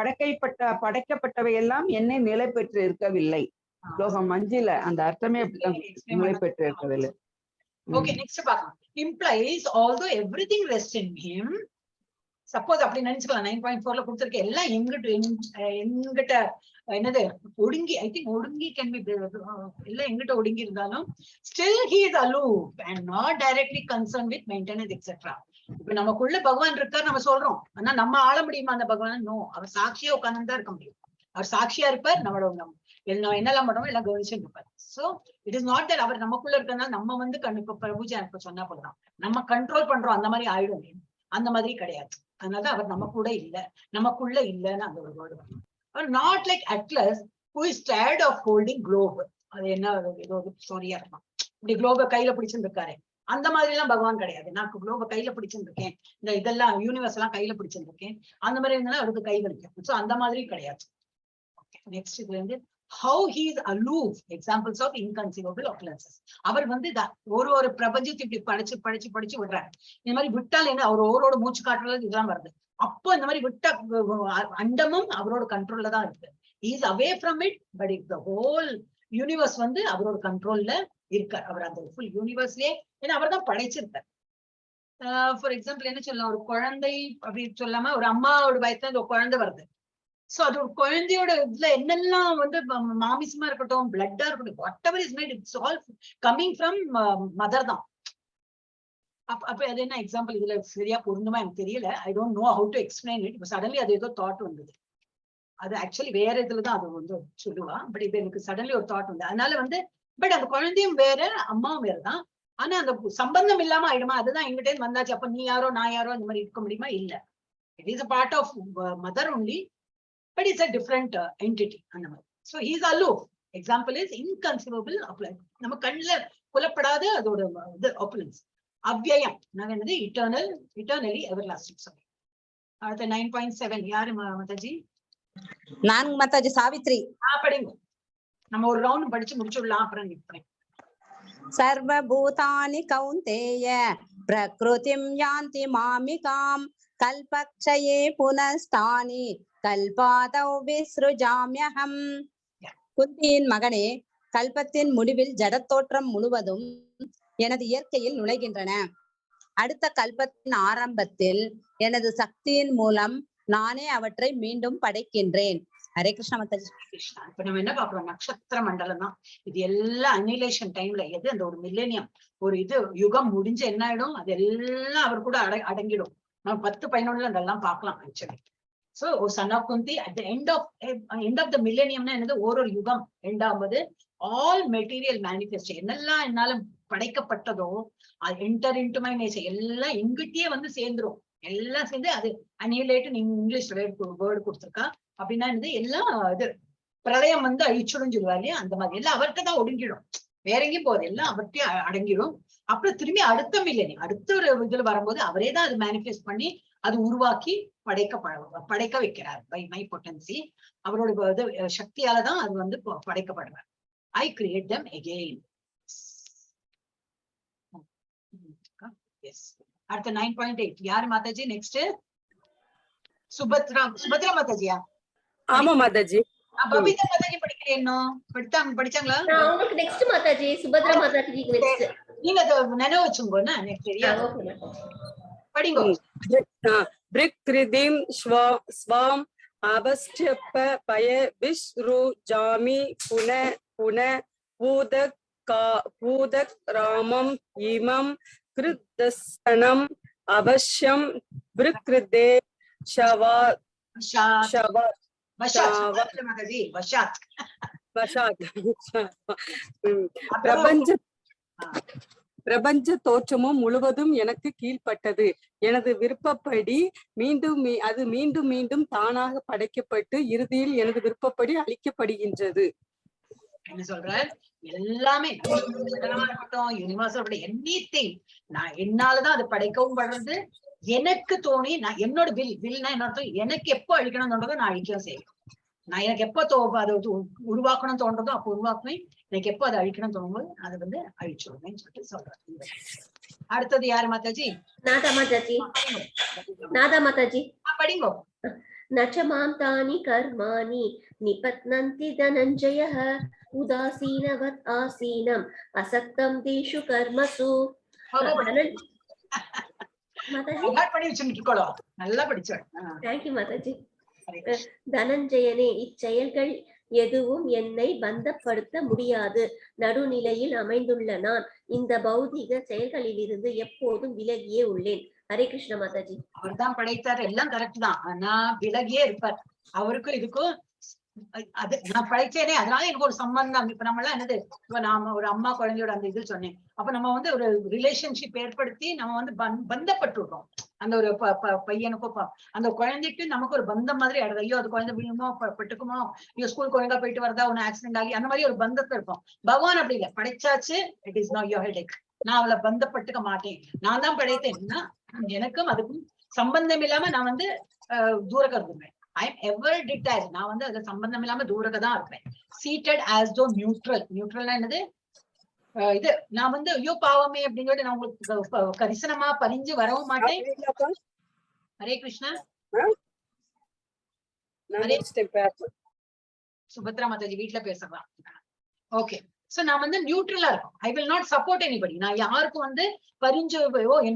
படைக்கப்பட்டவை எல்லாம் என்னை நிலை பெற்று இருக்கவில்லை. ஸ்லோகம் 5ல அந்த அர்த்தமே நிலை பெற்று இருக்கவில்லை. Okay, next பார்க்கலாம். Implies although everything rests in him. Suppose அப்படி நினைச்சுக்கலாம் 9.4ல கொடுத்திருக்க எல்லாம் எங்கிட்ட என்னது ஒடுங்கி, ஐ திங்க் ஒடுங்கி கேன் பி எல்லாம் எங்கிட்ட ஒடுங்கி இருந்தாலும் still he is aloof and not directly concerned with maintenance etc. இப்ப நமக்குள்ள பகவான் இருக்கார் நம்ம சொல்றோம், ஆனா நம்ம ஆள முடியுமா அந்த பகவான்? நோ, அவர் சாட்சியா உட்கார்ந்து தான் இருக்க முடியும். அவர் சாட்சியா இருப்பார், நம்மளோட என்னெல்லாம் பண்றோமோ எல்லாம் கவனிச்சுட்டு இருப்பார். So it is not that அவர் நமக்குள்ள இருக்கனால நம்ம வந்து இப்ப பிரபுஜி எனக்கு சொன்னா போதுதான் நம்ம கண்ட்ரோல் பண்றோம் அந்த மாதிரி ஆயிடும். அந்த மாதிரி கிடையாது. அதனால அவர் நம்ம கூட இல்ல, நமக்குள்ள இல்லன்னு அந்த ஒரு வேர்டு வரும். Not like atlas who is tired of holding globe. அது என்ன ஏதோ ஸ்டோரியா இருக்கும், இப்படி குளோப கையில பிடிச்சிருக்காரு அந்த மாதிரி எல்லாம் பகவான் கிடையாது. நான் குளோப கையில பிடிச்சிருக்கேன், இந்த இதெல்லாம் யூனிவர்ஸ் எல்லாம் கையில பிடிச்சிருக்கேன் அந்த மாதிரி இருந்தாலும் அவருக்கு கை வலிக்கும். சோ அந்த மாதிரி கிடையாது. நெக்ஸ்ட் இதுல இருந்து how he is aloof, examples of inconceivable opulences. அவர் வந்து ஒரு பிரபஞ்சத்தை இப்படி படிச்சு விடுறாரு. இந்த மாதிரி விட்டால் என்ன அவர் ஓரோட மூச்சு காட்டுறது இதெல்லாம் வருது. அப்போ இந்த மாதிரி விட்ட அண்டமும் அவரோட கண்ட்ரோல்ல தான் இருக்கு. he is away from it, but if the whole universe வந்து அவரோட கண்ட்ரோல்ல இருக்கார். அவர் அந்த ஃபுல் யூனிவர்ஸ்லயே ஏன்னா அவர் தான் படைச்சிருக்கார். ஃபார் எக்ஸாம்பிள் என்ன சொல்லலாம், ஒரு குழந்தை அப்படின்னு சொல்லாம ஒரு அம்மாவோட வயசுல ஒரு குழந்தை வருது. சோ அது ஒரு குழந்தையோட இதுல என்னெல்லாம் வந்து மாமிசமா இருக்கட்டும், பிளட்டா இருக்கட்டும், what ever is made it's all coming from mother தான். அப்ப அது என்ன எக்ஸாம்பிள் இதுல சரியா பொருந்துமா எனக்கு தெரியல. I don't know how to explain it. Suddenly அது ஏதோ தாட் வந்தது. அது ஆக்சுவலி வேற இதுலதான் அது வந்து சொல்லுவா. பட் இது எனக்கு சடன்லி ஒரு தாட் வந்து அதனால வந்து பட் அந்த குழந்தையும் வேற அம்மாவும் வேறதான். ஆனா அந்த சம்பந்தம் இல்லாம ஆயிடுமா, அதுதான் எங்கிட்ட வந்தாச்சு. அப்ப நீ யாரோ நான் யாரோ இந்த மாதிரி இருக்க முடியுமா? இல்ல, it is a part of mother only, but it's a different entity. So he is aloof. Example is inconceivable opulence. நம்ம கண்ணுல புலப்படாத அதோட opulence. அவ்யயம் நான் என்னது eternally everlasting. Sorry. அடுத்த 9.7 யாரு மாதாஜி? நான் மாதாஜி சாவித்ரி. படிங்க, நம்ம ஒரு ரவுண்ட் படிச்சு முடிச்சுடலாம். அப்புறம் நிற்பேன். சர்வ பூதானி கௌந்தேய பிரகிருதிம் யாந்தி மாமிகாம் கல்பக்ஷயே புனஸ்தானி கல்பாதௌ விஸ்ருஜாம்யஹம். குந்தியின் மகனே, கல்பத்தின் முடிவில் ஜடத்தோற்றம் முழுவதும் எனது இயற்கையில் நுழைகின்றன. அடுத்த கல்பத்தின் ஆரம்பத்தில் எனது சக்தியின் மூலம் நானே அவற்றை மீண்டும் படைக்கின்றேன். ஹரே கிருஷ்ண மாதாஜி. கிருஷ்ணா, இப்ப நம்ம என்ன பாக்குறோம், நட்சத்திர மண்டலம் தான் இது. எல்லாம் அனிலேஷன் டைம்ல எது அந்த ஒரு மில்லேனியம் ஒரு இது யுகம் முடிஞ்சு என்ன ஆயிடும், அது எல்லாம் அவர் கூட அடங்கிடும். நம்ம 10-11 அதெல்லாம் பார்க்கலாம் actually. So, son of Kunti, at the end of the millennium na enadhu ஒரு யுகம் end ஆகுது. all material manifestation என்னெல்லாம் என்னால படைக்கப்பட்டதோ அது enter into my nature எல்லாம் எங்கிட்டே வந்து சேர்ந்துரும். எல்லாம் சேர்ந்து அது annihilate இங்கிலீஷ்ல வேர்டு கொடுத்திருக்கா. அப்படின்னா என்னது, எல்லாம் இது பிரளயம் வந்து அழிச்சுடும் சொல்லுவா இல்லையா, அந்த மாதிரி எல்லாம் அவர்கிட்ட தான் ஒடுங்கிடும். வேற எங்கேயும் போகுது, எல்லாம் அவர்கிட்டயே அடங்கிடும். அப்புறம் திரும்பி அடுத்த மில்லேனியம் அடுத்த ஒரு இதுல வரும்போது அவரே தான் அது மேனிஃபெஸ்ட் பண்ணி அது உருவாக்கி படைக்க வைக்கிறார். பை மை பொட்டன்சி, அவரோட சக்தியாலதான் அது வந்து படைக்கப்படுறார். ஐ கிரியேட் them again. அடுத்த 9.8 யாரு மாதாஜி? நெக்ஸ்ட் சுபத்ரா மாதாஜியா? ஆமா மாதாஜி. பபிதா மாதாஜி படிக்கிறேன். படிச்சாங்களா? உங்களுக்கு நெக்ஸ்ட் மாதாஜி சுபத்ரா மாதாஜி நெக்ஸ்ட். நீங்க அத நினைவு வச்சுங்கோன்னா எனக்கு தெரியாது. படிங்க. பிரிக்ரிதிம் ஸ்வாம் அவஸ்யப்ப பய விஸ்ருஜாமி புன பூதக் ராமம் இமம் கிருத்தஸ்தனம் அவசியம் விருக்ருதே ஷவா ஷவா பிரபஞ்ச தோற்றமும் முழுவதும் எனக்கு கீழ்ப்பட்டது. எனது விருப்பப்படி அது மீண்டும் மீண்டும் தானாக படைக்கப்பட்டு இறுதியில் எனது விருப்பப்படி அளிக்கப்படுகின்றது. என்ன சொல்ற? எல்லாமே இருக்கட்டும், யூனிவர்சல் எனிதிங் நான் என்னாலதான் அது படைக்கவும் படுறது. எனக்கு தோணி நான் என்னோட வில்னா என்ன எனக்கு எப்போ அழிக்கணும்னு தோன்றதோ நான் அழிக்கவும் செய்வேன். நான் எனக்கு எப்போ அதை உருவாக்கணும் தோன்றதோ அப்போ உருவாக்குவேன். எனக்கு எப்போ அதை அழிக்கணும் தோணும்போது அதை வந்து அழிச்சுடுவேன்னு சொல்லிட்டு சொல்றேன். அடுத்தது யாரு மாதாஜி? நாதா மாதாஜி. நாதா மாதாஜி படிங்கோ. நச்சமாம் தானி கர்மாணி நிபத்னந்தி தனஞ்சயः உதாசீனவத் ஆசீனம் அசக்தம் தேஷு கர்மசு. நல்லா படிச்சேன். தேங்க்யூ மாதாஜி. தனஞ்சயனே, இச்செயல்கள் எதுவும் என்னை பந்தப்படுத்த முடியாது. நடுநிலையில் அமைந்துள்ள நான் இந்த பௌதிக செயல்களிலிருந்து எப்போதும் விலகியே உள்ளேன். ஹரே கிருஷ்ண மாதாஜி. அவர் தான் படைத்தார், எல்லாம் கரெக்ட் தான். ஆனா விலகியே இருப்பார். அவருக்கும் இதுக்கும் அது நான் படைச்சேனே, அதனால எனக்கு ஒரு சம்பந்தம். இப்ப நம்ம எல்லாம் என்னது, இப்ப நாம ஒரு அம்மா குழந்தையோட அந்த இது சொன்னேன். அப்ப நம்ம வந்து ஒரு ரிலேஷன்ஷிப் ஏற்படுத்தி நம்ம வந்து பந்தப்பட்டுருக்கோம். அந்த ஒரு பையனுக்கோ அந்த குழந்தைக்கு நமக்கு ஒரு பந்தம் மாதிரி ஆடுது. ஐயோ அது குழந்தை விழுமோ பட்டுக்குமோ, ஐயோ ஸ்கூல் ஒழுங்கா போயிட்டு வரதா, ஒன்னு ஆக்சிடென்ட் ஆகி, அந்த மாதிரி ஒரு பந்தத்தை இருப்போம். பகவான் அப்படி இல்லை, படைச்சாச்சு, it is not your headache. நான் அவளை பந்தப்பட்டுக்க மாட்டேன். நான் தான் படைத்தேன்னா எனக்கும் அதுக்கும் சம்பந்தம் இல்லாம நான் வந்து தூரக்க இருந்துருவேன். I am ever detached. நான் வந்து அது சம்பந்தம் இல்லாம தூரக்க தான் இருப்பேன். Seated as though neutral. நியூட்ரல்னா என்னது? இது நான் வந்து ஐயோ பாவமே அப்படிங்கிறது நான் உங்களுக்கு கரிசனமா பறிஞ்சு வரவும் மாட்டேன். ஹரே கிருஷ்ணா. சுபத்ரா மாதாஜி வீட்டுல பேசுறான். ஓகே, சோ நான் வந்து நியூட்ரலா இருக்கும். I will not support anybody. நான் யாருக்கும் வந்து பரிஞ்சு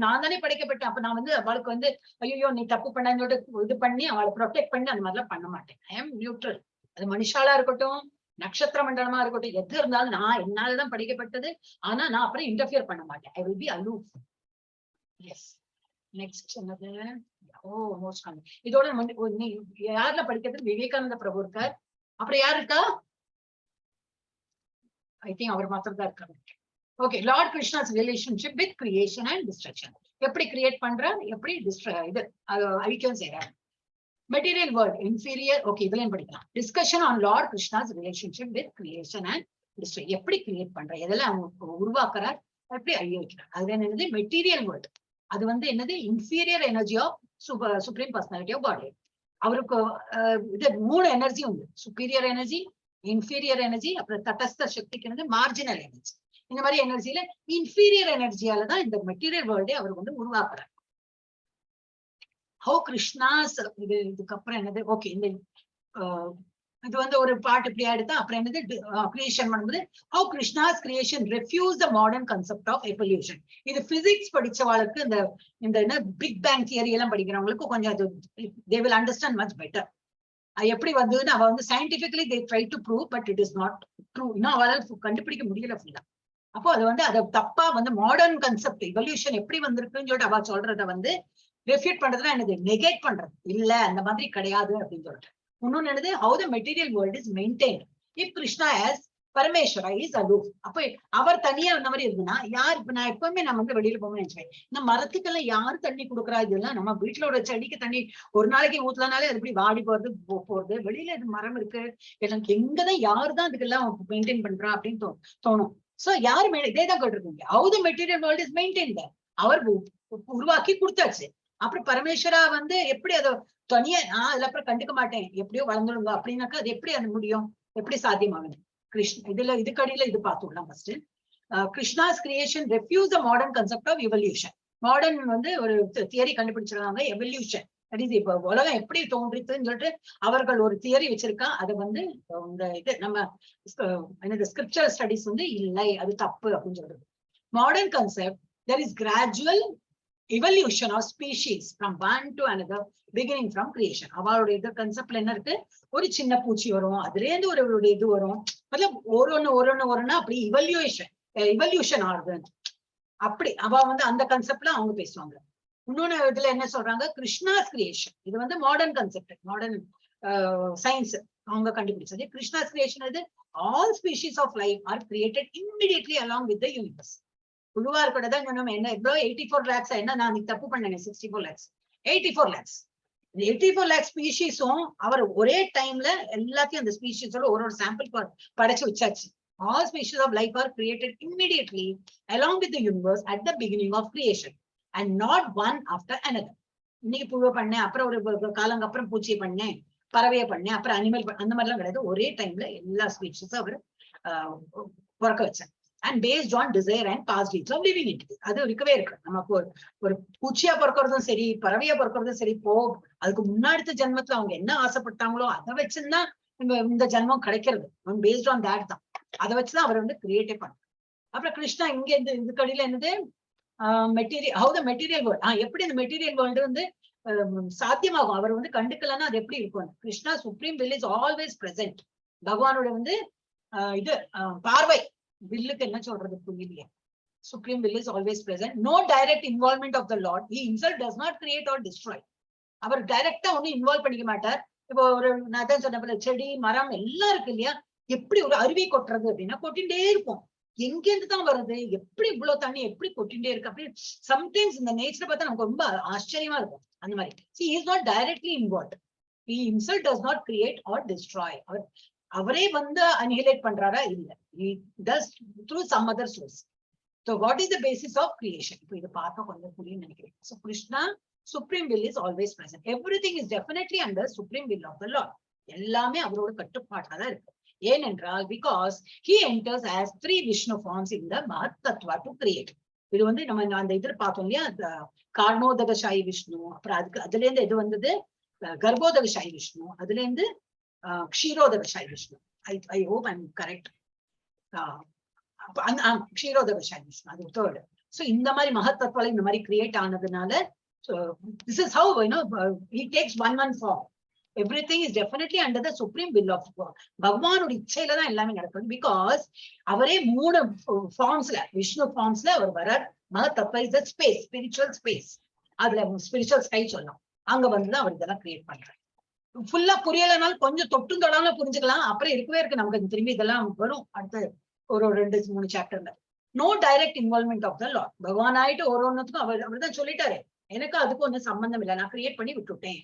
நான் தானே படைக்கப்பட்டேன், அப்ப நான் வந்து அவளுக்கு வந்து ஐயோ நீ தப்பு பண்ணான்னு சொல்லிட்டு இது பண்ணி அவளை ப்ரொடெக்ட் பண்ணி அந்த மாதிரிலாம் பண்ண மாட்டேன். I am neutral. அது மனுஷாலா இருக்கட்டும், நட்சத்திர மண்டலமா இருக்கட்டும், எது இருந்தாலும் நான் என்னாலதான் படைக்கப்பட்டது. ஆனா நான் அப்புறம் இன்டர்ஃபியர் பண்ண மாட்டேன். I will be aloof. Yes. Next என்னது? மோஸ்ட் இதோட யாருல படிக்கிறது? விவேகானந்த பிரபு இருக்கார். அப்புறம் யாரு இருக்கா? I think அவர் மாத்திரம் தான் இருக்காங்க. Okay, Lord Krishna's relationship with creation and destruction. எப்படி கிரியேட் பண்றார், எப்படி இது அழிக்கவும் செய்யறாரு. Material world inferior. ஓகே, இதுலயும் படிக்கலாம். Discussion on Lord Krishna's relationship with creation and destruction. எப்படி கிரியேட் பண்றார், எதெல்லாம் அவங்க உருவாக்குறார், எப்படி அழிய வைக்கிறார். அதுல என்னது? Material world. அது வந்து என்னது? Inferior energy of supreme personality of God. அவருக்கு இது 3 எனர்ஜி உண்டு. சுப்பீரியர் எனர்ஜி, இன்ஃபீரியர் எனர்ஜி, அப்புறம் தட்டஸ்த சக்திக்கு வந்து மார்ஜினல் எனர்ஜி. இந்த மாதிரி எனர்ஜியில இன்ஃபீரியர் எனர்ஜியாலதான் இந்த மெட்டீரியல் வேர்ல்டே அவர் வந்து உருவாக்குறாரு. ஹவு கிருஷ்ணாஸ் இதுக்கப்புறம் என்னது? ஓகே, இந்த இது வந்து ஒரு பாட்டு இப்படி ஆயிடுதா. அப்புறம் என்னது? கிரியேஷன் பண்ணும்போது how Krishna's creation refuse the modern concept of evolution. இது பிசிக்ஸ் படிச்சவாளுக்கு இந்த என்ன பிக் பேங் தியரி எல்லாம் படிக்கிறவங்களுக்கு கொஞ்சம் அது they will understand much better. எப்படி வந்ததுன்னு அவ வந்து scientifically they try to prove, but it is not true. இன்னும் அவளால் கண்டுபிடிக்க முடியல ஃபுல்லா. அப்போ அது வந்து அதை தப்பா வந்து மாடர்ன் கான்செப்ட் எவல்யூஷன் எப்படி வந்திருக்குன்னு சொல்லிட்டு அவ சொல்றத வந்து ரெஃப்யூட் பண்றதுனா என்னது? நெகேட் பண்றது. இல்ல அந்த மாதிரி கிடையாது அப்படின்னு சொல்லிட்டு. இன்னொன்னு என்னது? How the material world is maintained if Krishna as Parameswara is aloof. அப்ப அவர் தனியா இந்த மாதிரி இருக்குன்னா யார்? இப்ப நான் எப்பவுமே நம்ம வந்து வெளியில போகணும்னு நினைச்சேன். இந்த மரத்துக்கெல்லாம் யாரு தண்ணி கொடுக்குறா? இதெல்லாம் நம்ம வீட்டுல ஒரு செடிக்கு தண்ணி ஒரு நாளைக்கு ஊத்தலனாலே அது இப்படி வாடி போறது. வெளியில இது மரம் இருக்கு, எனக்கு எங்கதான் யாருதான் அதுக்கெல்லாம் மெயின்டைன் பண்றா அப்படின்னு தோணும். சோ யாரு இதேதான் கேட்டிருக்கீங்க. How the material world is maintained. அவர் உருவாக்கி கொடுத்தாச்சு. அப்புறம் பரமேஸ்வரா வந்து எப்படி அதை தனியா அதுல அப்புறம் கண்டுக்க மாட்டேன், எப்படியோ வளர்ந்துடுங்க அப்படின்னாக்கா அது எப்படி அது முடியும்? எப்படி சாத்தியமாகுது? கிருஷ்ண இதுக்கடியில இது பார்த்துடலாம். First Krishna's creation refuse the modern concept of evolution. Modern வந்து ஒரு தியரி கண்டுபிடிச்சிருக்காங்க, எவல்யூஷன். தட் இஸ் இப்ப உலகம் எப்படி தோன்றித்துன்னு சொல்லிட்டு அவர்கள் ஒரு தியரி வச்சிருக்கா. அது வந்து இந்த இது நம்ம என்னது ஸ்கிரிப்சர் ஸ்டடிஸ் வந்து இல்லை, அது தப்பு அப்படின்னு சொல்றது. Modern concept there is gradual evolution of species from one to another beginning from creation. அவளுடைய இது கான்செப்ட்ல என்ன இருக்கு? ஒரு சின்ன பூச்சி வரும், அதுல இருந்து ஒரு இது வரும், ஒருன்னா அப்படி இவல்யூஷன் ஆகுது. அப்படி அவ வந்து அந்த கான்செப்ட்ல அவங்க பேசுவாங்க. இன்னொன்னு இதுல என்ன சொல்றாங்க, கிருஷ்ணாஸ் கிரியேஷன். இது வந்து மாடர்ன் கான்செப்ட், மாடர்ன் சயின்ஸ் அவங்க கண்டுபிடிச்சது. கிருஷ்ணாஸ் கிரியேஷன் இது all species of life are created immediately along with the universe. குழுவா இருக்கதான் நம்ம என்ன எவ்வளோ 84 lakhs என்ன நான் தப்பு பண்ணேங்க, 64 lakhs 84 lakhs 84 lakh ஸ்பீஷீஸும் அவர் ஒரே டைம்ல எல்லாத்தையும் அந்த ஸ்பீஷீஸோட ஒரு சாம்பிள் படைச்சு வச்சாச்சு. All species of life are created immediately along with the universe at the beginning of creation and not one after another. இன்னைக்கு புழுவை பண்ணேன், அப்புறம் ஒரு காலங்க அப்புறம் பூச்சியை பண்ணேன், பறவையை பண்ணேன், அப்புறம் அனிமல், அந்த மாதிரிலாம் கிடையாது. ஒரே டைம்ல எல்லா ஸ்பீஷீஸும் அவர் பிறக்க வச்சார். And based on desire and past deeds of living entity. அது இருக்கவே இருக்கு. நமக்கு ஒரு பூச்சியா பிறக்கிறதும் சரி, பறவையா பிறக்கிறதும் சரி, அதுக்கு முன்னாடி ஜென்மத்துல அவங்க என்ன ஆசைப்பட்டாங்களோ அதை வச்சுதான் இந்த ஜென்மம் கிடைக்கிறது. பேஸ்ட் ஆன் தேட் தான், அதை வச்சுதான் அவர் வந்து கிரியேட்டே பண்ணார். அப்புறம் கிருஷ்ணா இங்க இந்த கடையில என்னது material, how the material world, எப்படி இந்த மெட்டீரியல் வேர்ல்டு வந்து சாத்தியமாகும், அவர் வந்து கண்டுக்கலன்னா அது எப்படி இருக்கும். Krishna supreme will is always present. பகவானோட வந்து இது பார்வை, வில்லுக்கு என்ன சொல்றது புரியலையே. Supreme will is always present. No direct involvement of the Lord. He himself does not create or destroy. அவர் டைரக்டா ஒன்னும் இன்வால்வ் பண்ணிக்க மாட்டார். இப்போ ஒரு நான் தான் சொன்ன போல செடி மரம் எல்லாம் இருக்கு இல்லையா, எப்படி ஒரு அருவி கொட்டுறது அப்படின்னா கொட்டிகிட்டே இருக்கும். எங்கேருந்து தான் வருது, எப்படி இவ்வளவு தண்ணி எப்படி கொட்டிகிட்டே இருக்கு அப்படி சம்டைம்ஸ் இந்த நேச்சரை பார்த்தா நமக்கு ரொம்ப ஆச்சரியமா இருக்கும். அந்த மாதிரி he is not directly involved. He himself does not create or destroy. அவரே வந்து அனிஹிலேட் பண்றாரா இல்ல, he does through some other source. So what is the basis of creation? இப்போ இது பார்க்க கொஞ்சம் புரியும் நினைக்கிறேன். So Krishna supreme will is always present. Everything is definitely under supreme will of the Lord. எல்லாமே அவரோட கட்டுப்பாட்டுல தான் இருக்கு. ஏனென்றால் because he enters as 3 Vishnu forms in the Mahatattva to create. இது வந்து நம்ம அந்த இதுல பார்த்தோம் இல்லையா, காரணோதகசாயி விஷ்ணு, அப்புறம் அதுல இருந்து இது வந்தது கர்ப்போதகசாயி விஷ்ணு, அதுல இருந்து க்ஷீரோதகசாயி Vishnu. I hope I'm correct. க்ஷீரோதகசாயி Vishnu அது தேர்ட். சோ இந்த மாதிரி மகத்தத்துவம் இந்த மாதிரி கிரியேட் ஆனதுனால this is how he takes one form. Everything is definitely under the supreme will of God. பகவானோட இச்சையில தான் எல்லாமே நடக்குது. பிகாஸ் அவரே 3 ஃபார்ம்ஸ்ல விஷ்ணு ஃபார்ம்ஸ்ல அவர் வரார். மகத்தத்துவம் is the space, spiritual space. அதுல ஸ்பிரிச்சுவல் ஸ்கை சொல்லலாம். அங்க வந்து அவர் இதெல்லாம் கிரியேட் பண்றாரு. ஃபுல்லா புரியலனாலும் கொஞ்சம் தொட்டும் தொடாம புரிஞ்சுக்கலாம். அப்புறம் இருக்கவே இருக்கு நமக்கு திரும்பி இதெல்லாம் வரும் அடுத்து ஒரு 2-3 சாப்டர்ல. No direct involvement of the Lord. பகவான் ஆயிட்டு ஒன்னொன்னுக்கும் அவர் தான் சொல்லிட்டாரு, எனக்கு அதுக்கு ஒன்றும் சம்பந்தம் இல்லை, நான் கிரியேட் பண்ணி விட்டுட்டேன்.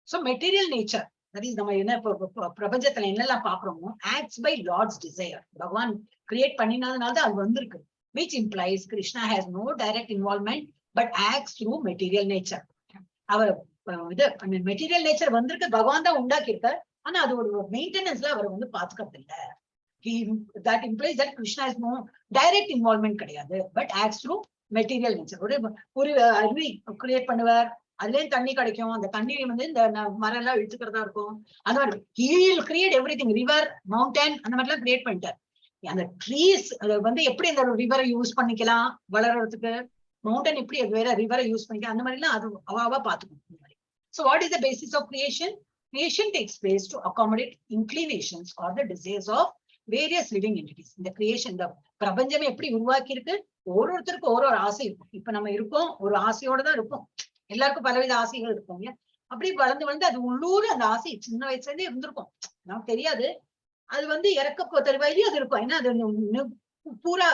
So material nature, that is நம்ம என்ன பிரபஞ்சத்துல என்னெல்லாம் பாக்குறோமோ ஆக்ட்ஸ் பை லார்ட்ஸ் டிசைர். பகவான் கிரியேட் பண்ணினதுனால தான் அது வந்திருக்கு. which implies Krishna has no direct involvement but acts through material nature. அவர் இது மெட்டீரியல் நேச்சர் வந்திருக்கு, பகவான் தான் உண்டாக்கி இருக்கார். ஆனா அது ஒரு மெயின்டெனன்ஸ்ல அவர் வந்து பாத்துக்கிறது இல்ல. That implies that Krishna has no direct involvement கிடையாது, but acts through material nature. ஒரு அருவி கிரியேட் பண்ணுவார், அதுலயும் தண்ணி கிடைக்கும், அந்த தண்ணி வந்து இந்த மரம் எல்லாம் இழுத்துக்கிறதா இருக்கும். அந்த மாதிரி he will create everything, river, mountain, அந்த மாதிரி எல்லாம் கிரியேட் பண்ணிட்டார். அந்த ட்ரீஸ் வந்து எப்படி அந்த ரிவரை யூஸ் பண்ணிக்கலாம் வளர்றதுக்கு, மவுண்டன் எப்படி வேற ரிவரை யூஸ் பண்ணிக்கலாம், அந்த மாதிரி எல்லாம் அது அவாவா பாத்துக்கணும். So what is the basis of creation? Creation takes place to accommodate inclinations or the desires of various living entities. இந்த கிரியேஷன், இந்த பிரபஞ்சமே எப்படி உருவாக்கி இருக்கு, ஒருத்தருக்கும் ஒரு ஆசை இருக்கும். இப்ப நம்ம இருக்கோம், ஒரு ஆசையோட தான் இருப்போம். எல்லாருக்கும் பலவித ஆசைகள் இருக்கும். அப்படி வளர்ந்து அது உள்ளூர் அந்த ஆசை சின்ன வயசுல இருந்தே இருந்திருக்கும், நமக்கு தெரியாது. அது வந்து இறக்க தருவாயிலேயே அது இருக்கும். ஏன்னா அது பூரா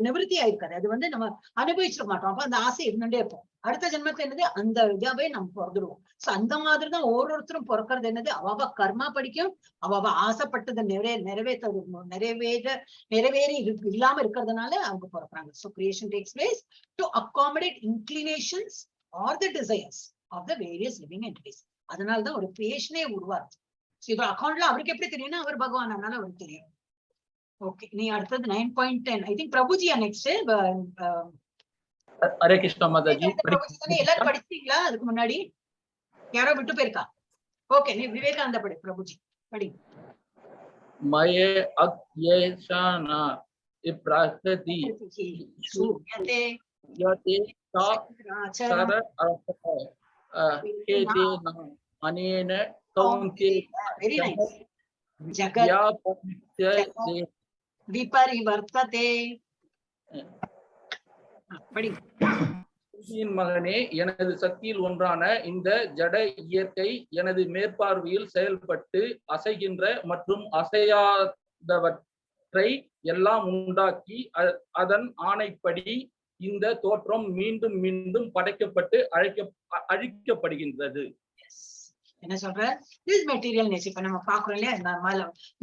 நிவர்த்தி ஆயிருக்காது, அது வந்து நம்ம அனுபவிச்சிட மாட்டோம். அப்ப அந்த ஆசை இருந்துட்டே இருப்போம். அடுத்த ஜென்மத்துல என்னது அந்த இதாவே நம்ம பிறந்துடுவோம். சோ அந்த மாதிரிதான் ஒவ்வொருத்தரும் பிறக்கிறது என்னது, அவ கர்மா படிக்கும், அவ ஆசைப்பட்டதை நிறைவேறி இல்லாம இருக்கிறதுனால அவங்க பிறக்கிறாங்க. So creation takes place to accommodate inclinations or the desires of the various living entities. அதனாலதான் ஒரு கிரியேஷனே உருவாச்சு. இப்ப அக்கௌண்ட்ல அவருக்கு எப்படி தெரியும்னா அவர் பகவான், அதனால அவருக்கு தெரியும். ஓகே, நீ அடுத்தது 9.10. ஐ திங்க் பிரபுஜியா நெக்ஸ்ட். ஹரே கிருஷ்ணா மாதாஜி. எல்லாரும் படிச்சீங்களா? அதுக்கு முன்னாடி யாரோ விட்டு போயிருக்கா? ஓகே, நீ விவேகானந்த படி. பிரபுஜி படி. மயே அக்யேஷானா இப்ராஸ்தி சூயதே யதே சர அரச ஹேதேன அனேன கௌந்தே. Very nice. ஜகத் விபரிவர்த்ததே. படி. மகனே, எனது சக்தியில் ஒன்றான இந்த ஜட இயற்கை எனது மேற்பார்வையில் செயல்பட்டு அசைகின்ற மற்றும் அசையாதவற்றை எல்லாம் உண்டாக்கி அதன் ஆணைப்படி இந்த தோற்றம் மீண்டும் மீண்டும் படைக்கப்பட்டு அழிக்கப்படுகின்றது. என்ன சொல்ற? This material nature. இப்ப நம்ம பாக்குறோம் இல்லையா,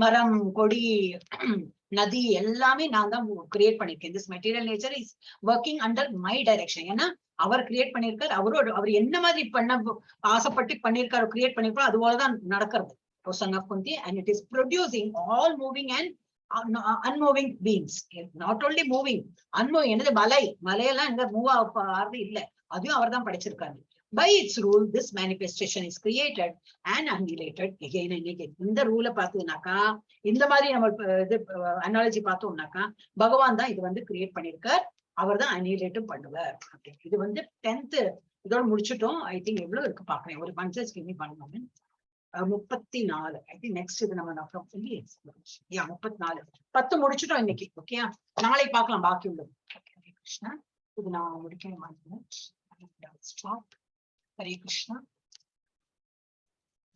மரம், கொடி, நதி எல்லாமே நான் தான் கிரியேட் பண்ணிருக்கேன். This material nature is working under my direction. ஏன்னா அவர் கிரியேட் பண்ணிருக்காரு. அவர் என்ன மாதிரி பண்ண ஆசைப்பட்டு பண்ணிருக்காரு, கிரியேட் பண்ணிருக்காரு, அது போலதான் நடக்கிறது. Son of Kunti, and it is producing all moving and unmoving beings. Not only moving, unmoving. என்னது மலையெல்லாம் எங்க மூவ் ஆறது இல்ல, அதையும் அவர் தான் படைச்சிருக்காரு. By its rule, this manifestation is created and annihilated again and again. இந்த ரூல பார்த்ததுனாக்கா, இந்த மாதிரி நம்ம இது அனாலஜி பார்த்தோம்னாக்கா, பகவான் தான் இது வந்து கிரியேட் பண்ணிருக்கார், அவர் தான் அனிலேட்டும் பண்ணுவார். இது வந்து 10th இதோட முடிச்சுட்டோம். ஐ திங்க் எவ்வளவு இருக்கு பாக்குறேன், ஒரு பஞ்சஸ் கிமி பண்ணணும். 34. ஐ திங்க் நெக்ஸ்ட் இது நம்ம 34 10 முடிச்சுட்டோம் இன்னைக்கு. ஓகே, நாளைக்கு பார்க்கலாம் பாக்கி உள்ளது. கிருஷ்ணா, இது நான் முடிக்க மாட்டேன். Hare Krishna.